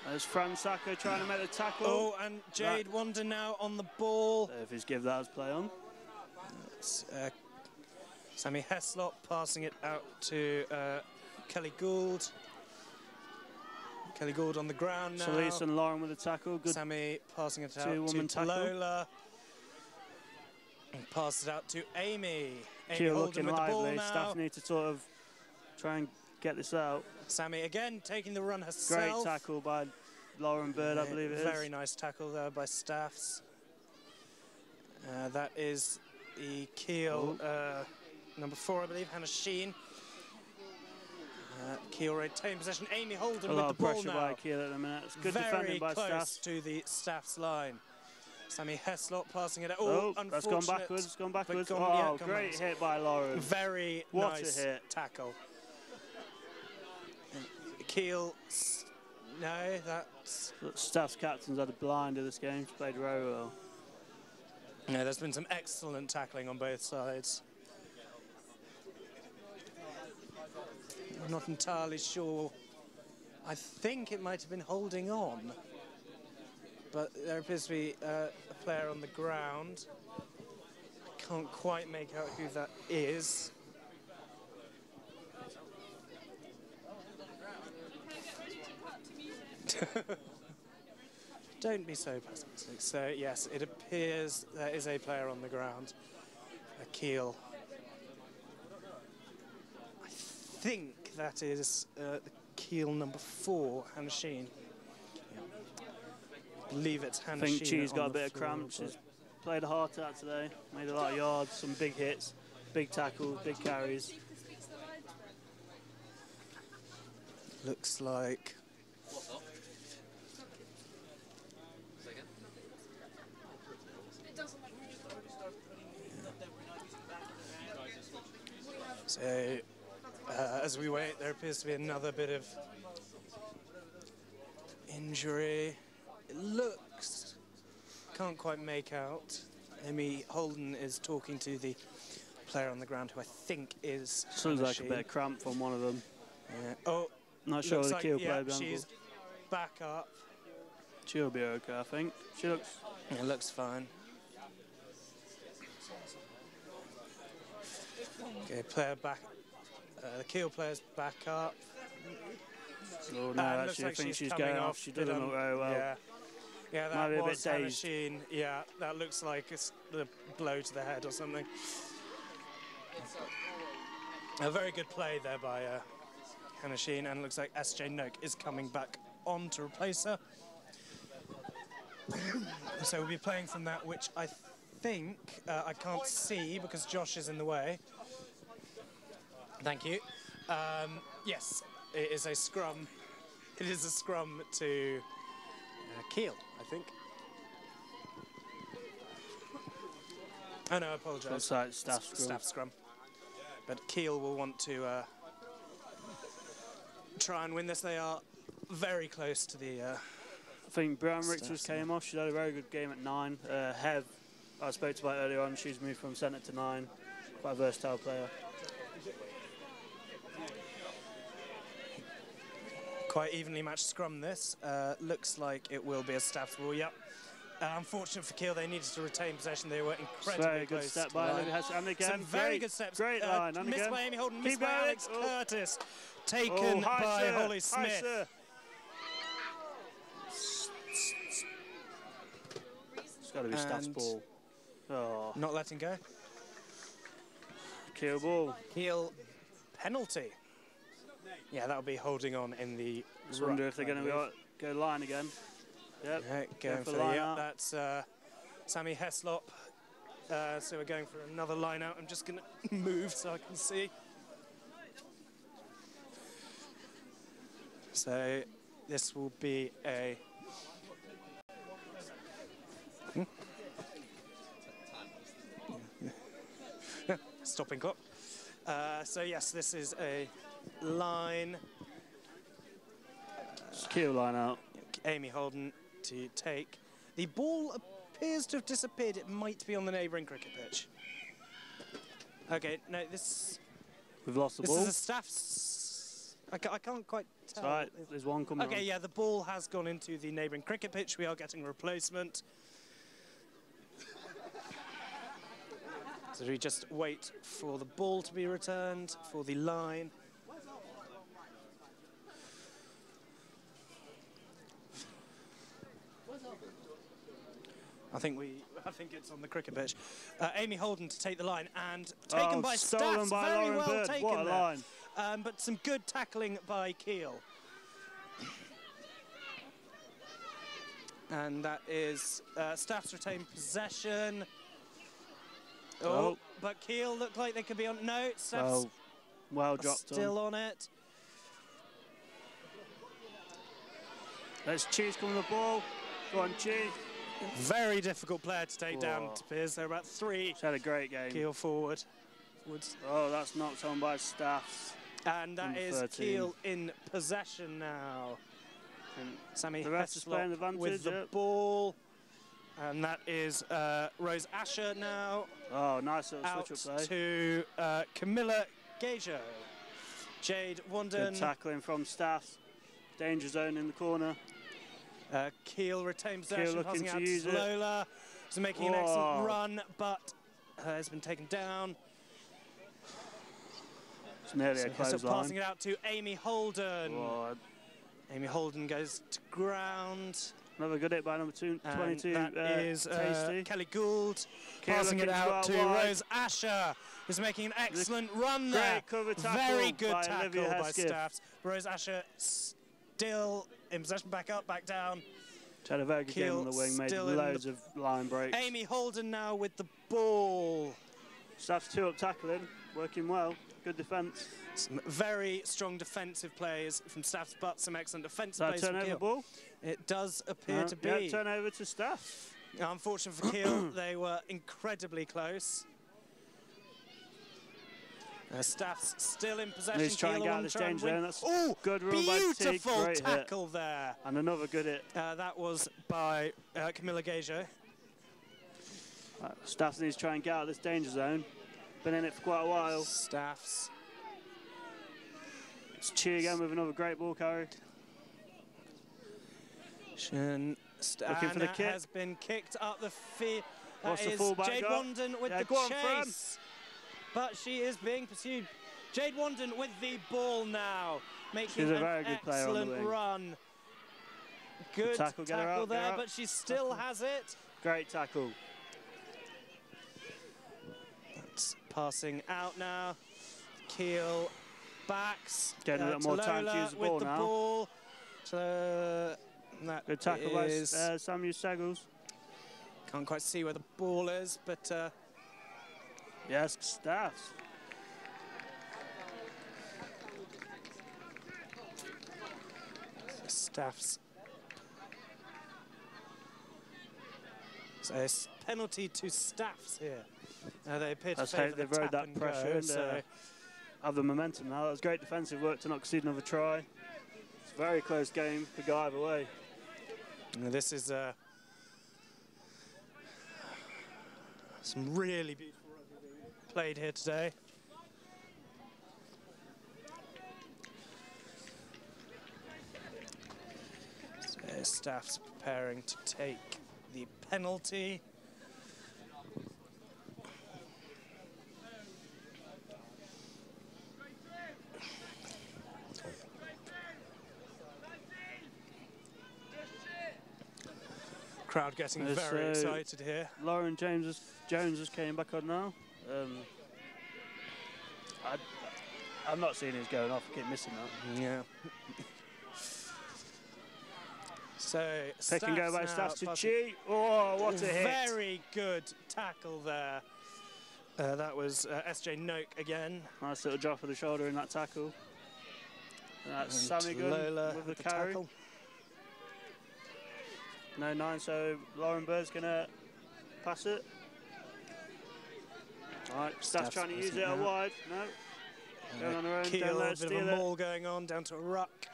There's Fran Sacco trying to make the tackle.
Oh, and Jade Wonder now on the ball.
If he's give that as play on.
It's, Sammy Heslop passing it out to Kelly Gould. Kelly Gould on the ground now.
Solis and Lauren with the tackle. Good.
Sammy passing it out to
Two-woman tackle.
Tallulah. And pass it out to Amy. Amy
Kiel
Holden
looking
with the ball
lively.
now.
Staff need to sort of try and get this out.
Sammy again taking the run
Great
herself.
tackle by Lauren Bird, I believe it is.
Very nice tackle there by Staffs. That is the Kiel number 4, I believe, Hannah Sheen. Kiel retain possession. Amy Holden
A
with
lot
the
of
ball
pressure
now.
by Kiel at the minute. It's good
Very
defending by
close
Staff.
to the Staffs line. Sammy Heslop passing it out.
Oh,
unfortunate.
that's gone backwards. It's gone backwards.
But
Oh,
come
great
back.
hit by Lauren.
Very
What
nice
a hit.
tackle. Kiel. No, that's.
Staff's captain's had a blind of this game. She's played very well.
No, there's been some excellent tackling on both sides. I'm not entirely sure. I think it might have been holding on. But there appears to be a player on the ground. I can't quite make out who that is. Don't be so pessimistic. So, yes, it appears there is a player on the ground. A Kiel. I think that is the Kiel number 4, Hannah Sheen. I believe it's Hannah
I
Sheen.
think she's
on
got a
the
bit of
floor,
cramp.
but-
She's played a hard out today. Made a lot of yards, some big hits, big tackles, big carries.
Looks like. So, as we wait, there appears to be another bit of injury. It looks, can't quite make out. Amy Holden is talking to the player on the ground, who I think is.
Sounds
Hannah
like a
Sheen.
bit of cramp from one of them.
Yeah. Oh,
Not sure
looks
the
like,
Kiel
yeah,
player.
she's back up.
She'll be okay, I think. She looks.
It looks fine. Okay, player back. The Kiel player's back up.
Oh no,
And looks
actually, I
like
think she's
coming
going off. She doesn't look very well.
Yeah, yeah,
Might be
that
a bit
was Hannah
dazed.
Sheen. Yeah, that looks like it's a blow to the head or something. A very good play there by Hannah Sheen, and it looks like S.J. Noak is coming back on to replace her. So we'll be playing from that, which I think I can't see because Josh is in the way. Thank you. Yes, it is a scrum. It is a scrum to Kiel, I think. Oh no, I apologise.
Looks like staff scrum.
Staff scrum. But Kiel will want to try and win this. They are very close to the.
I think Brown Richters
Staffs
came off. She had a very good game at 9. Hev, I spoke about earlier on, she's moved from centre to 9. Quite a versatile player.
Quite evenly matched scrum this. Looks like it will be a Staffs ball, yep. Unfortunate for Kiel, they needed to retain possession. They were incredibly
very good
close.
step by Olivia Hess. And again,
some very good steps.
Great line. And
missed
again.
by Amy Holden,
Keep
missed by
going.
Alex Curtis. Taken by
sir.
Holly Smith.
Sir. It's got to be Staff's ball. Oh.
Not letting go.
Kiel ball.
Kiel penalty. Yeah, that'll be holding on in the.
I wonder if they're going to go line again. Yep.
Yeah, going for the line out. That's Sammy Heslop. So we're going for another line out. I'm just going to move so I can see. So this will be a. Stopping clock. So yes, this is a line.
Kiel line out.
Amy Holden to take. The ball appears to have disappeared. It might be on the neighbouring cricket pitch. Okay, no, this.
We've lost the ball.
This is a Staffs. I can't quite tell.
That's right, there's one coming
Okay,
on.
yeah, the ball has gone into the neighbouring cricket pitch. We are getting a replacement. So we just wait for the ball to be returned for the line. I think it's on the cricket pitch. Amy Holden to take the line and taken by Staffs.
By
very
Lauren
well
Bird.
taken
What a
there.
line.
But some good tackling by Kiel. And that is Staffs retain possession. Oh, but Kiel look like they could be on. No, Staffs
well dropped
still on it.
Let's Cheese come with the ball. Go on, Cheese.
Very difficult player to take down, it appears. They're about 3.
She's had a great game.
Kiel forward.
Oh, that's knocked on by Staffs.
And that
Number
is
13.
Kiel in possession now. And Sammy
The rest is playing
Heslop
advantage,
with the ball. And that is Rose Asher now.
Oh, nice little
out
switch up play.
to Camilla Gajo. Jade Wanden.
Good tackling from Staffs. Danger zone in the corner.
Kiel retains possession,
looking
passing
to
out
use
to
it.
Lola. She's making an excellent run, but has been taken down.
It's nearly a close line.
Passing it out to Amy Holden.
Oh,
Amy Holden goes to ground.
another good hit by number 22.
That is
Tasty.
Kelly Gould.
Kiel
Passing it
looking
out to
wide.
Rose Asher, who's making an excellent run there.
Great cover tackle
Very good
by
tackle
Olivia
by
Hesketh.
Staffs. Rose Asher still in possession, back up, back down.
She had a very good game on the wing, made loads of line breaks.
Amy Holden now with the ball.
Staffs 2 up tackling, working well. Good defence.
Some very strong defensive players from Staffs, but some excellent defensive
That
plays from
turnover
Kiel.
ball?
It does appear to be.
Yeah, turnover to Staffs.
Unfortunate for Kiel, they were incredibly close. Staffs still in possession.
He's trying to get out of this danger zone. That's good run by Teague.
Beautiful
Great
tackle
hit.
there.
And another good hit.
That was by Camilla Gajo.
Staffs needs to try and get out of this danger zone. Been in it for quite a while.
Staffs.
It's Chi again with another great ball carry.
Looking
for the kick.
Has been kicked up the field.
What's the
is
fullback
Jade
got?
Wanden with
Yeah,
the
go on, Fran.
chase. But she is being pursued. Jade Wanden with the ball now. Making
She's a
an
very good player on the
excellent
wing.
run. Good
tackle, get her out,
there,
get her
but she still has it.
Great tackle.
That's passing out now. Kiel backs.
Getting a little more time to
Lola
use the
with
ball
the
now.
ball. That
Good tackle by
is,
Samuel Seggles.
can't quite see where the ball is, but
Yes, Staffs.
Staffs. So it's penalty to Staffs here. They appear to
Let's
favour
hope
the
they've rode
tap
that
and
pressure
go,
and
so
have the momentum now. That was great defensive work to not concede another try. Very close game. Could go either way.
And this is some really beautiful rugby being played here today. So staff's preparing to take the penalty. Crowd getting very excited here.
Lauren Jones has came back on now. I'm not seeing his going off. I keep missing that.
Yeah. So
Pick and go by Staffs to Chi. Oh, what a hit!
Very good tackle there. That was SJ Noak again.
Nice little drop of the shoulder in that tackle. And that's Sammy Gunn with the carry.
Tackle.
No 9, so Lauren Bird's gonna pass it. Alright, Staff's trying to use it out wide. No. Going on her own.
Keel, a bit of a maul going on, down to a ruck.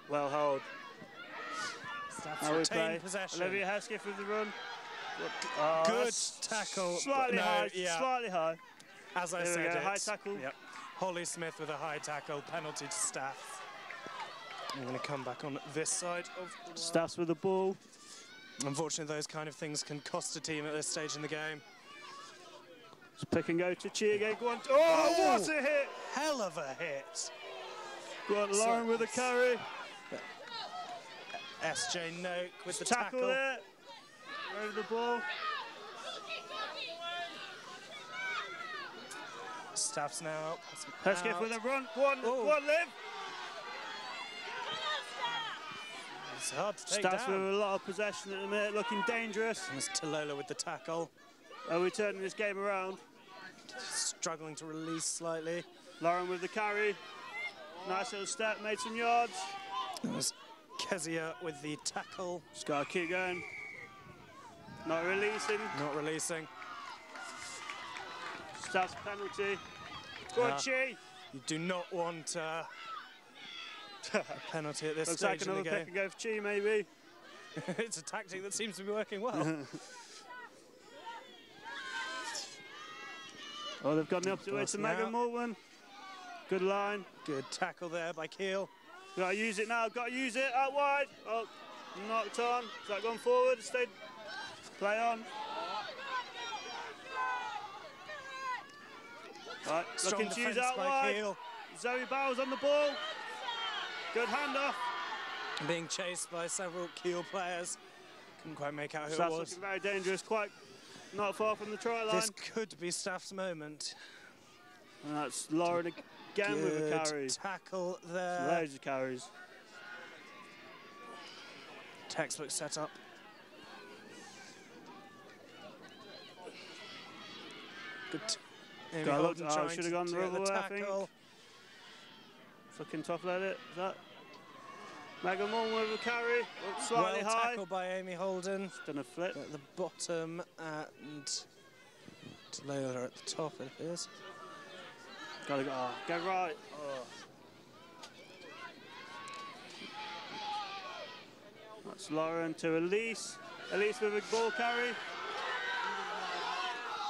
Well hold.
Staff's retained possession.
Olivia Hesketh with the run.
Good tackle.
Slightly high, slightly high.
As I said,
high tackle.
Yep. Holly Smith with a high tackle, penalty to Staff. I'm going to come back on this side of the line.
Staffs with the ball.
Unfortunately, those kind of things can cost a team at this stage in the game.
It's pick and go to Chi again. Go on. Oh, what a hit!
Hell of a hit.
Go on, Lauren with the carry.
SJ Noak with the
tackle. There. Over the ball.
Staffs now.
Hesketh with a run. Go on, Liv.
It's hard to take
Staffs
down.
with a lot of possession at the minute, looking dangerous.
And it's Talola with the tackle.
Are we turning this game around?
Struggling to release slightly.
Lauren with the carry. Nice little step, made some yards.
It was Kezia with the tackle.
Just got to keep going. Not releasing.
Not releasing.
Staff's penalty. Go on, Chi.
You do not want a penalty at this
Looks
stage
like another
in the game.
pick and go for Chi, maybe.
It's a tactic that seems to be working well.
Oh, they've gone the opposite way to Megan Morgan. Good line.
Good tackle there by Keel.
Got to use it now. Got to use it out wide. Oh, knocked on. Is that gone forward? Stayed. Play on. Right,
Strong
looking to use
defence
out
by
wide.
Keel.
Zoe Bowers on the ball. Good handoff.
Being chased by several Keel players. Couldn't quite make out who
Staff's
it was.
looking very dangerous. Quite not far from the try line.
This could be Staff's moment.
And that's Lauren again with a carry.
Tackle there.
Loads of carries.
Textbook setup. Good. Amy Holden trying
should have gone
to
the
get
other way, I think.
tackle.
Looking tough at it. Is that Megan Morgan with a carry? Slightly
well
high.
tackled by Amy Holden.
Done a flip.
At the bottom and Taylor at the top, it appears.
Gotta go. Oh, go right. Oh. That's Lauren to Elise. Elise with a ball carry.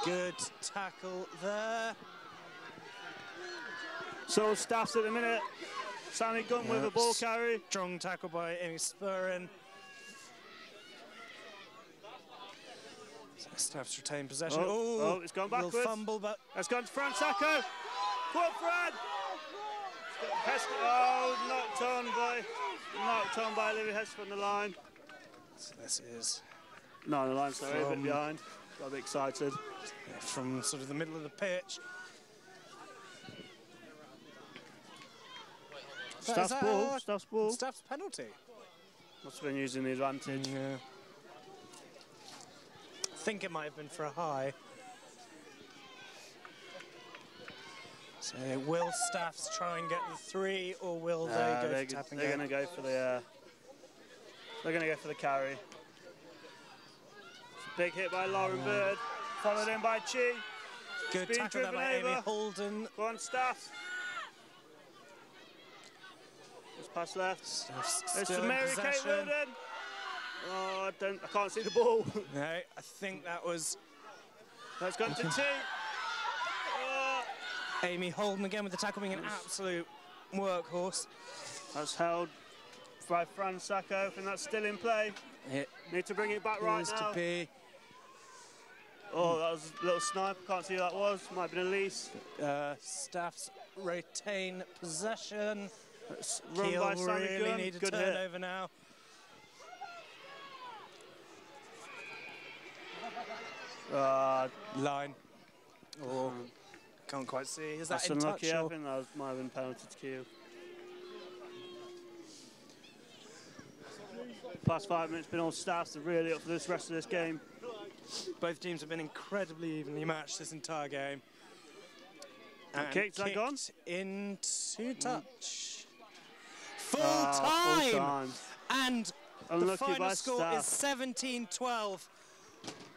Good tackle there.
So Staffs at the minute. Sammy Gunn with a ball carry.
Strong tackle by Amy Spurrin. Staffs retain possession.
Oh, it's gone backwards.
Fumble, but
it's gone to Fran Sacco. Come on, Fran. Oh, knocked on by Olivia Hesketh on the line.
So this is
no, the line's sorry, a bit behind. Got a bit excited.
From sort of the middle of the pitch.
Staff's ball. Staff's ball.
Staff's penalty.
Must have been using the advantage.
Yeah. I think it might have been for a high. So will Staffs try and get the 3, or will they go for tapping?
They're going to go for the. They're going to go for the carry. Big hit by Lauren Bird, followed in by Chi.
Good tackle there by Amy Holden.
Go on, Staff. It's pass left. It's
Still
to
in
Mary Kate
possession.
Wilden. Oh, I can't see the ball.
No, I think that was
That's gone to T.
Amy Holden again with the tackle, being an absolute workhorse.
That's held by Fran Sacco. I think that's still in play.
It
Need to bring it back right
appears
now.
to be.
Oh, that was a little snipe. Can't see who that was. Might have been Elise.
Staffs retain possession.
Run
Kiel
by Sammy
really
Gunn.
need a
Good hit.
turnover now. Line. Oh, can't quite see. Is that
That's
in
unlucky.
touch?
I
Or?
think that might have been penalty to Kew. Past 5 minutes been all Staffs. They're really up for this rest of this game.
Both teams have been incredibly evenly matched this entire game. And
Kicked, that gone?
Into touch. Full
Full
time!
time.
And
Unlucky
the final
by
score is
Staff.
17-12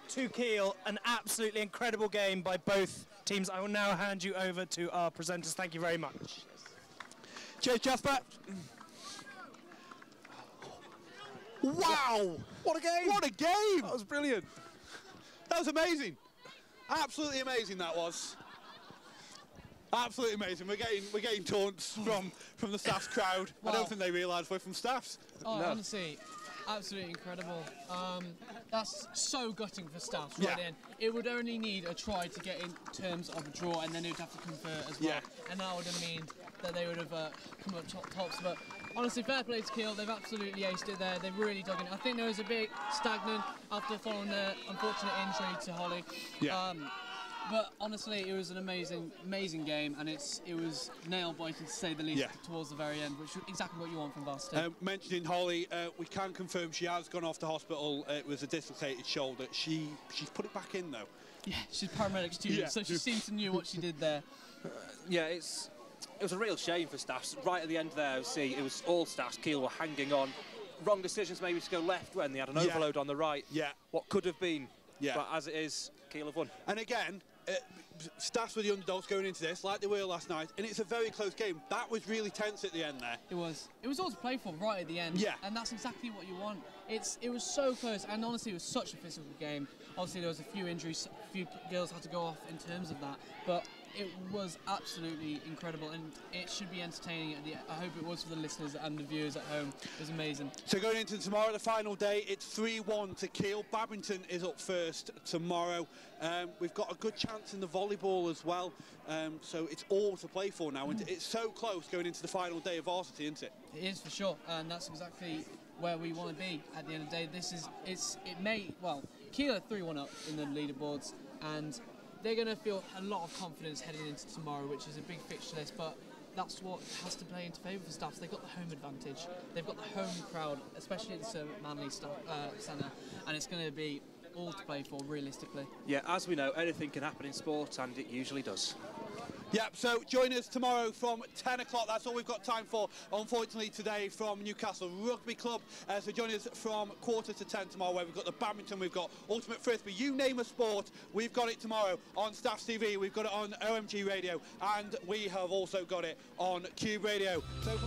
to Kiel. An absolutely incredible game by both teams. I will now hand you over to our presenters. Thank you very much.
Cheers, Jasper. Wow! What a game! What a game! That was brilliant. That was amazing. Absolutely amazing. That was. Absolutely amazing. We're getting taunts from the Staffs crowd. I don't think they realise we're from Staffs.
Oh, honestly, absolutely incredible. That's so gutting for Staffs right in. It would only need a try to get in terms of a draw, and then they would have to convert as well.
Yeah.
And that would have meant that they would have come up tops. But honestly, fair play to Kiel. They've absolutely aced it there. They've really dug in. I think there was a bit stagnant after following the unfortunate injury to Holly.
Yeah.
But honestly, it was an amazing game, and it was nail-biting to say the least towards the very end, which is exactly what you want from Varsity.
Mentioning Holly, we can confirm she has gone off to hospital. It was a dislocated shoulder. She's put it back in though.
Yeah, she's paramedics too, so she seems to knew what she did there.
Yeah, it was a real shame for Staffs. Right at the end there, see, it was all Staffs. Kiel were hanging on. Wrong decisions maybe to go left when they had an overload on the right.
Yeah.
What could have been.
Yeah.
But as it is, Kiel have won.
And again, Staffs were the underdogs going into this, like they were last night, and it's a very close game. That was really tense at the end there.
It was all to play for right at the end.
Yeah.
And that's exactly what you want. It was so close, and honestly, it was such a physical game. Obviously, there was a few injuries, a few girls had to go off in terms of that, but it was absolutely incredible, and it should be entertaining. I hope it was for the listeners and the viewers at home. It was amazing.
So going into tomorrow, the final day, it's 3-1 to Kiel. Badminton is up first tomorrow. We've got a good chance in the volleyball as well, so it's all to play for now, and it's so close going into the final day of Varsity, isn't it?
It is for sure, and that's exactly where we want to be at the end of the day. Kiel are 3-1 up in the leaderboards, and they're going to feel a lot of confidence heading into tomorrow, which is a big fixture list, but that's what has to play into favour for Staffs. They've got the home advantage. They've got the home crowd, especially at the Sir Manley Centre, and it's going to be all to play for, realistically.
Yeah, as we know, anything can happen in sport, and it usually does.
Yep, so join us tomorrow from 10 o'clock. That's all we've got time for, unfortunately, today from Newcastle Rugby Club. So join us from 10:15 tomorrow, where we've got the badminton, we've got ultimate frisbee. You name a sport, we've got it tomorrow on Staffs TV, we've got it on OMG Radio, and we have also got it on KUBE Radio. So